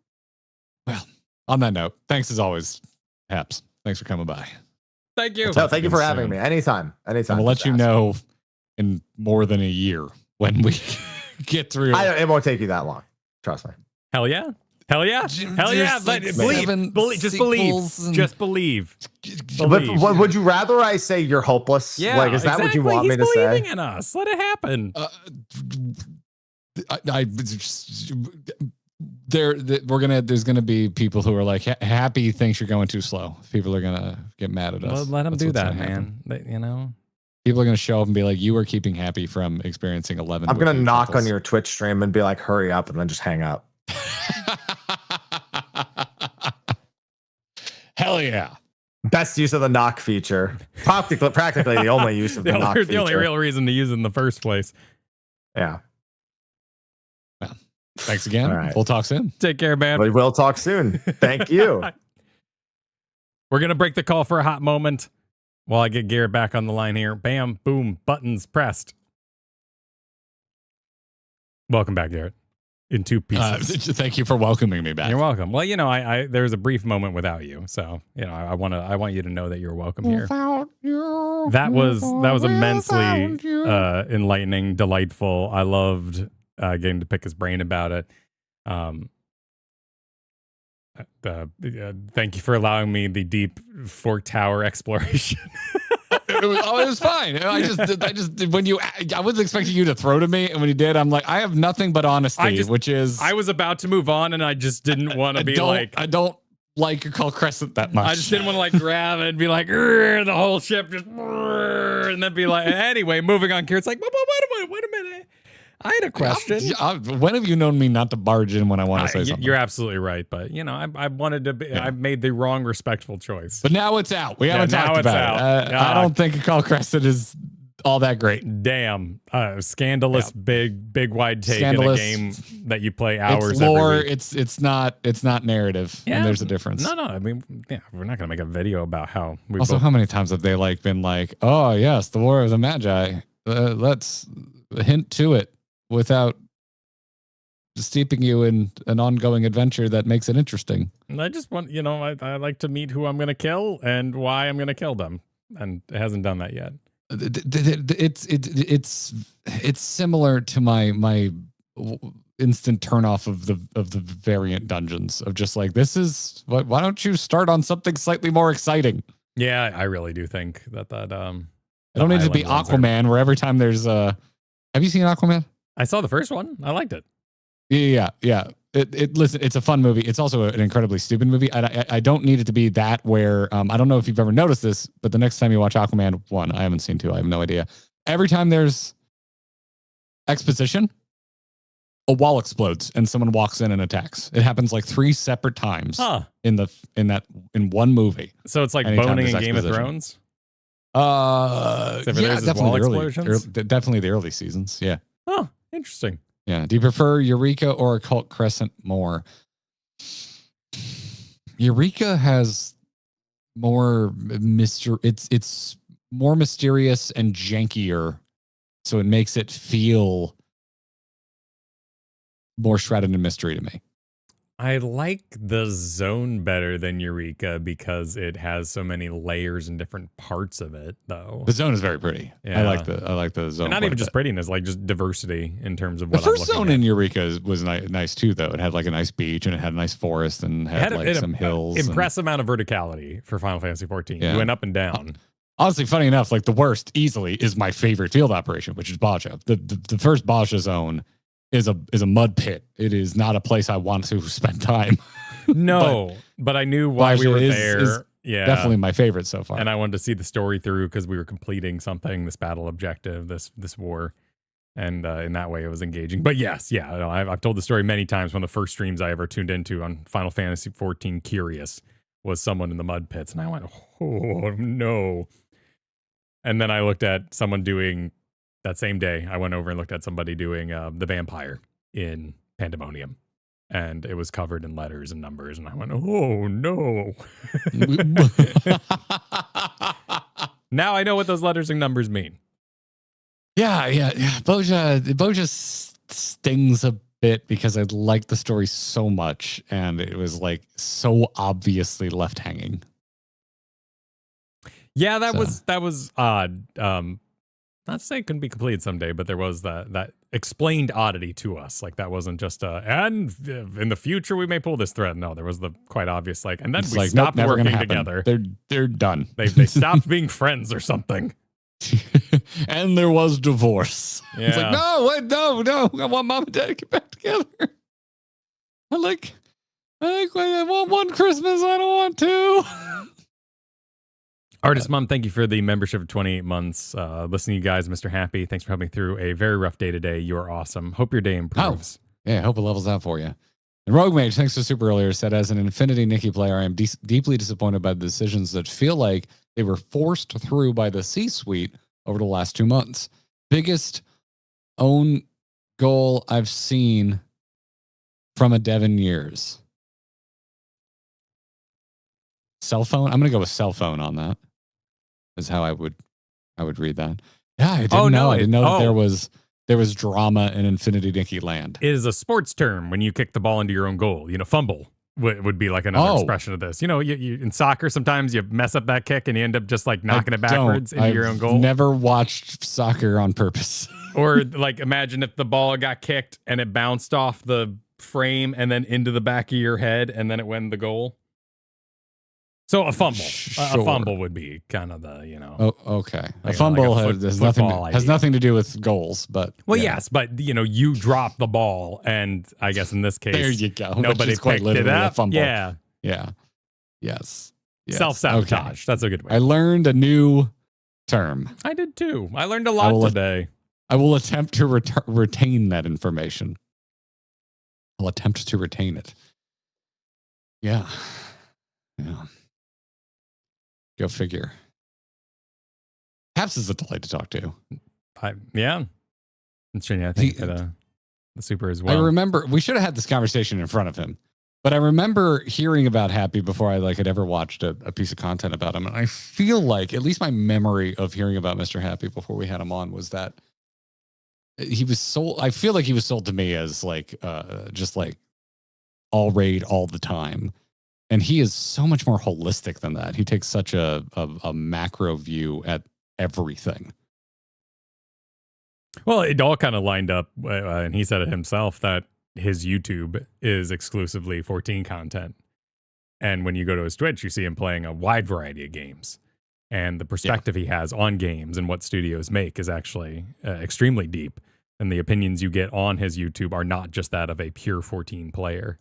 Well, on that note, thanks as always, Haps. Thanks for coming by. Thank you. No, thank you for having me. Anytime. I'm gonna let you know in more than a year when we get through. It won't take you that long. Trust me. Hell yeah. Hell yeah. Hell yeah. Believe. Just believe. Just believe. But would you rather I say you're hopeless? Yeah. Like, is that what you want me to say? He's believing in us. Let it happen. There's gonna be people who are like, Happy thinks you're going too slow. People are gonna get mad at us. Well, let them do that, man. People are gonna show up and be like, you are keeping Happy from experiencing 11. I'm gonna knock on your Twitch stream and be like, hurry up, and then just hang up. Hell yeah. Best use of the knock feature. Practically the only use of the knock feature. The only real reason to use it in the first place. Yeah. Well, thanks again. All right. We'll talk soon. Take care, man. We will talk soon. Thank you. We're going to break the call for a hot moment while I get Garrett back on the line here. Bam, boom, buttons pressed. Welcome back, Garrett. In 2 pieces. Thank you for welcoming me back. You're welcome. Well, I there's a brief moment without you, so I want you to know that you're welcome here. That was immensely enlightening, delightful. I loved getting to pick his brain about it. Thank you for allowing me the deep Fork Tower exploration. It was fine. I wasn't expecting you to throw to me, and when you did, I'm like, I have nothing but honesty, I was about to move on, and I just didn't want to be like, I don't like Occult Crescent that much. I just didn't want to grab it and be like, the whole ship just, and then be like, anyway, moving on. Karen's like, wait a minute. I had a question. When have you known me not to barge in when I want to say something? You're absolutely right, but I wanted to be. I made the wrong respectful choice. But now it's out. We haven't talked about it. I don't think Occult Crescent is all that great. Damn. Scandalous, big wide take Scandalous. in a game that you play hours It's lore. every week. It's not narrative. Yeah, And there's a difference. No. I mean, yeah, we're not going to make a video about how we Also, both... how many times have they like been like, oh, yes, the War of the Magi. Let's hint to it without steeping you in an ongoing adventure that makes it interesting. And I just want, I like to meet who I'm going to kill and why I'm going to kill them. And it hasn't done that yet. It's similar to my instant turnoff of the variant dungeons of just like, this is why don't you start on something slightly more exciting? Yeah, I really do think that I don't need to be Aquaman where every time there's have you seen Aquaman? I saw the first one. I liked it. Yeah. Listen, it's a fun movie. It's also an incredibly stupid movie. I don't need it to be that where I don't know if you've ever noticed this, but the next time you watch Aquaman 1, I haven't seen 2, I have no idea. Every time there's exposition, a wall explodes and someone walks in and attacks. It happens like 3 separate times in one movie. So it's like boning in Game of Thrones. Definitely the early seasons. Yeah. Oh, interesting. Yeah. Do you prefer Eureka or Occult Crescent more? Eureka has more mystery. It's more mysterious and jankier, so it makes it feel more shrouded in mystery to me. I like the zone better than Eureka because it has so many layers and different parts of it, though. The zone is very pretty. Yeah. I like the zone. And not even just prettiness, like just diversity in terms of what the first zone in Eureka was nice too, though. It had like a nice beach and it had a nice forest and had some hills. Impressive amount of verticality for Final Fantasy XIV. Yeah. You went up and down. Honestly, funny enough, like the worst easily is my favorite field operation, which is Baja. The first Baja zone is a mud pit. It is not a place I want to spend time. No, but I knew why we were there. Yeah, definitely my favorite so far. And I wanted to see the story through because we were completing something, this battle objective, this war, and in that way it was engaging. But yes, I've told the story many times. One of the first streams I ever tuned into on Final Fantasy XIV Curious was someone in the mud pits, and I went, oh no. And then I looked at someone doing. That same day, I went over and looked at somebody doing the vampire in Pandemonium, and it was covered in letters and numbers, and I went, "Oh no!" Now I know what those letters and numbers mean. Yeah. Boja stings a bit because I liked the story so much, and it was like so obviously left hanging. Yeah, that was odd. Not to say it couldn't be completed someday, but there was that explained oddity to us. Like that wasn't just and in the future we may pull this thread. No, there was the quite obvious and then we stopped working together. They're done. They stopped being friends or something. And there was divorce. Yeah. It's like no, I want mom and dad to get back together. I want one Christmas. I don't want two. Artist Mom, thank you for the membership of 28 months. Listening to you guys, MrHappy. Thanks for helping me through a very rough day today. You are awesome. Hope your day improves. Yeah, hope it levels out for you. And Rogue Mage, thanks for super earlier, said, as an Infinity Nikki player, I am deeply disappointed by the decisions that feel like they were forced through by the C-suite over the last 2 months. Biggest own goal I've seen from a dev in years. Cell phone? I'm going to go with cell phone on that. Is how I would read that. Yeah, I didn't know. I didn't know that there was drama in Infinity Nikki land. It is a sports term when you kick the ball into your own goal. Fumble would be like another expression of this. You in soccer sometimes you mess up that kick and you end up just like knocking it backwards into your own goal. Never watched soccer on purpose. Or like imagine if the ball got kicked and it bounced off the frame and then into the back of your head and then it went in the goal. So a fumble, Sure. A fumble would be kind of the, Oh, okay. A fumble has nothing to do with goals, but yes, but you drop the ball, and I guess in this case, there you go. Nobody picked it up. Fumble. Yeah. Yes. Self-sabotage. Okay. That's a good way. I learned a new term. I did too. I learned a lot today. I will attempt to retain that information. I'll attempt to retain it. Yeah. Go figure. Haps is a delight to talk to. Yeah. And Shinya, I think that the super as well. I remember we should have had this conversation in front of him, but I remember hearing about Happy before I had ever watched a piece of content about him. And I feel like, at least my memory of hearing about MrHappy before we had him on, was that he was sold. I feel like he was sold to me as just like all raid all the time. And he is so much more holistic than that. He takes such a macro view at everything. Well, it all kind of lined up, and he said it himself, that his YouTube is exclusively 14 content. And when you go to his Twitch, you see him playing a wide variety of games. And the perspective he has on games and what studios make is actually extremely deep. And the opinions you get on his YouTube are not just that of a pure 14 player.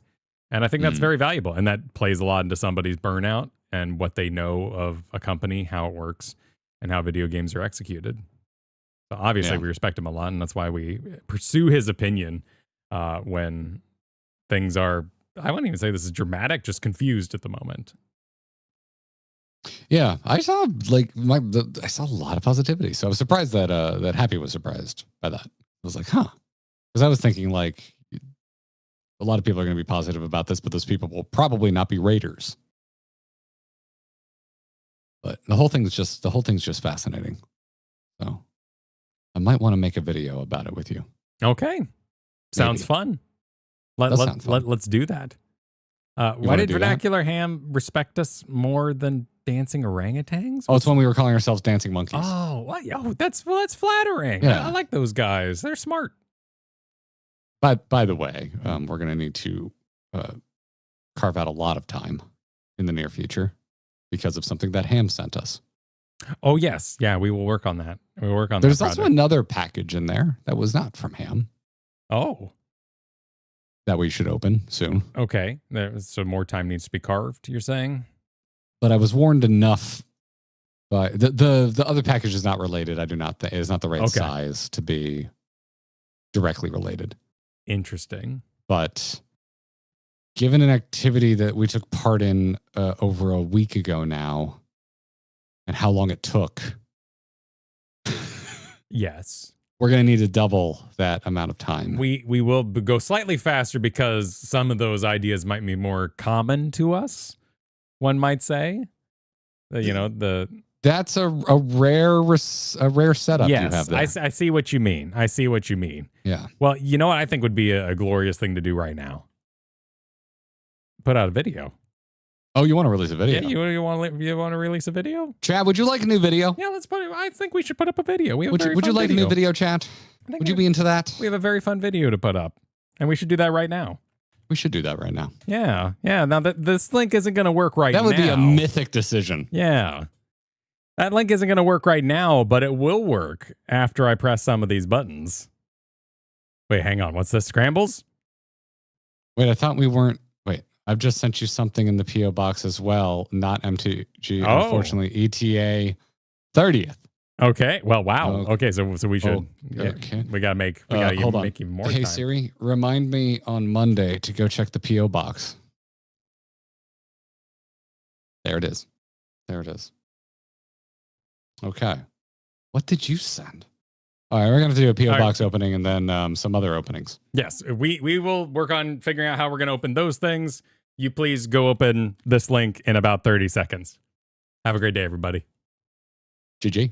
And I think that's very valuable. And that plays a lot into somebody's burnout and what they know of a company, how it works, and how video games are executed. So obviously, we respect him a lot, and that's why we pursue his opinion when things are, I wouldn't even say this is dramatic, just confused at the moment. Yeah, I saw I saw a lot of positivity. So I was surprised that that Happy was surprised by that. I was like, huh. Because I was thinking like a lot of people are going to be positive about this, but those people will probably not be raiders. But the whole thing's just fascinating. So I might want to make a video about it with you. Okay. Sounds Maybe. fun. Let's do that. Why did Vernacular Ham respect us more than dancing orangutans? Oh, it's when we were calling ourselves dancing monkeys. Oh, that's flattering. Yeah. I like those guys. They're smart. But by the way, we're going to need to carve out a lot of time in the near future because of something that Ham sent us. Oh, yes. Yeah, we will work on that. We'll work on There's that also project. another package in there that was not from Ham Oh, that we should open soon. okay. So more time needs to be carved, you're saying? But I was warned enough. But the other package is not related. I do not think it is not the right size to be directly related. Interesting. But given an activity that we took part in over a week ago now, and how long it took, Yes. we're going to need to double that amount of time. We will go slightly faster because some of those ideas might be more common to us, one might say. That's a rare setup you have there. I see what you mean. Yeah. Well, you know what I think would be a glorious thing to do right now? Put out a video. Oh, you want to release a video? Yeah, you want to release a video? Chad, would you like a new video? Yeah, let's put it. I think we should put up a video. Would you like a new video, Chad? Would you be into that? We have a very fun video to put up, and we should do that right now. We should do that right now. Yeah. Now this link isn't going to work right now. That would be a mythic decision. Yeah. That link isn't going to work right now, but it will work after I press some of these buttons. Wait, hang on. What's this? Scrambles? Wait, I thought we weren't. Wait, I've just sent you something in the P.O. box as well. Not MTG, unfortunately. ETA 30th. Okay. Well, wow. Okay, so we should. Okay. We got to make even more Hey, time. Siri, remind me on Monday to go check the P.O. box. There it is. Okay. What did you send? All right, we're going to do a P.O. box opening and then some other openings. Yes, we will work on figuring out how we're going to open those things. You please go open this link in about 30 seconds. Have a great day, everybody. GG.